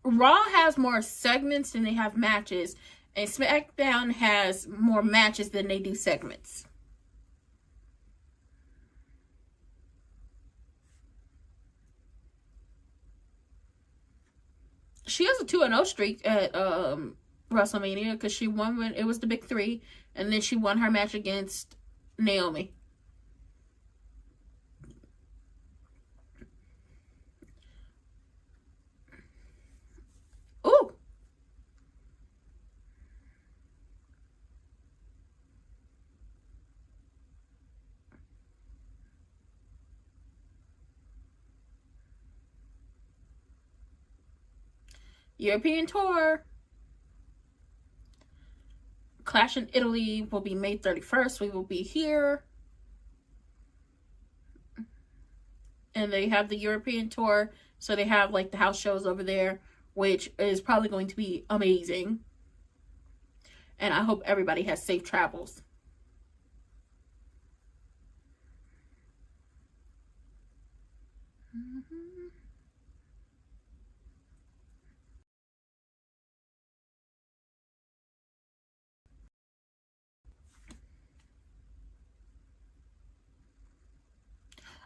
Raw has more segments than they have matches, and SmackDown has more matches than they do segments. She has a 2-0 streak at WrestleMania because she won when it was the big three, and then she won her match against Naomi. Ooh. European tour. Clash in Italy will be May 31st. We will be here. And they have the European tour. So they have like the house shows over there, which is probably going to be amazing. And I hope everybody has safe travels.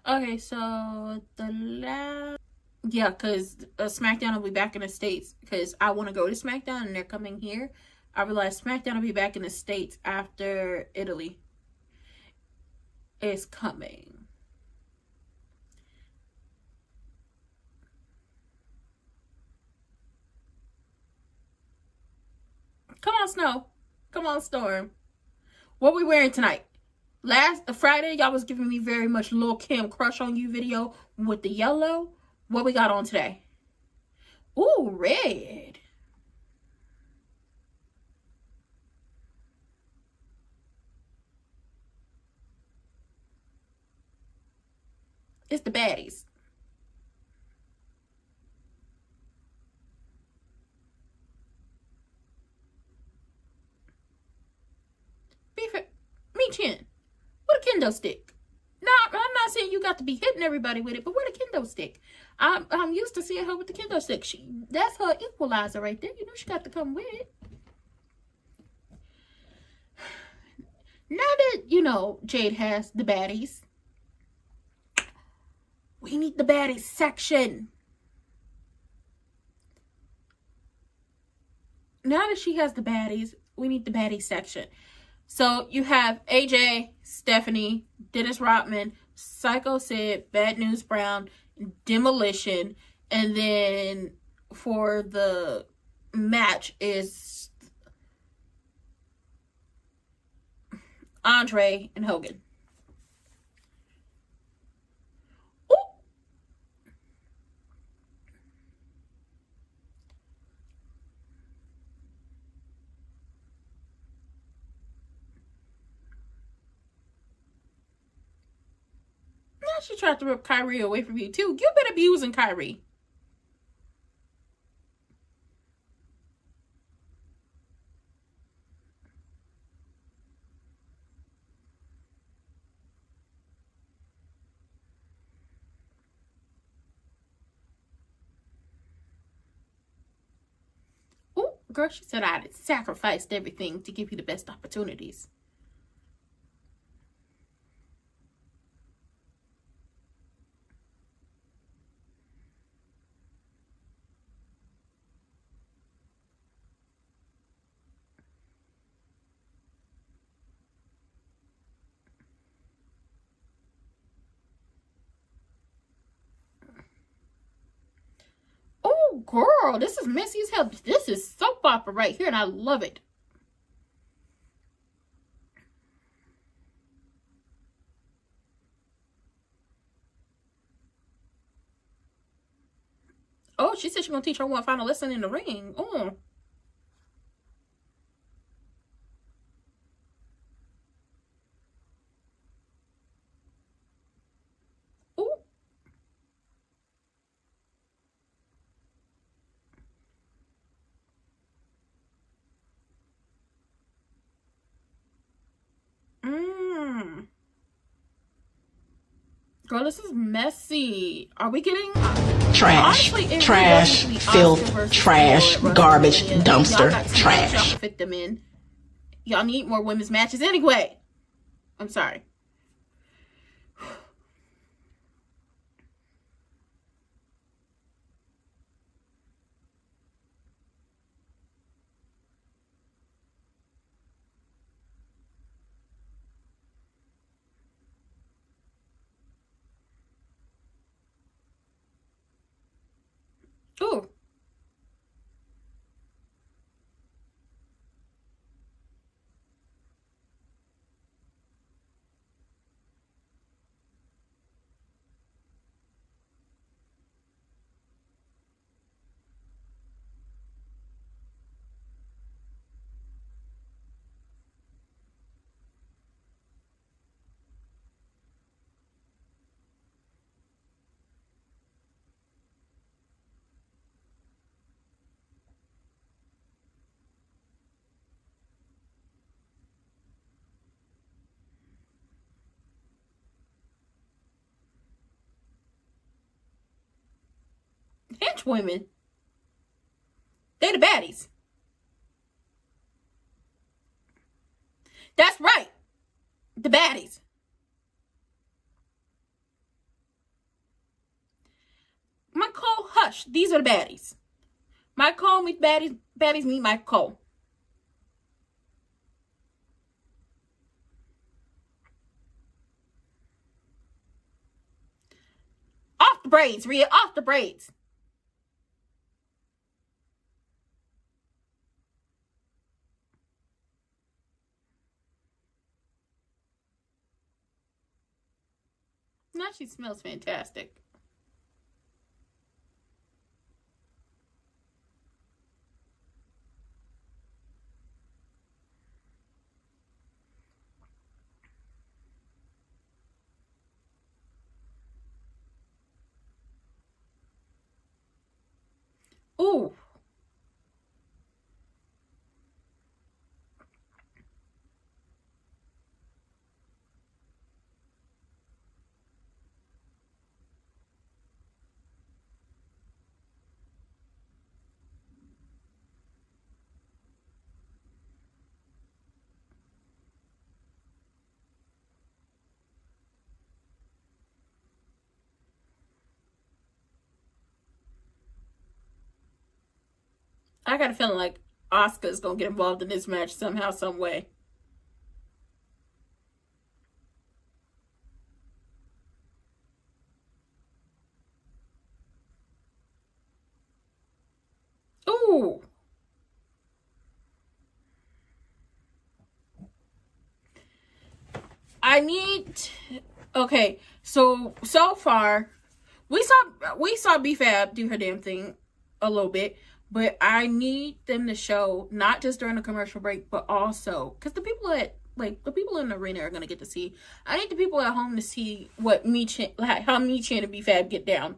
Okay, so the last... Yeah, because SmackDown will be back in the States. Because I want to go to SmackDown and they're coming here. I realize SmackDown will be back in the States after Italy is coming. Come on, Snow. Come on, Storm. What we wearing tonight? Last Friday, y'all was giving me very much Lil' Kim crush on you video with the yellow. What we got on today? Ooh, red. It's the baddies. Be fair. Me chin. What a kendo stick. No, I'm not saying you got to be hitting everybody with it, but where the kendo stick? I'm used to seeing her with the kendo stick. That's her equalizer right there. You know she got to come with it. Now that, you know, Jade has the baddies, we need the baddies section. Now that she has the baddies, we need the baddies section. So you have AJ, Stephanie, Dennis Rodman, Psycho Sid, Bad News Brown, Demolition, and then for the match is Andre and Hogan. Ooh. Now she tried to rip Kyrie away from you too. You've been abusing Kyrie. Girl, she said I had sacrificed everything to give you the best opportunities. Oh, girl, this is messy as hell. This is soap opera right here, and I love it. Oh, she said she's going to teach her one final lesson in the ring. Oh. Oh. Girl, this is messy. Are we getting... trash, honestly, trash, filth, trash, garbage, dumpster, trash. Y'all can fit them in. Y'all need more women's matches anyway. I'm sorry. French women. They the baddies. That's right. The baddies. Mike Cole, hush. These are the baddies. Mike Cole meet baddies. Baddies meet Mike Cole. Off the braids, Rhea. Off the braids. Now she smells fantastic. Ooh. I got a feeling like Asuka's gonna get involved in this match somehow, some way. Ooh. I need. Okay, so far, we saw B-Fab do her damn thing a little bit, but I need them to show not just during the commercial break, but also because the people in the arena are gonna get to see. I need the people at home to see what how Michin and B-Fab get down.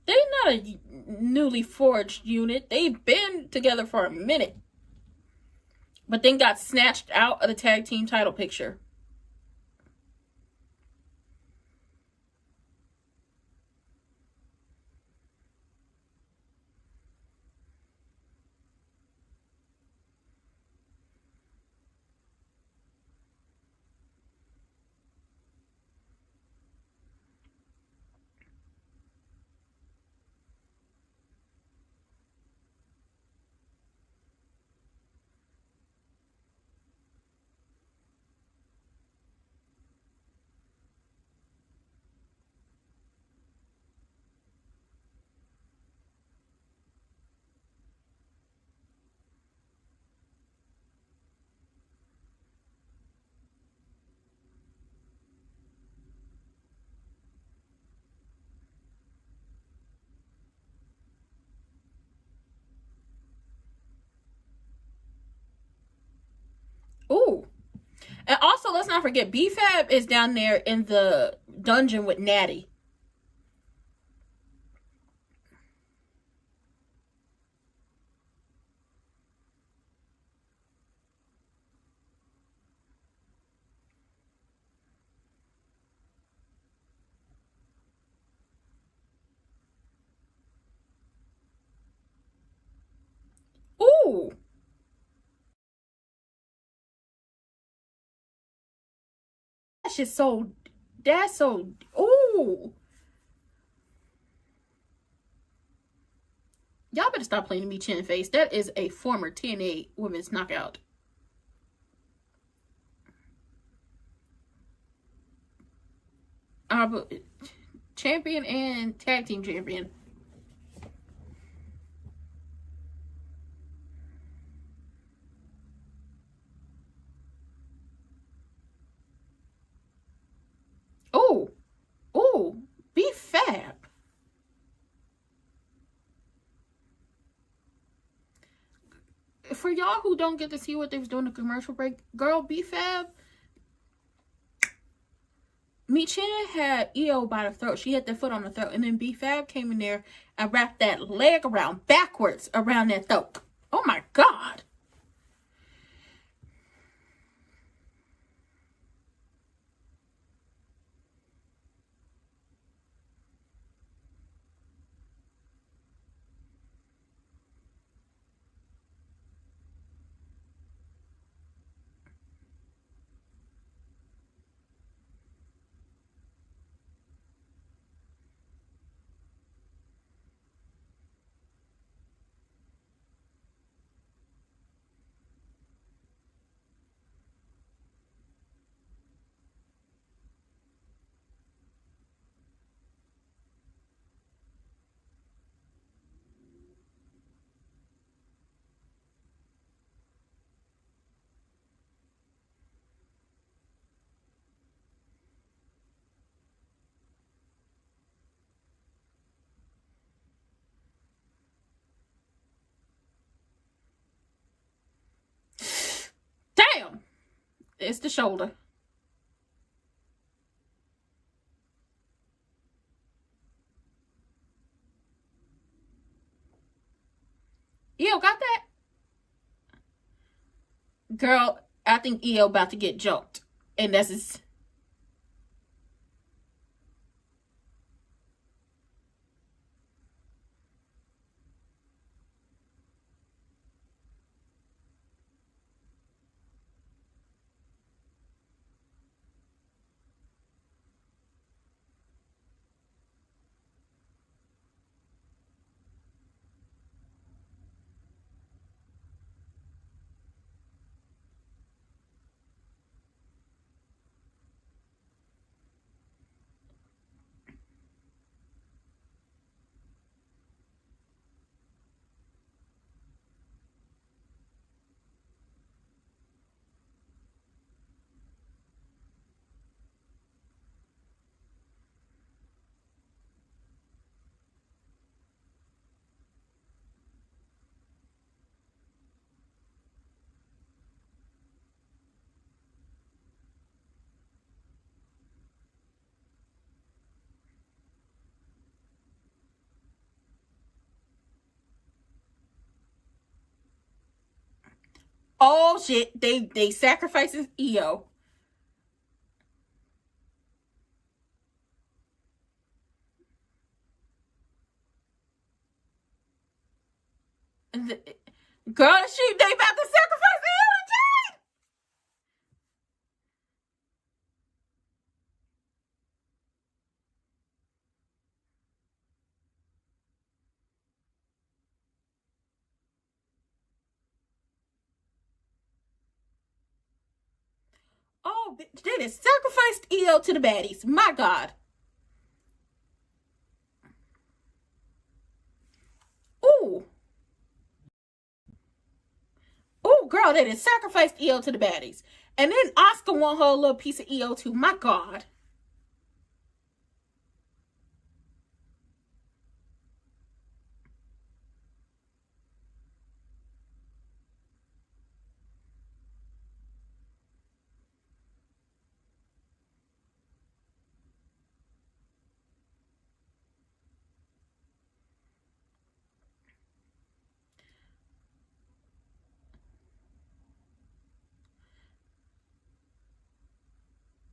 They're not a newly forged unit. They've been together for a minute. But then got snatched out of the tag team title picture. Ooh. And also, let's not forget, B-Fab is down there in the dungeon with Natty. Ooh. That's so, ooh. Y'all better stop playing me chin face. That is a former TNA Women's Knockout. Champion and tag team champion. Oh, B-Fab. For y'all who don't get to see what they was doing in the commercial break, girl, B-Fab Michin had EO by the throat. She had their foot on the throat. And then B-Fab came in there and wrapped that leg around backwards around that throat. Oh my God. Damn. It's the shoulder. EO got that? Girl, I think EO about to get jumped. And that's his... Oh shit, they sacrifices EO. Girl, shoot, they about to sacrifice EO and Jade. Oh, they just sacrificed EO to the baddies. My God. Ooh. Ooh, girl, they just sacrificed EO to the baddies. And then Oscar want her a little piece of EO too. My God.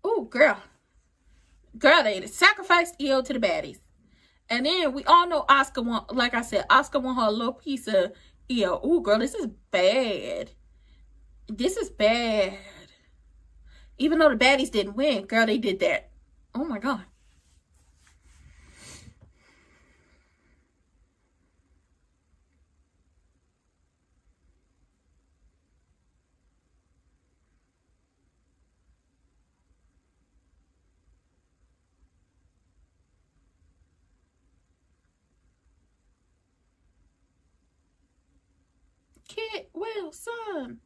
Ooh, girl. Girl, they sacrificed EO to the baddies. And then we all know Oscar want, like I said, Oscar want her a little piece of EO. Ooh, girl, this is bad. This is bad. Even though the baddies didn't win, girl, they did that. Oh my God. Kit Wilson.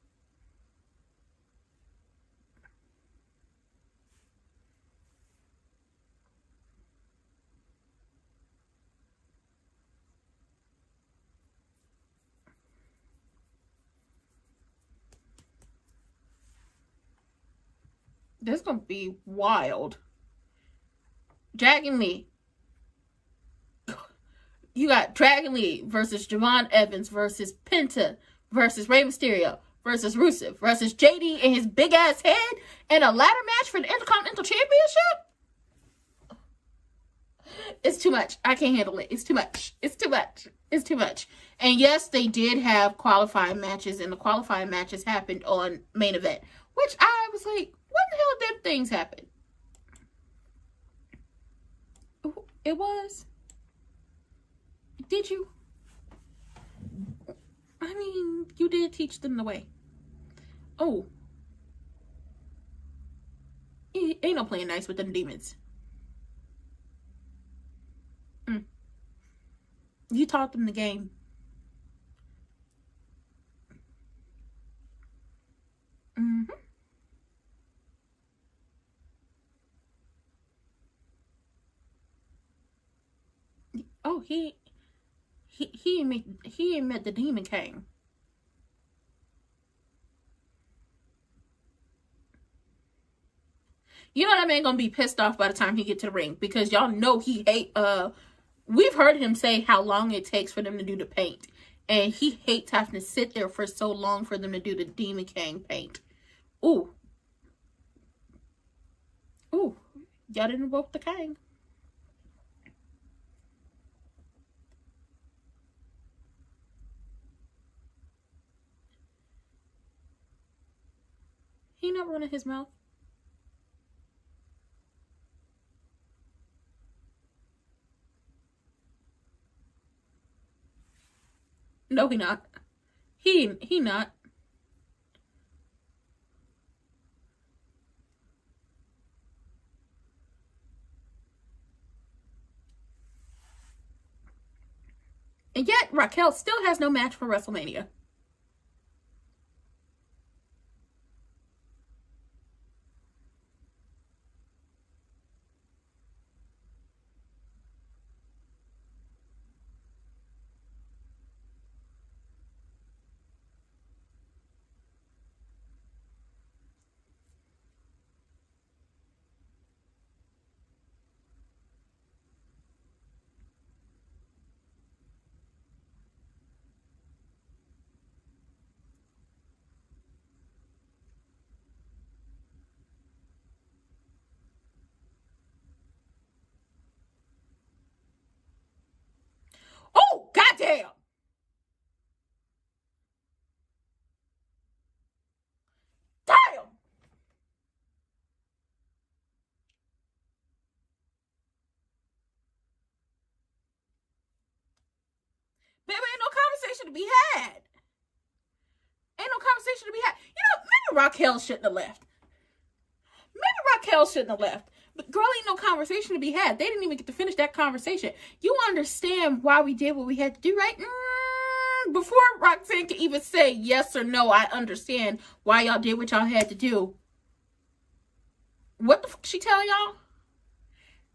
This is gonna be wild. Dragon Lee. You got Dragon Lee versus Javon Evans versus Penta versus Rey Mysterio versus Rusev versus JD and his big ass head in a ladder match for the Intercontinental Championship? It's too much. I can't handle it. It's too much. It's too much. It's too much. And yes, they did have qualifying matches, and the qualifying matches happened on main event, which I was like, what the hell did things happen? It was. Did you? I mean, you did teach them the way. Oh. Ain't no playing nice with them demons. You taught them the game. Oh, he ain't met the Demon King. You know that man gonna be pissed off by the time he get to the ring, because y'all know he hate we've heard him say how long it takes for them to do the paint. And he hates having to sit there for so long for them to do the Demon King paint. Ooh. Ooh. Y'all didn't invoke the king. He not running his mouth. No, he not. He not. And yet, Raquel still has no match for WrestleMania. Oh, goddamn! Damn! Baby, ain't no conversation to be had. Ain't no conversation to be had. You know, maybe Raquel shouldn't have left. Maybe Raquel shouldn't have left. But girl, ain't no conversation to be had. They didn't even get to finish that conversation. You understand why we did what we had to do, right? Before Roxanne could even say yes or no, I understand why y'all did what y'all had to do. What the fuck she tell y'all?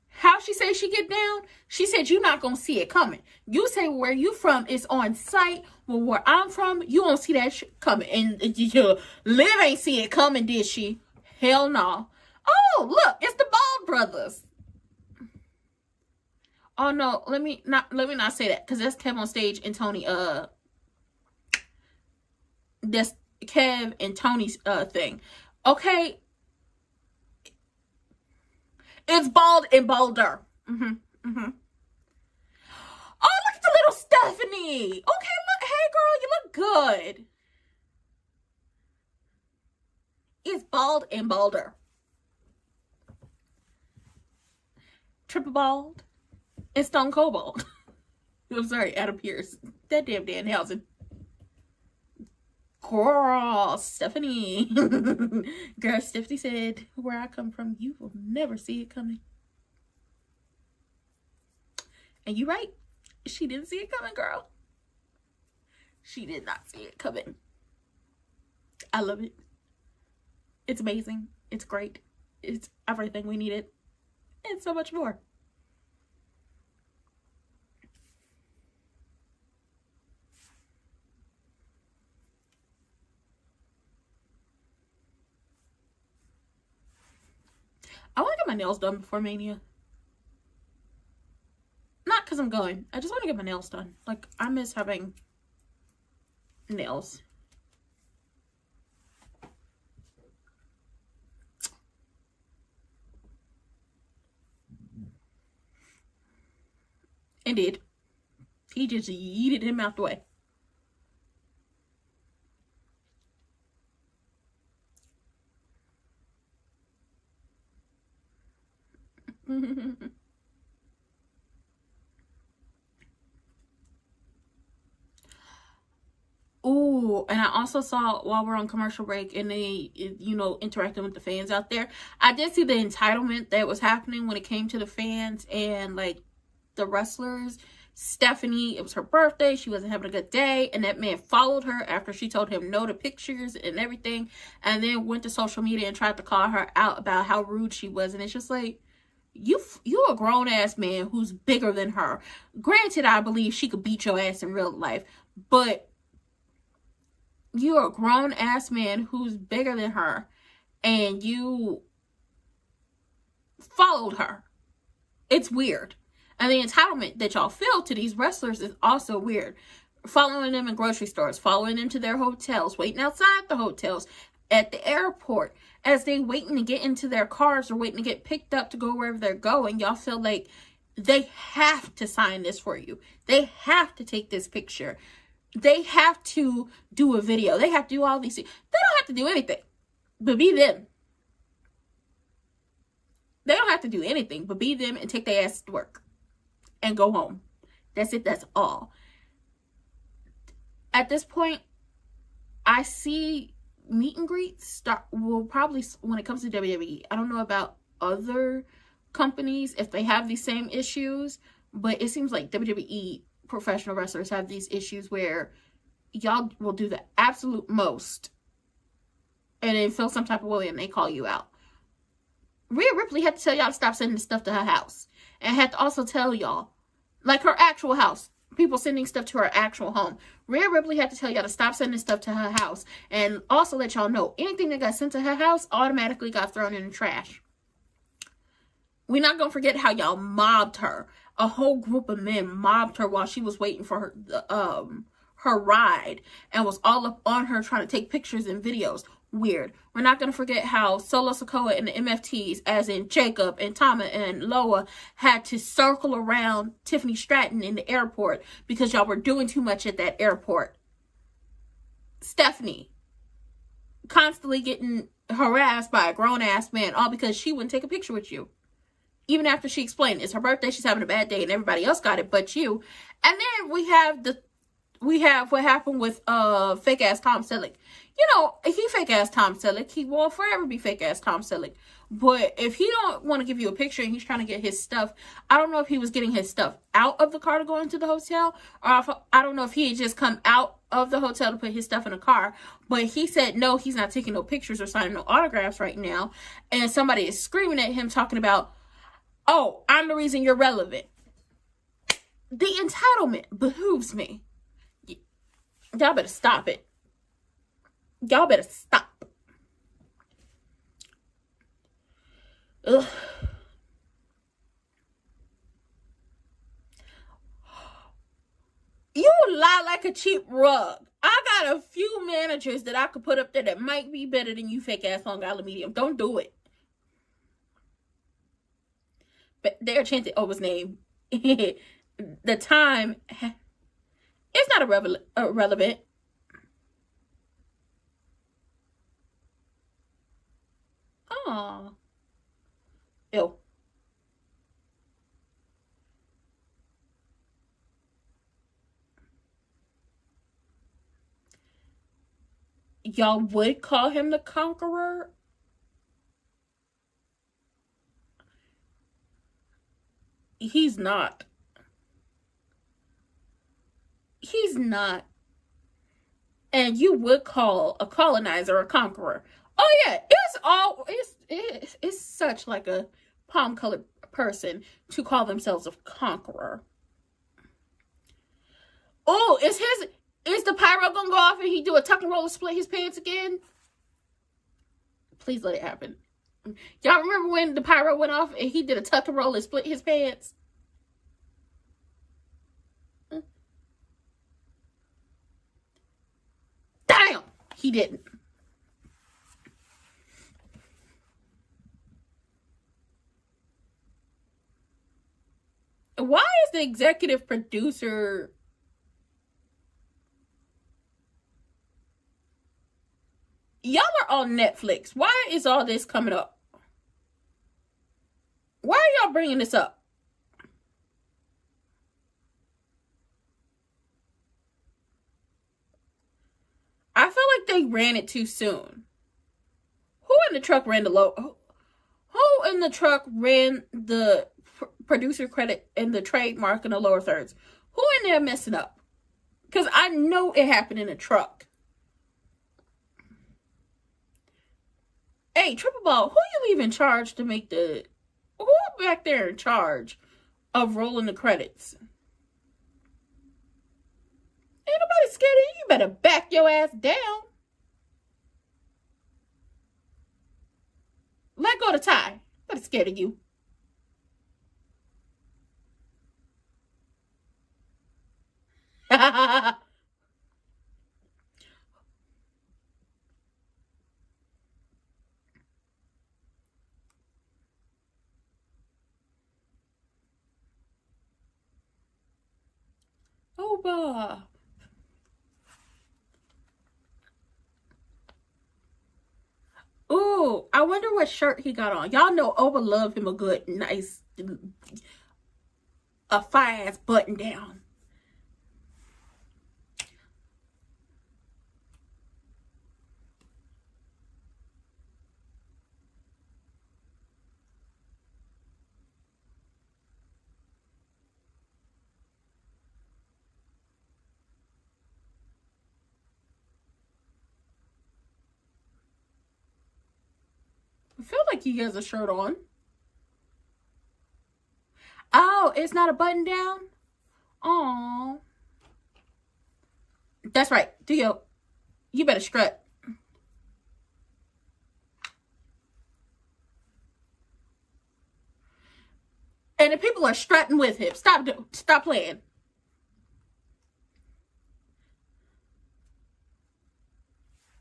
How she say she get down? She said you're not gonna see it coming. You say where you from is on site. Well, where I'm from, you won't see that shit coming. And Liv ain't see it coming, did she? Hell no. Oh, look, it's the Bald brothers. Oh no, let me not say that, because that's Kev on stage and Tony. That's Kev and Tony's thing. Okay. It's Bald and Balder. Oh, look at the little Stephanie. Okay, look. Hey, girl, you look good. It's Bald and Balder. Triple Bald and Stone Cold Bald. I'm sorry, Adam Pearce. That damn Danhausen. Girl, Stephanie. Girl, Stephanie said, where I come from, you will never see it coming. And you're right. She didn't see it coming, girl. She did not see it coming. I love it. It's amazing. It's great. It's everything we needed. And so much more. I want to get my nails done before Mania. as I'm going, I just want to get my nails done. Like, I miss having nails. Indeed. He just yeeted him out the way. Ooh, and I also saw while we're on commercial break and they, you know, interacting with the fans out there, I did see the entitlement that was happening when it came to the fans and, like, the wrestlers. Stephanie, it was her birthday. She wasn't having a good day. And that man followed her after she told him no to pictures and everything. And then went to social media and tried to call her out about how rude she was. And it's just like, you're a grown-ass man who's bigger than her. Granted, I believe she could beat your ass in real life. But you're a grown-ass man who's bigger than her. And you followed her. It's weird. And the entitlement that y'all feel to these wrestlers is also weird. Following them in grocery stores, following them to their hotels, waiting outside the hotels, at the airport, as they waiting to get into their cars or waiting to get picked up to go wherever they're going. Y'all feel like they have to sign this for you. They have to take this picture. They have to do a video. They have to do all these things. They don't have to do anything but be them. They don't have to do anything but be them and take their ass to work. And go home. That's it. That's all. At this point, I see meet and greets will probably, when it comes to WWE, I don't know about other companies if they have these same issues, but it seems like WWE professional wrestlers have these issues where y'all will do the absolute most and then feel some type of way and they call you out. Rhea Ripley had to tell y'all to stop sending stuff to her house. And had to also tell y'all, like her actual house, people sending stuff to her actual home. Rhea Ripley had to tell y'all to stop sending stuff to her house. And also let y'all know, anything that got sent to her house automatically got thrown in the trash. We're not going to forget how y'all mobbed her. A whole group of men mobbed her while she was waiting for her ride. And was all up on her trying to take pictures and videos. Weird. We're not going to forget how Solo Sikoa and the MFTs, as in Jacob and Tama and Loa, had to circle around Tiffany Stratton in the airport because y'all were doing too much at that airport. Stephanie constantly getting harassed by a grown-ass man, all because she wouldn't take a picture with you. Even after she explained it's her birthday, she's having a bad day, and everybody else got it but you. And then we have what happened with fake-ass Tom Selleck. You know, he fake-ass Tom Selleck. He will forever be fake-ass Tom Selleck. But if he don't want to give you a picture and he's trying to get his stuff, I don't know if he was getting his stuff out of the car to go into the hotel, or I don't know if he had just come out of the hotel to put his stuff in a car. But he said, no, he's not taking no pictures or signing no autographs right now. And somebody is screaming at him talking about, oh, I'm the reason you're relevant. The entitlement behooves me. Y'all better stop it. Y'all better stop. Ugh. You lie like a cheap rug. I got a few managers that I could put up there that might be better than you fake ass Long Island Medium. Don't do it. But they're chanting Oba's name. The time, it's not irrelevant. Oh. Ew. Y'all would call him the Conqueror? He's not. He's not. And you would call a colonizer a conqueror. Oh yeah, it's such like a palm-colored person to call themselves a conqueror. Oh, is the pyro gonna go off and he do a tuck and roll and split his pants again? Please let it happen. Y'all remember when the pyro went off and he did a tuck and roll and split his pants? he didn't. Why is the executive producer... Y'all are on Netflix. Why is all this coming up? Why are y'all bringing this up? I feel like they ran it too soon. Who in the truck ran the Who in the truck ran the producer credit and the trademark in the lower thirds? Who in there messing up? Because I know it happened in a truck. Hey, Triple Ball, who you leave in charge to make the... Who back there in charge of rolling the credits? Ain't nobody scared of you. You better back your ass down. Let go of the tie. Nobody's scared of you. Oba. Ooh, I wonder what shirt he got on. Y'all know Oba love him a good, nice, a fire-ass button down. I feel like he has a shirt on. Oh, it's not a button down? Aww. That's right. Theo, you better strut. And the people are strutting with him. Stop playing.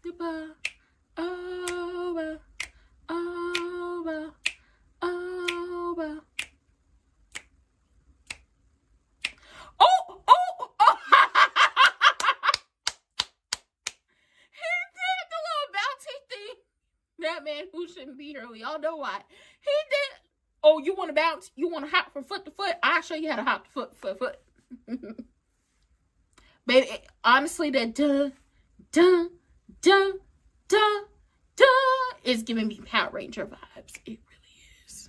Goodbye. Over. Over. Over. Oh! He did the little bounty thing. That man who shouldn't be here. We all know why. He did. Oh, you want to bounce? You want to hop from foot to foot? I'll show you how to hop foot. Baby, honestly, that dun is giving me Power Ranger vibes. It really is.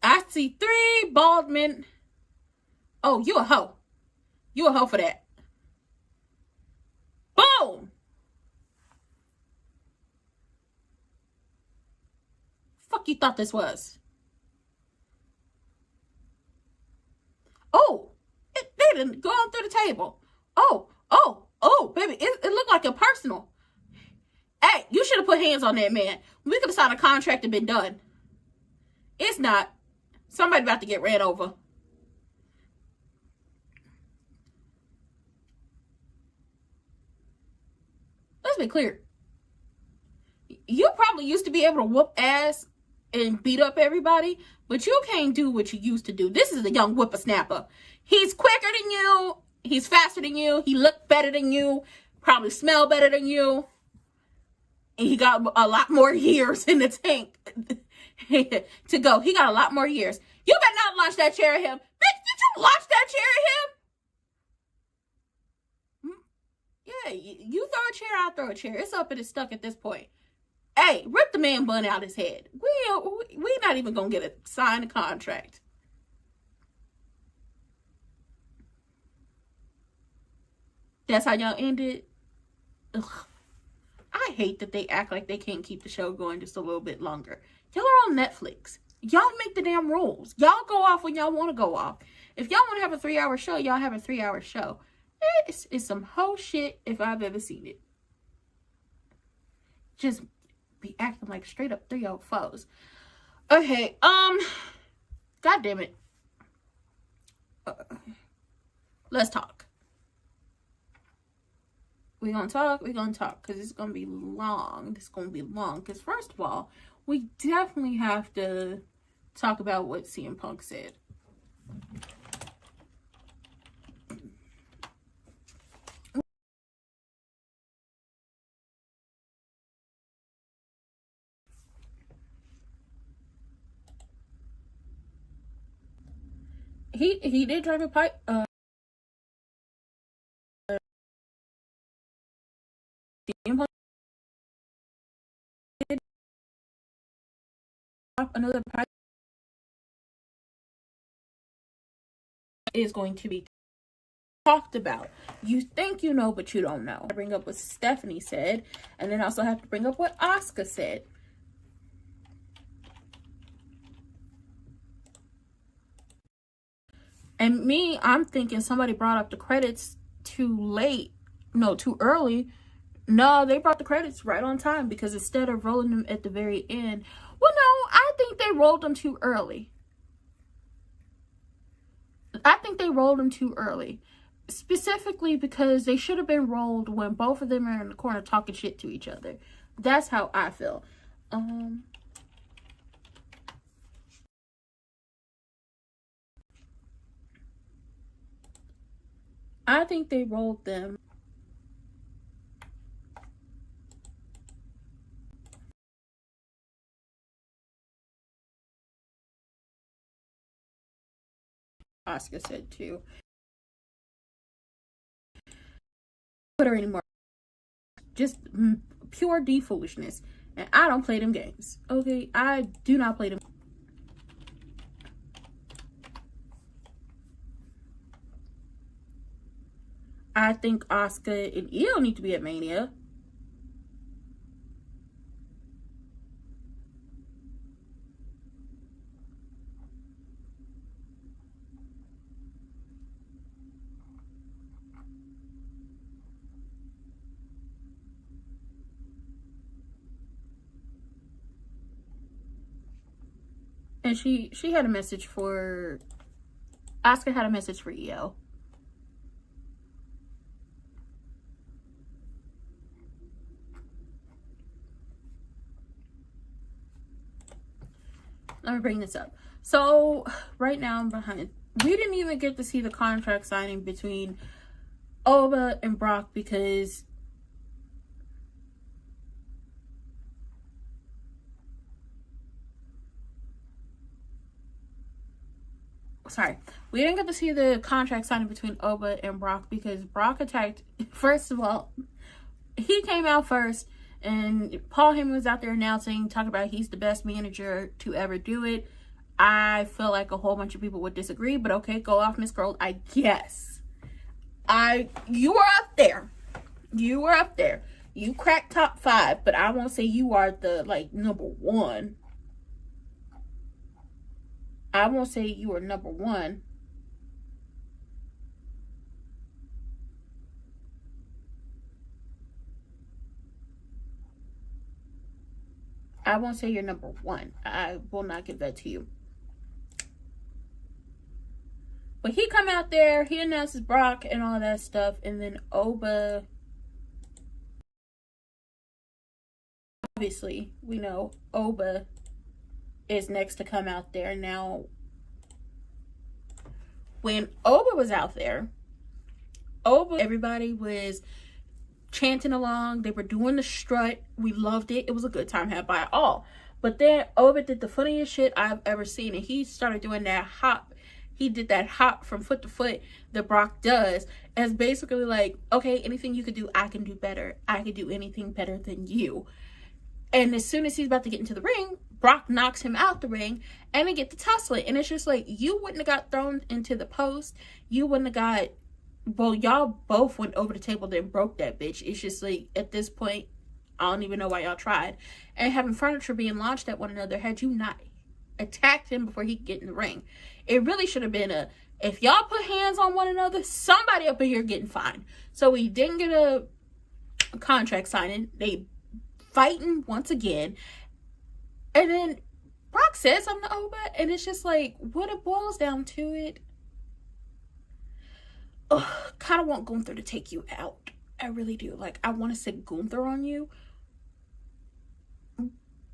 I see 3 bald men. Oh, you a hoe. You a hoe for that. Boom. Fuck you thought this was? Oh, they didn't go on through the table. Oh, baby, it looked like a personal. Hey, you should have put hands on that man. We could have signed a contract and been done. It's not. Somebody about to get ran over. Let's be clear. You probably used to be able to whoop ass and beat up everybody, but you can't do what you used to do. This is a young whippersnapper. He's quicker than you. He's faster than you. He looked better than you. Probably smell better than you. And he got a lot more years in the tank to go. He got a lot more years. You better not launch that chair at him. Bitch, did you launch that chair at him? Yeah, you throw a chair, I'll throw a chair. It's up and it's stuck at this point. Hey, rip the man bun out his head. We not even gonna get a signed contract. That's how y'all ended. Ugh. I hate that they act like they can't keep the show going just a little bit longer. Y'all are on Netflix. Y'all make the damn rules. Y'all go off when y'all want to go off. If y'all want to have a 3-hour show, y'all have a 3-hour show. It's some whole shit if I've ever seen it. Just be acting like straight up 3-0 foes. Okay, God damn it. Let's talk. We're gonna talk, because it's gonna be long. It's gonna be long, because first of all, we definitely have to talk about what CM Punk said. He did drive a pipe. CM Punk did another pipe is going to be talked about. You think you know, but you don't know. I bring up what Stephanie said, and then I also have to bring up what Asuka said. And me, I'm thinking somebody brought up the credits too late. No, too early. No, they brought the credits right on time, because instead of rolling them at the very end, well, no, I think they rolled them too early. I think they rolled them too early. Specifically because they should have been rolled when both of them are in the corner talking shit to each other. That's how I feel. I think they rolled them. Oscar said too. Put her anymore. Just pure D foolishness. And I don't play them games. Okay? I do not play them. I think Oscar and Io need to be at Mania. And she had a message for... Asuka had a message for Io. Let me bring this up. So, right now I'm behind. We didn't even get to see the contract signing between Oba and Brock because... Sorry. We didn't get to see the contract signing between Oba and Brock because Brock attacked... First of all, he came out first. And Paul Heyman was out there announcing, talking about he's the best manager to ever do it. I feel like a whole bunch of people would disagree, but okay, go off, Miss Girl. I guess. You were up there. You were up there. You cracked top 5, but I won't say you are the, like, number 1. I won't say you are number 1. I won't say you're number 1. I will not give that to you. But he come out there, he announces Brock and all that stuff, and then Oba... Obviously, we know Oba is next to come out there. Now, when Oba was out there, everybody was chanting along. They were doing the strut. We loved it. It was a good time had by all. But then Oba did the funniest shit I've ever seen, and he started doing that hop. He did that hop from foot to foot that Brock does, as basically like, okay, anything you could do, I can do better. I could do anything better than you. And as soon as he's about to get into the ring, Brock knocks him out the ring, and they get to tussling. And it's just like, you wouldn't have got thrown into the post. You wouldn't have got... Well, y'all both went over the table and broke that bitch. It's just like, at this point, I don't even know why y'all tried. And having furniture being launched at one another, had you not attacked him before he could get in the ring, it really should have been a, if y'all put hands on one another, somebody up in here getting fined. So we didn't get a contract signing. They fighting once again. And then Brock says something to Oba, and it's just like, what it boils down to it, kind of want Gunther to take you out. I really do. Like, I want to sit Gunther on you.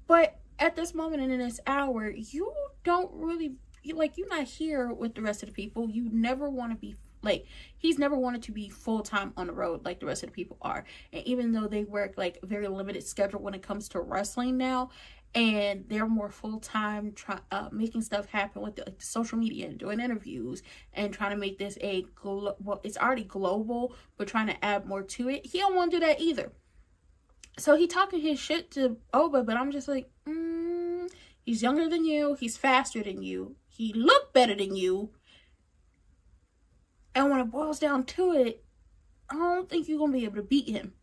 But at this moment and in this hour, you don't really, like, you're not here with the rest of the people. You never want to be, like, he's never wanted to be full-time on the road like the rest of the people are. And even though they work, like, a very limited schedule when it comes to wrestling now, and they're more full-time making stuff happen with the social media and doing interviews and trying to make this well, it's already global, but trying to add more to it. He don't want to do that either. So he talking his shit to Oba, but I'm just like, he's younger than you, he's faster than you, he looked better than you, and when it boils down to it, I don't think you're gonna be able to beat him.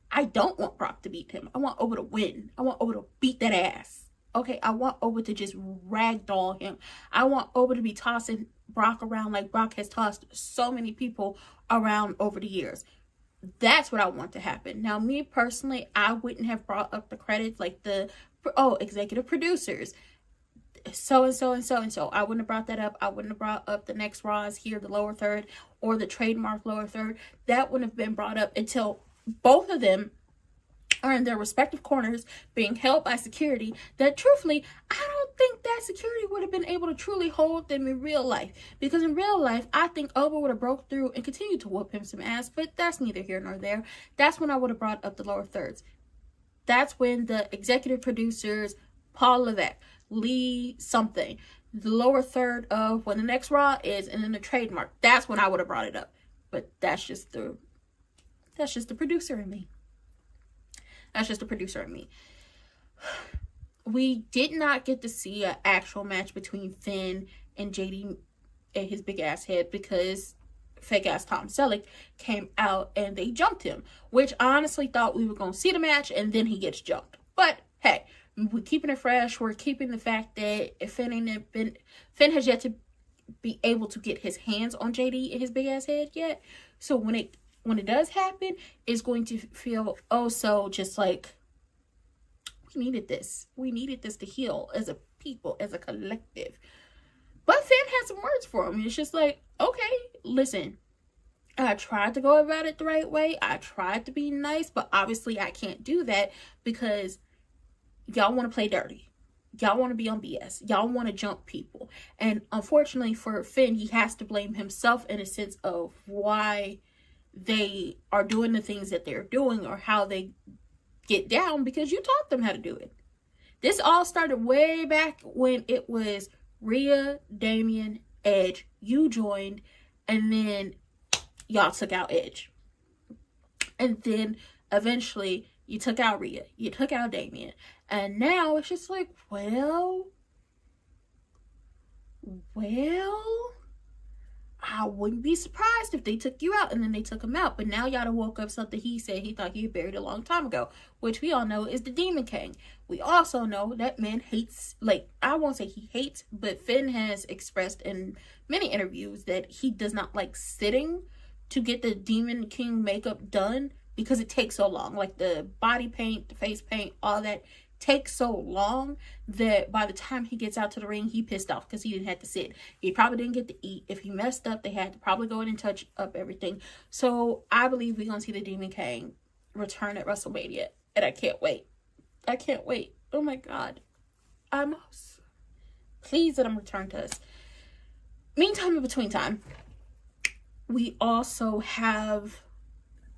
I don't want Brock to beat him. I want Oba to win. I want Oba to beat that ass. Okay, I want Oba to just ragdoll him. I want Oba to be tossing Brock around like Brock has tossed so many people around over the years. That's what I want to happen. Now, me personally, I wouldn't have brought up the credits like the, executive producers. So and so and so and so. I wouldn't have brought that up. I wouldn't have brought up the next Raws here, the lower third, or the trademark lower third. That wouldn't have been brought up until both of them are in their respective corners being held by security that, truthfully, I don't think that security would have been able to truly hold them in real life. Because in real life, I think Oba would have broke through and continued to whoop him some ass, but that's neither here nor there. That's when I would have brought up the lower thirds. That's when the executive producers, Paul Levesque, Lee something, the lower third of when the next Raw is, and then the trademark. That's when I would have brought it up. But that's just the producer in me. That's just the producer in me. We did not get to see an actual match between Finn and JD and his big ass head because fake ass Tom Selleck came out and they jumped him, which I honestly thought we were going to see the match and then he gets jumped. But hey, we're keeping it fresh. We're keeping the fact that Finn has yet to be able to get his hands on JD and his big ass head yet. So when it does happen, it's going to feel so just like we needed this. We needed this to heal as a people, as a collective. But Finn had some words for him. It's just like, okay, listen, I tried to go about it the right way. I tried to be nice, but obviously I can't do that because y'all want to play dirty. Y'all want to be on BS. Y'all want to jump people. And unfortunately for Finn, he has to blame himself in a sense of why they are doing the things that they're doing or how they get down because you taught them how to do it. This all started way back when it was Rhea, Damian, Edge. You joined and then y'all took out Edge. And then eventually you took out Rhea. You took out Damian. And now it's just like, well, I wouldn't be surprised if they took you out and then they took him out. But now y'all done woke up something he said he thought he had buried a long time ago, which we all know is the Demon King. We also know that man hates, like, I won't say he hates, but Finn has expressed in many interviews that he does not like sitting to get the Demon King makeup done because it takes so long. Like the body paint, the face paint, all that takes so long that by the time he gets out to the ring, he pissed off because he didn't have to sit. He probably didn't get to eat. If he messed up, they had to probably go in and touch up everything. So I believe we're going to see the Demon King return at WrestleMania. And I can't wait. I can't wait. Oh my God. I'm pleased that I'm returned to us. Meantime, in between time, we also have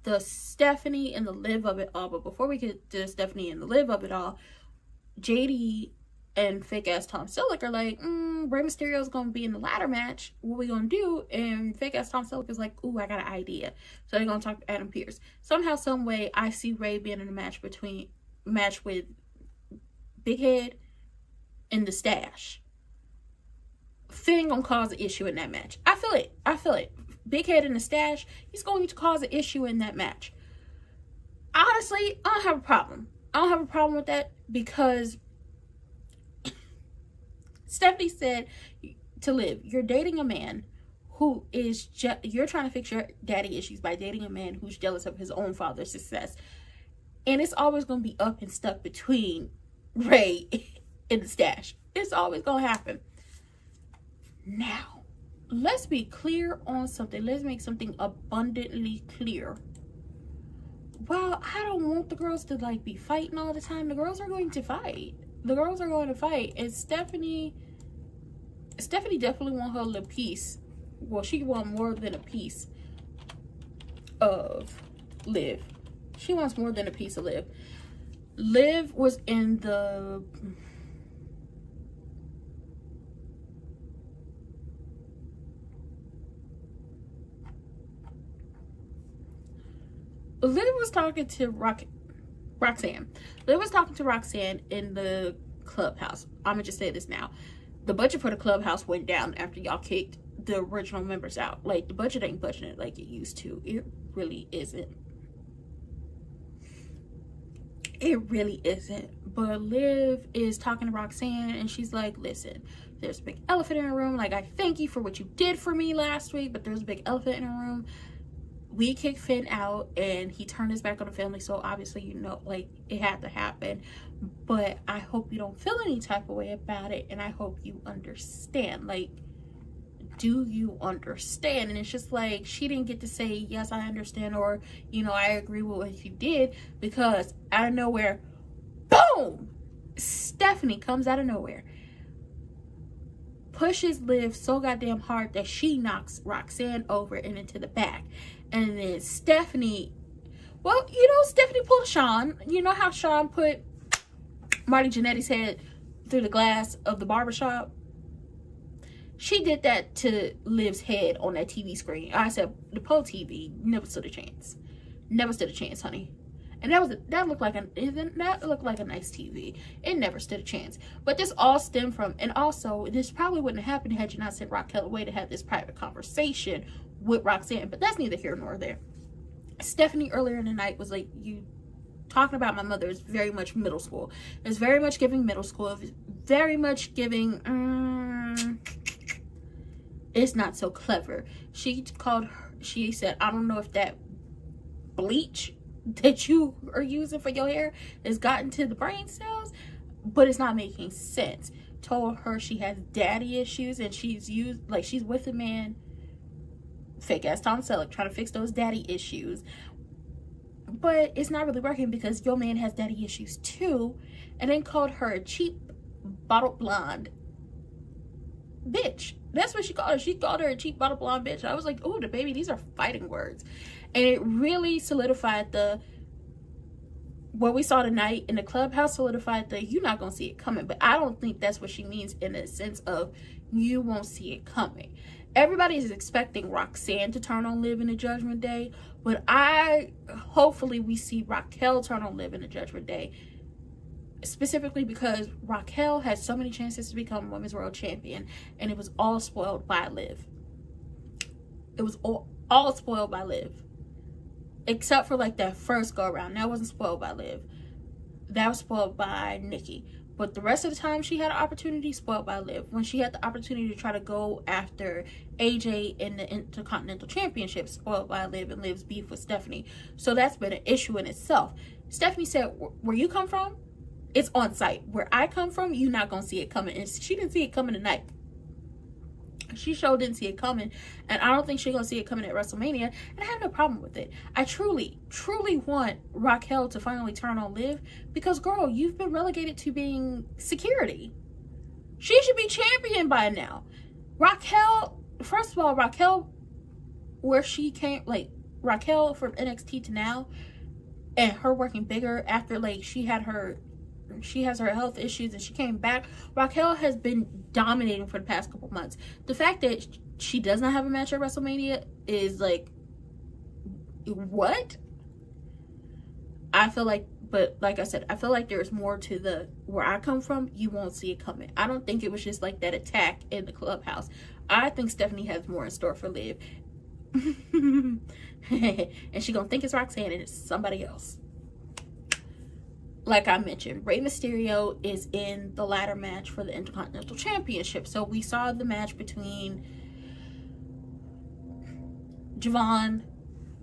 the Stephanie and the Liv of it all. But before we get to Stephanie and the Liv of it all, JD and fake ass Tom Selleck are like, Rey Mysterio's gonna be in the ladder match. What we gonna do? And fake ass Tom Selleck is like, ooh, I got an idea. So they're gonna talk to Adam Pearce. Somehow, some way, I see Rey being in a match with Big Head and the Stash. Finn gonna cause an issue in that match. I feel it. Big Head and the Stash, he's going to cause an issue in that match. Honestly, I don't have a problem. I don't have a problem with that because Stephanie said to Liv, you're dating a man who is you're trying to fix your daddy issues by dating a man who's jealous of his own father's success. And it's always going to be up and stuck between Rey and the Stash. It's always going to happen. Now, let's be clear on something. Let's make something abundantly clear. Well, I don't want the girls to like be fighting all the time. The girls are going to fight. The girls are going to fight. And Stephanie definitely want her little piece. Well, she want more than a piece of Liv. She wants more than a piece of Liv. Liv was in the Liv was talking to Roxanne. Liv was talking to Roxanne in the clubhouse. I'm gonna just say this now. The budget for the clubhouse went down after y'all kicked the original members out. Like, the budget ain't budgeting like it used to. It really isn't. It really isn't. But Liv is talking to Roxanne and she's like, listen, there's a big elephant in the room. Like, I thank you for what you did for me last week, but there's a big elephant in the room. We kicked Finn out and he turned his back on the family, so obviously, you know, like, it had to happen. But I hope you don't feel any type of way about it, and I hope you understand. Like, do you understand? And it's just like, she didn't get to say, yes, I understand, or, you know, I agree with what you did, because out of nowhere, boom, Stephanie comes out of nowhere, pushes Liv so goddamn hard that she knocks Roxanne over and into the back. And then Stephanie, well, you know, Stephanie pulled Sean. You know how Sean put Marty Jannetty's head through the glass of the barbershop? She did that to Liv's head on that TV screen. I said, the Poe TV never stood a chance. Never stood a chance, honey. And that looked like a nice TV. It never stood a chance. But this all stemmed from, and also this probably wouldn't have happened had you not sent Raquel away to have this private conversation with Roxanne. But that's neither here nor there. Stephanie earlier in the night was like, you talking about my mother is very much middle school. It's very much giving middle school. It's very much giving, it's not so clever. She said, I don't know if that bleach that you are using for your hair has gotten to the brain cells, but it's not making sense. Told her she has daddy issues and she's with a man, fake ass Tom Selleck, trying to fix those daddy issues, but it's not really working because your man has daddy issues too. And then called her a cheap bottle blonde bitch. That's what she called her. She called her a cheap bottle blonde bitch. I was like, oh, the baby, these are fighting words. And it really solidified what we saw tonight in the clubhouse, solidified you're not going to see it coming. But I don't think that's what she means in the sense of you won't see it coming. Everybody is expecting Roxanne to turn on Liv in the Judgment Day. But hopefully we see Raquel turn on Liv in the Judgment Day. Specifically because Raquel had so many chances to become Women's World Champion. And it was all spoiled by Liv. It was all spoiled by Liv. Except for like that first go around. That wasn't spoiled by Liv. That was spoiled by Nikki. But the rest of the time she had an opportunity, spoiled by Liv. When she had the opportunity to try to go after AJ in the Intercontinental Championship, spoiled by Liv and Liv's beef with Stephanie. So that's been an issue in itself. Stephanie said, where you come from, it's on site. Where I come from, you're not going to see it coming. And she didn't see it coming tonight. She sure didn't see it coming, and I don't think she's gonna see it coming at WrestleMania, and I have no problem with it. I truly want Raquel to finally turn on Liv, because girl, you've been relegated to being security. She should be champion by now. Raquel, first of all, Raquel, where she came, like Raquel from NXT to now, and her working bigger after like she has her health issues and she came back. Raquel has been dominating for the past couple months. The fact that she does not have a match at WrestleMania is like, what? I feel like, but like I said, I feel like there's more to where I come from, you won't see it coming. I don't think it was just like that attack in the clubhouse. I think Stephanie has more in store for Liv. And she gonna think it's Roxanne and it's somebody else. Like I mentioned, Rey Mysterio is in the ladder match for the Intercontinental Championship. So we saw the match between Javon,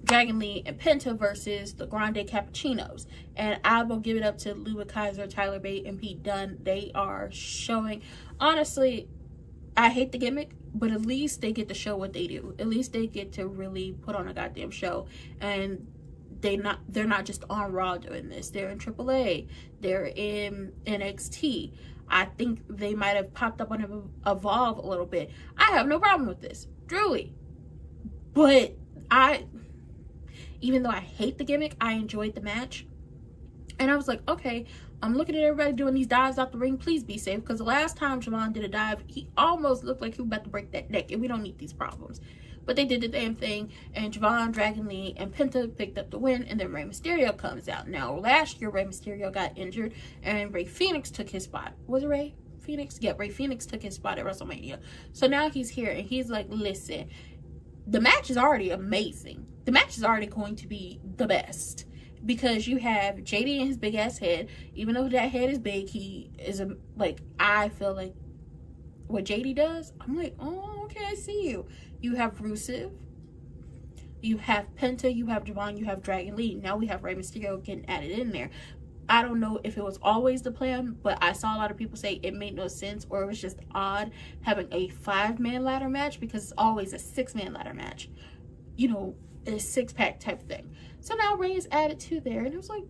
Dragon Lee, and Penta versus the Grande Cappuccinos. And I will give it up to Luba Kaiser, Tyler Bate, and Pete Dunne. They are showing, honestly, I hate the gimmick, but at least they get to show what they do. At least they get to really put on a goddamn show. And they're not just on Raw doing this. They're in AAA. They're in NXT. I think they might have popped up on Evolve a little bit. I have no problem with this, truly. But even though I hate the gimmick, I enjoyed the match. And I was like, okay, I'm looking at everybody doing these dives out the ring. Please be safe. Because the last time Javon did a dive, he almost looked like he was about to break that neck. And we don't need these problems. But they did the damn thing. And Javon, Dragon Lee, and Penta picked up the win. And then Rey Mysterio comes out. Now, last year, Rey Mysterio got injured. And Rey Fenix took his spot. Was it Rey Fenix? Yeah, Rey Fenix took his spot at WrestleMania. So now he's here. And he's like, listen, the match is already amazing. The match is already going to be the best. Because you have JD and his big ass head. Even though that head is big, he is I feel like what JD does, I'm like, oh, okay, I see you. You have Rusev, you have Penta, you have Javon, you have Dragon Lee. Now we have Rey Mysterio getting added in there. I don't know if it was always the plan, but I saw a lot of people say it made no sense, or it was just odd having a 5-man ladder match, because it's always a 6-man ladder match. You know, a 6-pack type thing. So now Rey is added to there, and it was like,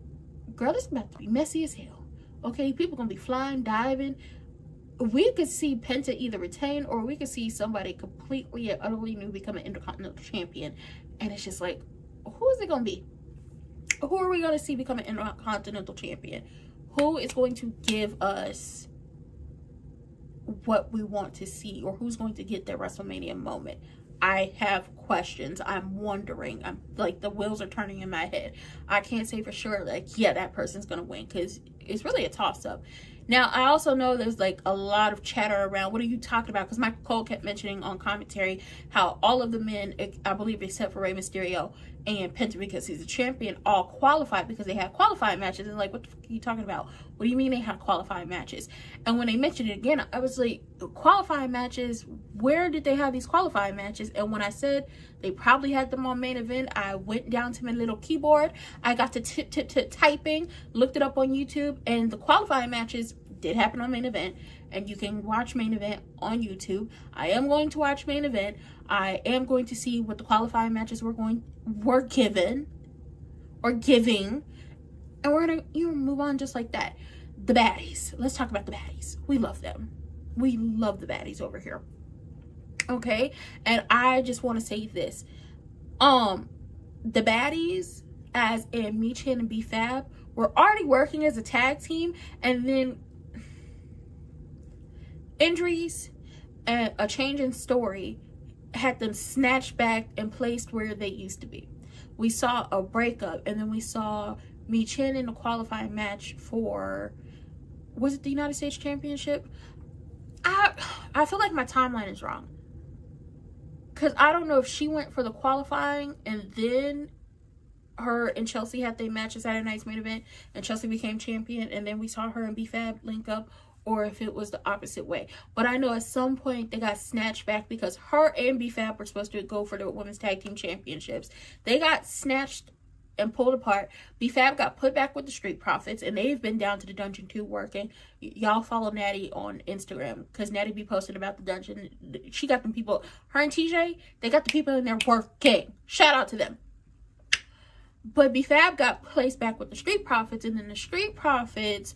girl, this is about to be messy as hell. Okay, people gonna be flying, diving. We could see Penta either retain, or we could see somebody completely and utterly new become an Intercontinental Champion. And it's just like, who is it gonna be? Who are we gonna see become an Intercontinental Champion? Who is going to give us what we want to see, or who's going to get their WrestleMania moment? I have questions. I'm wondering. I'm like, the wheels are turning in my head. I can't say for sure, like, yeah, that person's gonna win, because it's really a toss-up. Now, I also know there's like a lot of chatter around, what are you talking about? Because Michael Cole kept mentioning on commentary how all of the men, I believe except for Rey Mysterio and Penta, because he's a champion, all qualified because they had qualifying matches. And like, what the fuck are you talking about? What do you mean they had qualifying matches? And when they mentioned it again, I was like, qualifying matches, where did they have these qualifying matches? And when I said they probably had them on main event, I went down to my little keyboard. I got to typing, looked it up on YouTube, and the qualifying matches did happen on main event. And you can watch main event on YouTube. I am going to watch main event. I am going to see what the qualifying matches were given or giving, and we're gonna move on just like that. The baddies. Let's talk about the baddies. We love them. We love the baddies over here. Okay, and I just want to say this: the baddies, as in Michin and B-Fab, were already working as a tag team, and then injuries and a change in story had them snatched back and placed where they used to be. We saw a breakup, and then we saw Michin in a qualifying match for, was it the United States Championship? I feel like my timeline is wrong, because I don't know if she went for the qualifying and then her and Chelsea had their match at Saturday night's main event and Chelsea became champion, and then we saw her and B-Fab link up, or if it was the opposite way. But I know at some point they got snatched back, because her and B-Fab were supposed to go for the Women's Tag Team Championships. They got snatched and pulled apart. B-Fab got put back with the Street Profits, and they've been down to the dungeon too working. Y'all follow Natty on Instagram, because Natty be posting about the dungeon. She got them people, her and TJ, they got the people in there working. Shout out to them. But B-Fab got placed back with the Street Profits, and then the Street Profits,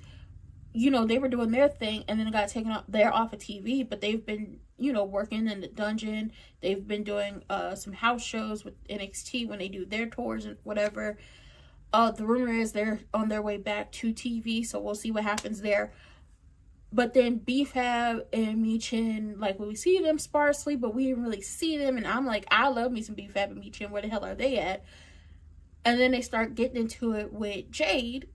you know, they were doing their thing, and then it got taken off. They're off of TV, but they've been, you know, working in the dungeon. They've been doing some house shows with NXT when they do their tours and whatever. The rumor is they're on their way back to TV, so we'll see what happens there. But then B-Fab and Michin, like, we see them sparsely, but we didn't really see them. And I'm like, I love me some B-Fab and Michin. Where the hell are they at? And then they start getting into it with Jade.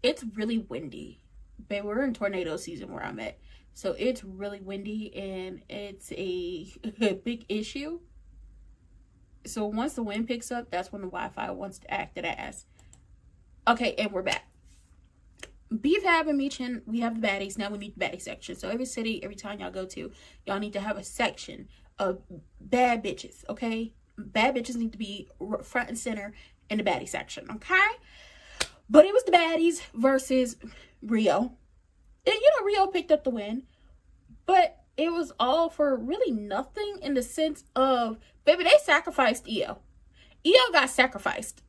It's really windy. Babe, we're in tornado season where I'm at. So it's really windy, and it's a big issue. So once the wind picks up, that's when the Wi-Fi wants to act an ass. Okay, and we're back. B-Fab and Michin, we have the baddies. Now we need the baddie section. So every city, every town y'all go to, y'all need to have a section of bad bitches, okay? Bad bitches need to be front and center in the baddie section, okay? But it was the baddies versus RHIYO. And, Rio picked up the win, but it was all for really nothing in the sense of, baby, they sacrificed Io. Io got sacrificed.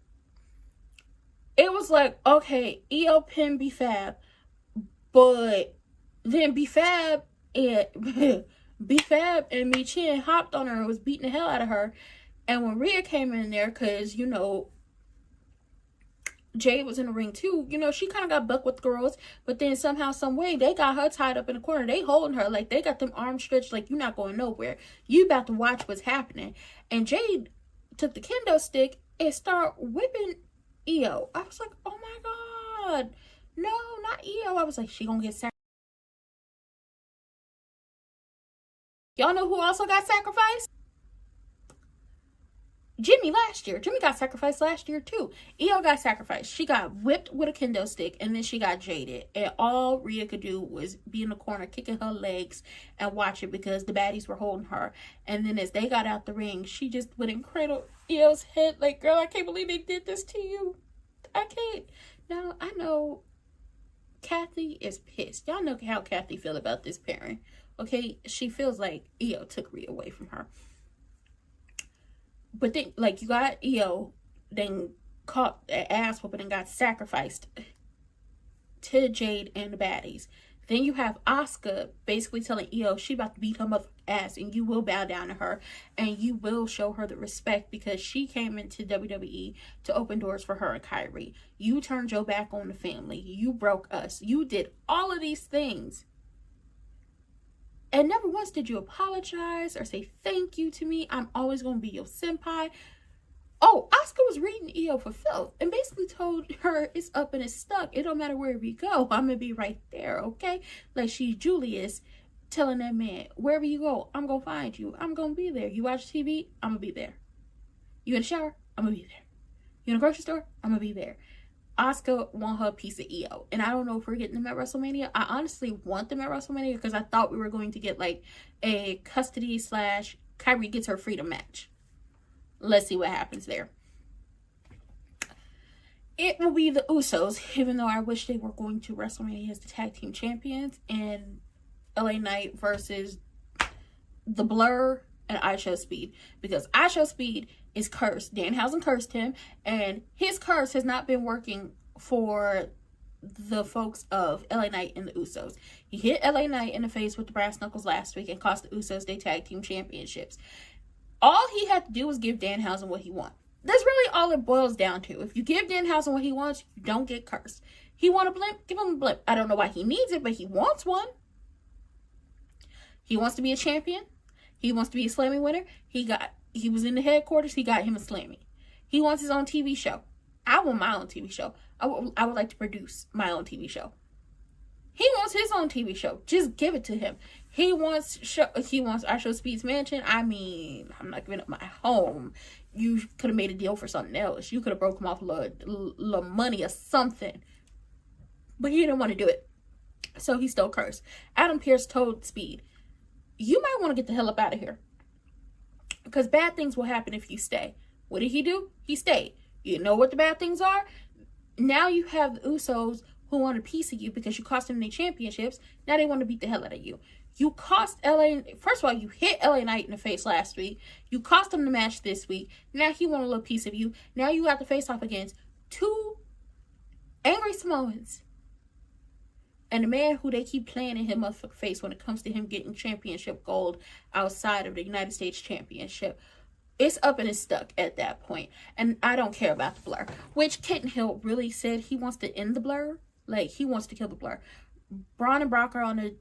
It was like, okay, Io pinned B-Fab, but then B-Fab and B-Fab and Mi Chin hopped on her and was beating the hell out of her. And when Rhea came in there, because, Jade was in the ring too, she kind of got bucked with the girls, but then somehow, some way, they got her tied up in the corner. They holding her, like, they got them arms stretched, like, you're not going nowhere. You about to watch what's happening. And Jade took the kendo stick and started whipping Io. I was like, oh my God. No, not Io. I was like, she gonna get sacrificed. Y'all know who also got sacrificed? Jimmy last year. Jimmy got sacrificed last year too. Io got sacrificed. She got whipped with a kendo stick and then she got jaded. And all Rhea could do was be in the corner kicking her legs and watch it because the baddies were holding her. And then as they got out the ring, she just went and cradled Io's head like, girl, I can't believe they did this to you. I can't. Now, I know Kathy is pissed. Y'all know how Kathy feel about this pairing. Okay? She feels like Io took Rhea away from her. But then, like, you got Io, then caught the ass whooping and got sacrificed to Jade and the baddies. Then you have Asuka basically telling Io she about to beat her motherfucking ass and you will bow down to her and you will show her the respect because she came into WWE to open doors for her and Kyrie. You turned your back on the family. You broke us. You did all of these things. And never once did you apologize or say thank you to me. I'm always going to be your senpai. Oh, Asuka was reading Io for filth and basically told her it's up and it's stuck. It don't matter where we go. I'm going to be right there, okay? Like she's Julius telling that man, wherever you go, I'm going to find you. I'm going to be there. You watch TV, I'm going to be there. You in the shower, I'm going to be there. You in the grocery store, I'm going to be there. Asuka want her piece of Io. And I don't know if we're getting them at WrestleMania. I honestly want them at WrestleMania because I thought we were going to get like a custody / Kyrie gets her freedom match. Let's see what happens there. It will be the Usos, even though I wish they were going to WrestleMania as the tag team champions, and LA Knight versus the Blur and I Show Speed, because I Show Speed is cursed. Danhausen cursed him, and his curse has not been working for the folks of LA Knight and the Usos. He hit LA Knight in the face with the brass knuckles last week and cost the Usos their tag team championships. All he had to do was give Danhausen what he wants. That's really all it boils down to. If you give Danhausen what he wants, you don't get cursed. He want a blimp? Give him a blimp. I don't know why he needs it, but he wants one. He wants to be a champion. He wants to be a Slammy winner. He was in the headquarters. He got him a Slammy. He wants his own TV show. I want my own TV show. I would like to produce my own TV show. He wants his own TV show. Just give it to him. He wants I Show Speed's mansion. I mean, I'm not giving up my home. You could have made a deal for something else. You could have broke him off the money or something. But he didn't want to do it. So he's still cursed. Adam Pearce told Speed, you might want to get the hell up out of here. Because bad things will happen if you stay. What did he do? He stayed. You know what the bad things are? Now you have the Usos who want a piece of you because you cost them their championships. Now they want to beat the hell out of you. You cost first of all, you hit LA Knight in the face last week. You cost him the match this week. Now he want a little piece of you. Now you have to face off against 2 angry Samoans. And the man who they keep playing in his motherfucking face when it comes to him getting championship gold outside of the United States Championship. It's up and it's stuck at that point. And I don't care about the Blur. Which Kitten Hill really said he wants to end the Blur. Like, he wants to kill the Blur. Braun and Brock are on the...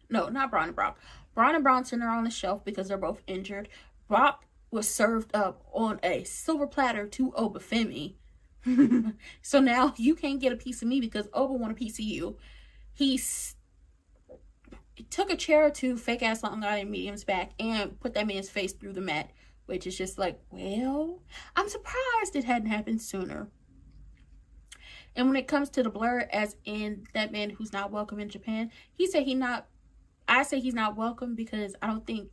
not Braun and Brock. Braun and Bronson are on the shelf because they're both injured. Brock was served up on a silver platter to Obafemi. So now you can't get a piece of me because Oba want a piece of you. He took a chair or two fake ass Long Island mediums back and put that man's face through the mat, which is just like, well, I'm surprised it hadn't happened sooner. And when it comes to the Blur, as in that man who's not welcome in Japan, I say he's not welcome because I don't think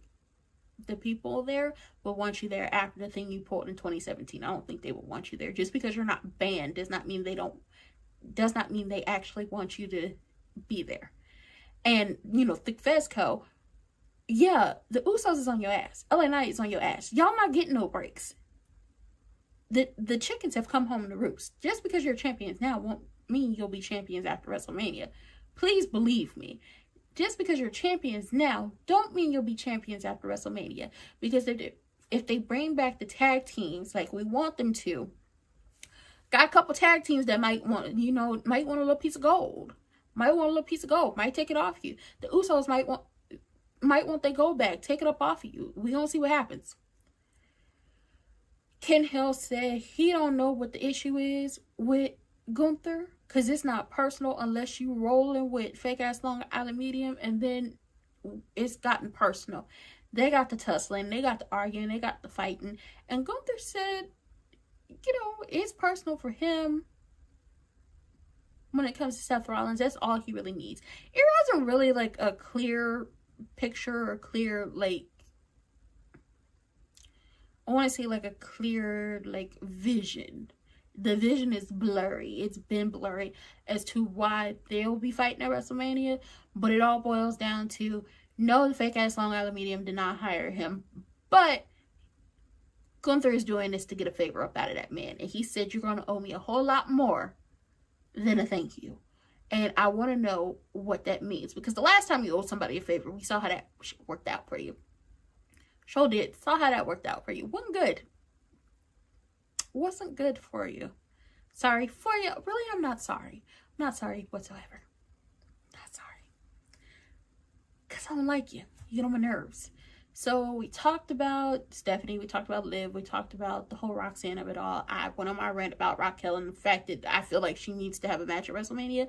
the people there will want you there after the thing you pulled in 2017. I don't think they will want you there. Just because you're not banned does not mean they don't does not mean they actually want you to be there. And, you know, Thick Fezco, yeah, the Usos is on your ass. LA Knight is on your ass. Y'all not getting no breaks. The chickens have come home to roost. Just because you're champions now won't mean you'll be champions after WrestleMania. Please believe me. Just because you're champions now don't mean you'll be champions after WrestleMania. Because if they bring back the tag teams like we want them to, got a couple tag teams that might want a little piece of gold. Might want a little piece of gold. Might take it off you. The Usos might want their gold back. Take it up off of you. We gonna see what happens. Ken Hill said he don't know what the issue is with Gunther, because it's not personal unless you rolling with fake ass Long Island Medium, and then it's gotten personal. They got the tussling, they got the arguing, they got the fighting, and Gunther said, you know, it's personal for him when it comes to Seth Rollins. That's all he really needs. It wasn't really like a clear picture or clear, like, I want to say like a clear, like, vision. The vision is blurry. It's been blurry as to why they'll be fighting at WrestleMania. But it all boils down to, no, the fake ass Long Island Medium did not hire him. But Gunther is doing this to get a favor up out of that man. And he said, you're going to owe me a whole lot more than a thank you. And I want to know what that means. Because the last time you owed somebody a favor, we saw how that worked out for you. Sure did. Saw how that worked out for you. Wasn't good. Wasn't good for you. Sorry for you. Really, I'm not sorry. I'm not sorry whatsoever. Not sorry. Because I don't like you. You get on my nerves. So we talked about Stephanie. We talked about Liv. We talked about the whole Roxanne of it all. I went on my rant about Raquel and the fact that I feel like she needs to have a match at WrestleMania.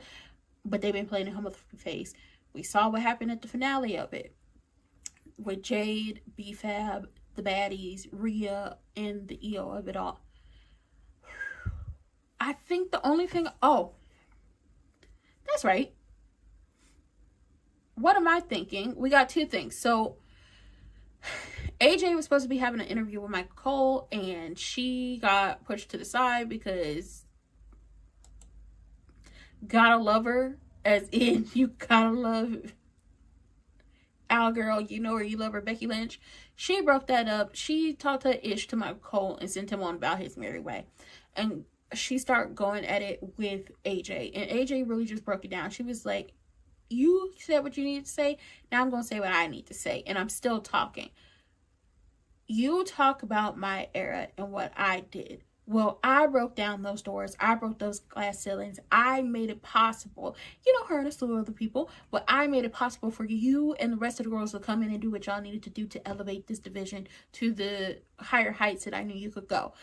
But they've been playing him with the face. We saw what happened at the finale of it. With Jade, B-Fab, the Baddies, Rhea, and the EO of it all. I think the only thing... Oh. That's right. What am I thinking? We got two things. So, AJ was supposed to be having an interview with Michael Cole, and she got pushed to the side because... Gotta love her. As in, you gotta love... Our girl, you know her, you love her, Becky Lynch. She broke that up. She talked her ish to Michael Cole and sent him on about his merry way. And she started going at it with AJ. And AJ really just broke it down. She was like, you said what you needed to say. Now I'm going to say what I need to say. And I'm still talking. You talk about my era and what I did. Well, I broke down those doors. I broke those glass ceilings. I made it possible. You know, her and a slew of other people. But I made it possible for you and the rest of the girls to come in and do what y'all needed to do to elevate this division to the higher heights that I knew you could go.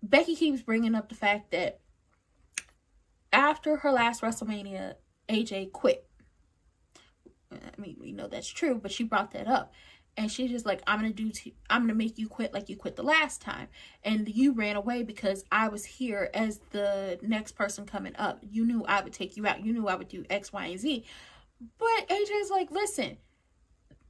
Becky keeps bringing up the fact that after her last WrestleMania, AJ quit. I mean, we know that's true, but she brought that up. And she's just like, I'm gonna make you quit like you quit the last time. And you ran away because I was here as the next person coming up. You knew I would take you out. You knew I would do X, Y, and Z. But AJ's like, listen,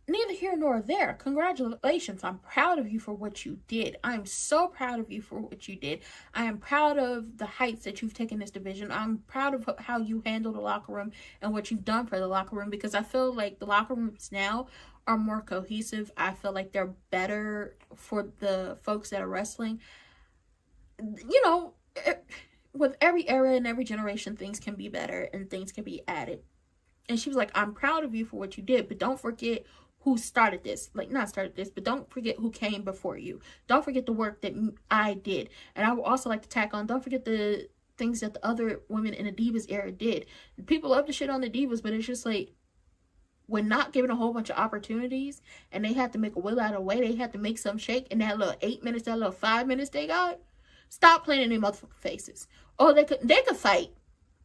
neither here nor there. Congratulations. I'm proud of you for what you did. I'm so proud of you for what you did. I am proud of the heights that you've taken this division. I'm proud of how you handle the locker room and what you've done for the locker room, because I feel like the locker rooms now are more cohesive. I feel like they're better for the folks that are wrestling. You know, with every era and every generation, things can be better and things can be added. And she was like, I'm proud of you for what you did, but don't forget who started this. Like, not started this, but don't forget who came before you. Don't forget the work that I did. And I would also like to tack on, don't forget the things that the other women in the Divas era did. People love to shit on the Divas, but it's just like, when not given a whole bunch of opportunities and they had to make a will out of the way, they had to make some shake in that little 8 minutes, that little 5 minutes they got, stop playing in their motherfucking faces. Oh, they could fight,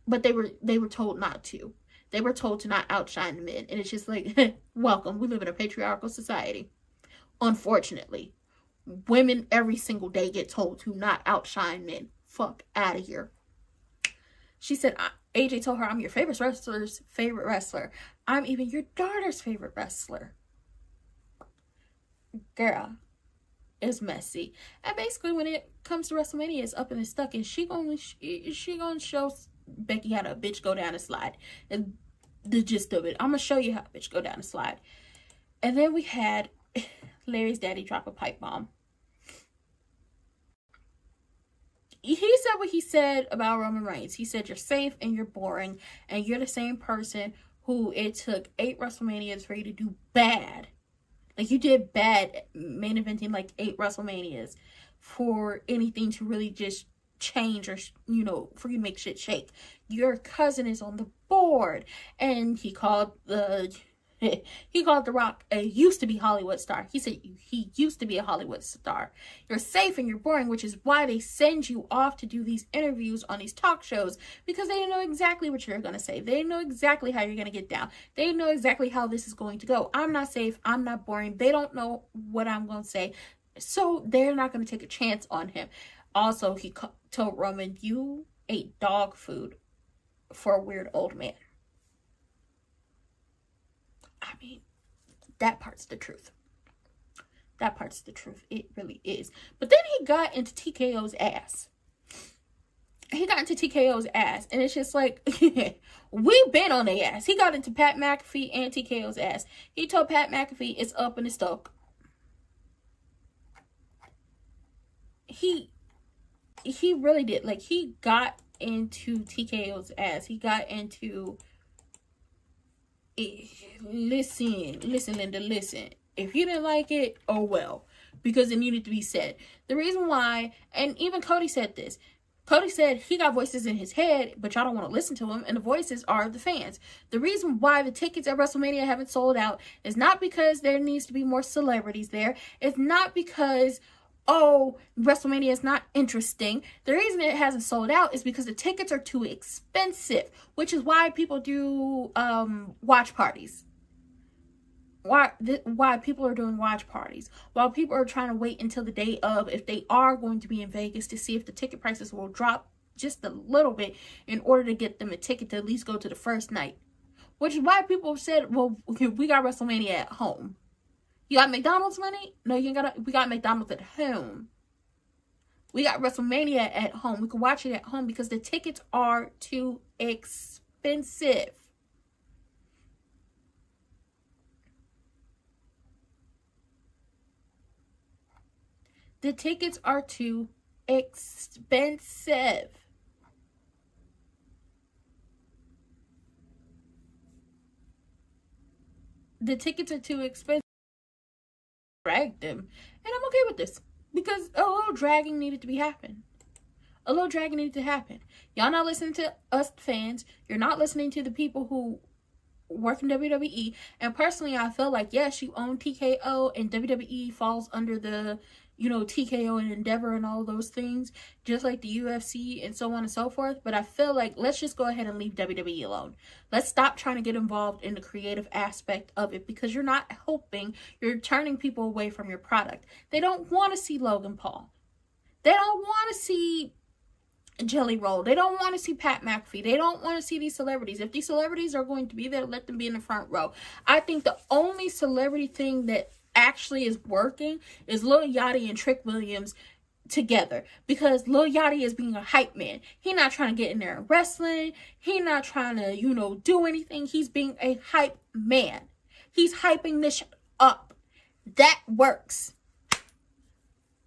but they were told not to. They were told to not outshine the men. And it's just like, welcome. We live in a patriarchal society. Unfortunately, women every single day get told to not outshine men. Fuck out of here. She said, AJ told her, I'm your favorite wrestler's favorite wrestler. I'm even your daughter's favorite wrestler. Girl, it's messy. And basically, when it comes to WrestleMania, it's up and it's stuck. And she gonna show Becky had a bitch go down a slide. And the gist of it, I'm gonna show you how a bitch go down a slide. And then we had Larry's daddy drop a pipe bomb. He said what he said about Roman Reigns. He said, you're safe and you're boring, and you're the same person who it took 8 WrestleManias for you to do bad. Like, you did bad main eventing like 8 WrestleManias for anything to really just change, or, you know, for you to make shit shake. Your cousin is on the board, and he called The Rock a used to be Hollywood star. He said he used to be a Hollywood star. You're safe and you're boring, which is why they send you off to do these interviews on these talk shows, because they know exactly what you're going to say. They know exactly how you're going to get down. They know exactly how this is going to go. I'm not safe. I'm not boring. They don't know what I'm going to say. So they're not going to take a chance on him. Also, he told Roman, you ate dog food for a weird old man. I mean, that part's the truth. That part's the truth. It really is. But then he got into TKO's ass. And it's just like, we've been on their ass. He got into Pat McAfee and TKO's ass. He told Pat McAfee, it's up and it's stuck. He really did. Like, he got into TKO's ass. He got into... Listen, Linda, listen. If you didn't like it, oh well. Because it needed to be said. The reason why, and even Cody said this. Cody said he got voices in his head, but y'all don't want to listen to him, and the voices are the fans. The reason why the tickets at WrestleMania haven't sold out is not because there needs to be more celebrities there. It's not because, oh, WrestleMania is not interesting. The reason it hasn't sold out is because the tickets are too expensive, which is why people do watch parties. Why people are doing watch parties. While people are trying to wait until the day of, if they are going to be in Vegas, to see if the ticket prices will drop just a little bit in order to get them a ticket to at least go to the first night. Which is why people said, well, we got WrestleMania at home. You got McDonald's money? No, you ain't got. We got McDonald's at home. We got WrestleMania at home. We can watch it at home because the tickets are too expensive. The tickets are too expensive. The tickets are too expensive. Drag them. And I'm okay with this. Because a little dragging needed to be happen. A little dragging needed to happen. Y'all not listening to us fans. You're not listening to the people who work in WWE. And personally, I feel like, yes, you own TKO, and WWE falls under the, you know, TKO and Endeavor and all those things, just like the UFC and so on and so forth. But I feel like, let's just go ahead and leave WWE alone. Let's stop trying to get involved in the creative aspect of it, because you're not helping. You're turning people away from your product. They don't want to see Logan Paul. They don't want to see Jelly Roll. They don't want to see Pat McAfee. They don't want to see these celebrities. If these celebrities are going to be there, let them be in the front row. I think the only celebrity thing that actually is working is Lil Yachty and Trick Williams together, because Lil Yachty is being a hype man. He's not trying to get in there and wrestling. He's not trying to, you know, do anything. He's being a hype man. He's hyping this up. That works.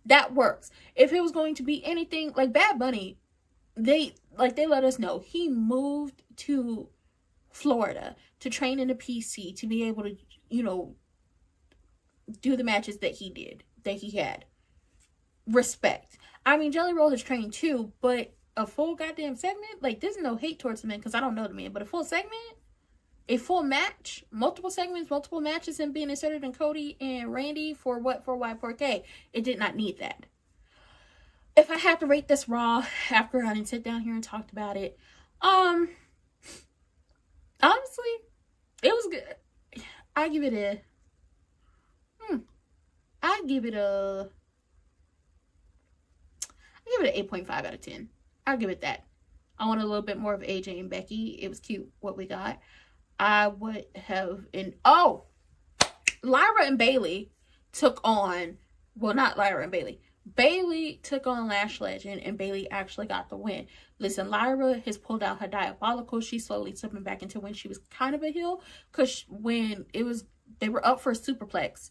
That works. If it was going to be anything like Bad Bunny, they let us know he moved to Florida to train in a PC to be able to, you know, do the matches that he had. Respect. I mean, Jelly Roll has trained too, but a full goddamn segment? Like, there's no hate towards the man, because I don't know the man, but a full segment? A full match? Multiple segments, multiple matches, and being inserted in Cody and Randy for what? For Y4K. It did not need that. If I had to rate this Raw after I didn't sit down here and talked about it, honestly, it was good. I give it a 8.5 out of 10. I'll give it that. I want a little bit more of AJ and Becky. It was cute what we got. I would have Lyra and Bailey took on, well, not Lyra and Bailey. Bailey took on Lash Legend, and Bailey actually got the win. Listen, Lyra has pulled out her diabolical. She's slowly slipping back into when she was kind of a heel, because when they were up for a superplex,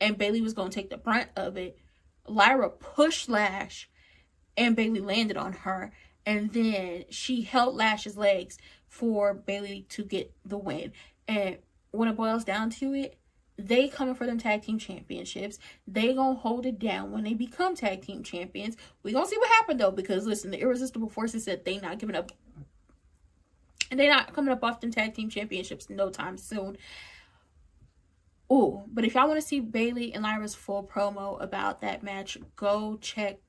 and Bailey was going to take the brunt of it, Lyra pushed Lash, and Bailey landed on her, and then she held Lash's legs for Bailey to get the win. And when it boils down to it, they coming for them tag team championships. They gonna hold it down when they become tag team champions. We gonna see what happened though, because listen, the Irresistible Forces said they not giving up, and they not coming up off them tag team championships no time soon. Oh, but if y'all want to see Bailey and Lyra's full promo about that match, go check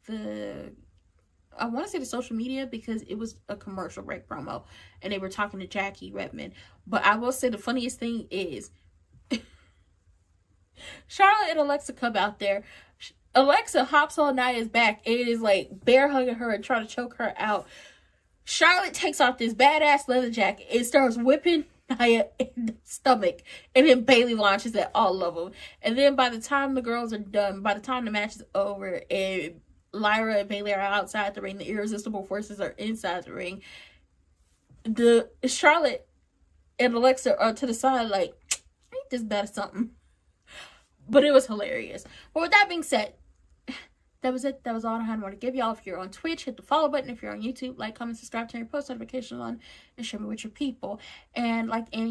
I want to say the social media, because it was a commercial break promo and they were talking to Jackie Redmond. But I will say the funniest thing is Charlotte and Alexa come out there. Alexa hops on Nia's back and is like bear hugging her and trying to choke her out. Charlotte takes off this badass leather jacket and starts whipping Nia in the stomach. And then Bailey launches at all of them. And then by the time the girls are done, by the time the match is over and Lyra and Bailey are outside the ring, the Irresistible Forces are inside the ring, the Charlotte and Alexa are to the side like, ain't this bad or something? But it was hilarious. But with that being said, that was it. That was all I had to give y'all. If you're on Twitch, hit the follow button. If you're on YouTube, like, comment, subscribe, turn your post notifications on, and share me with your people. And like any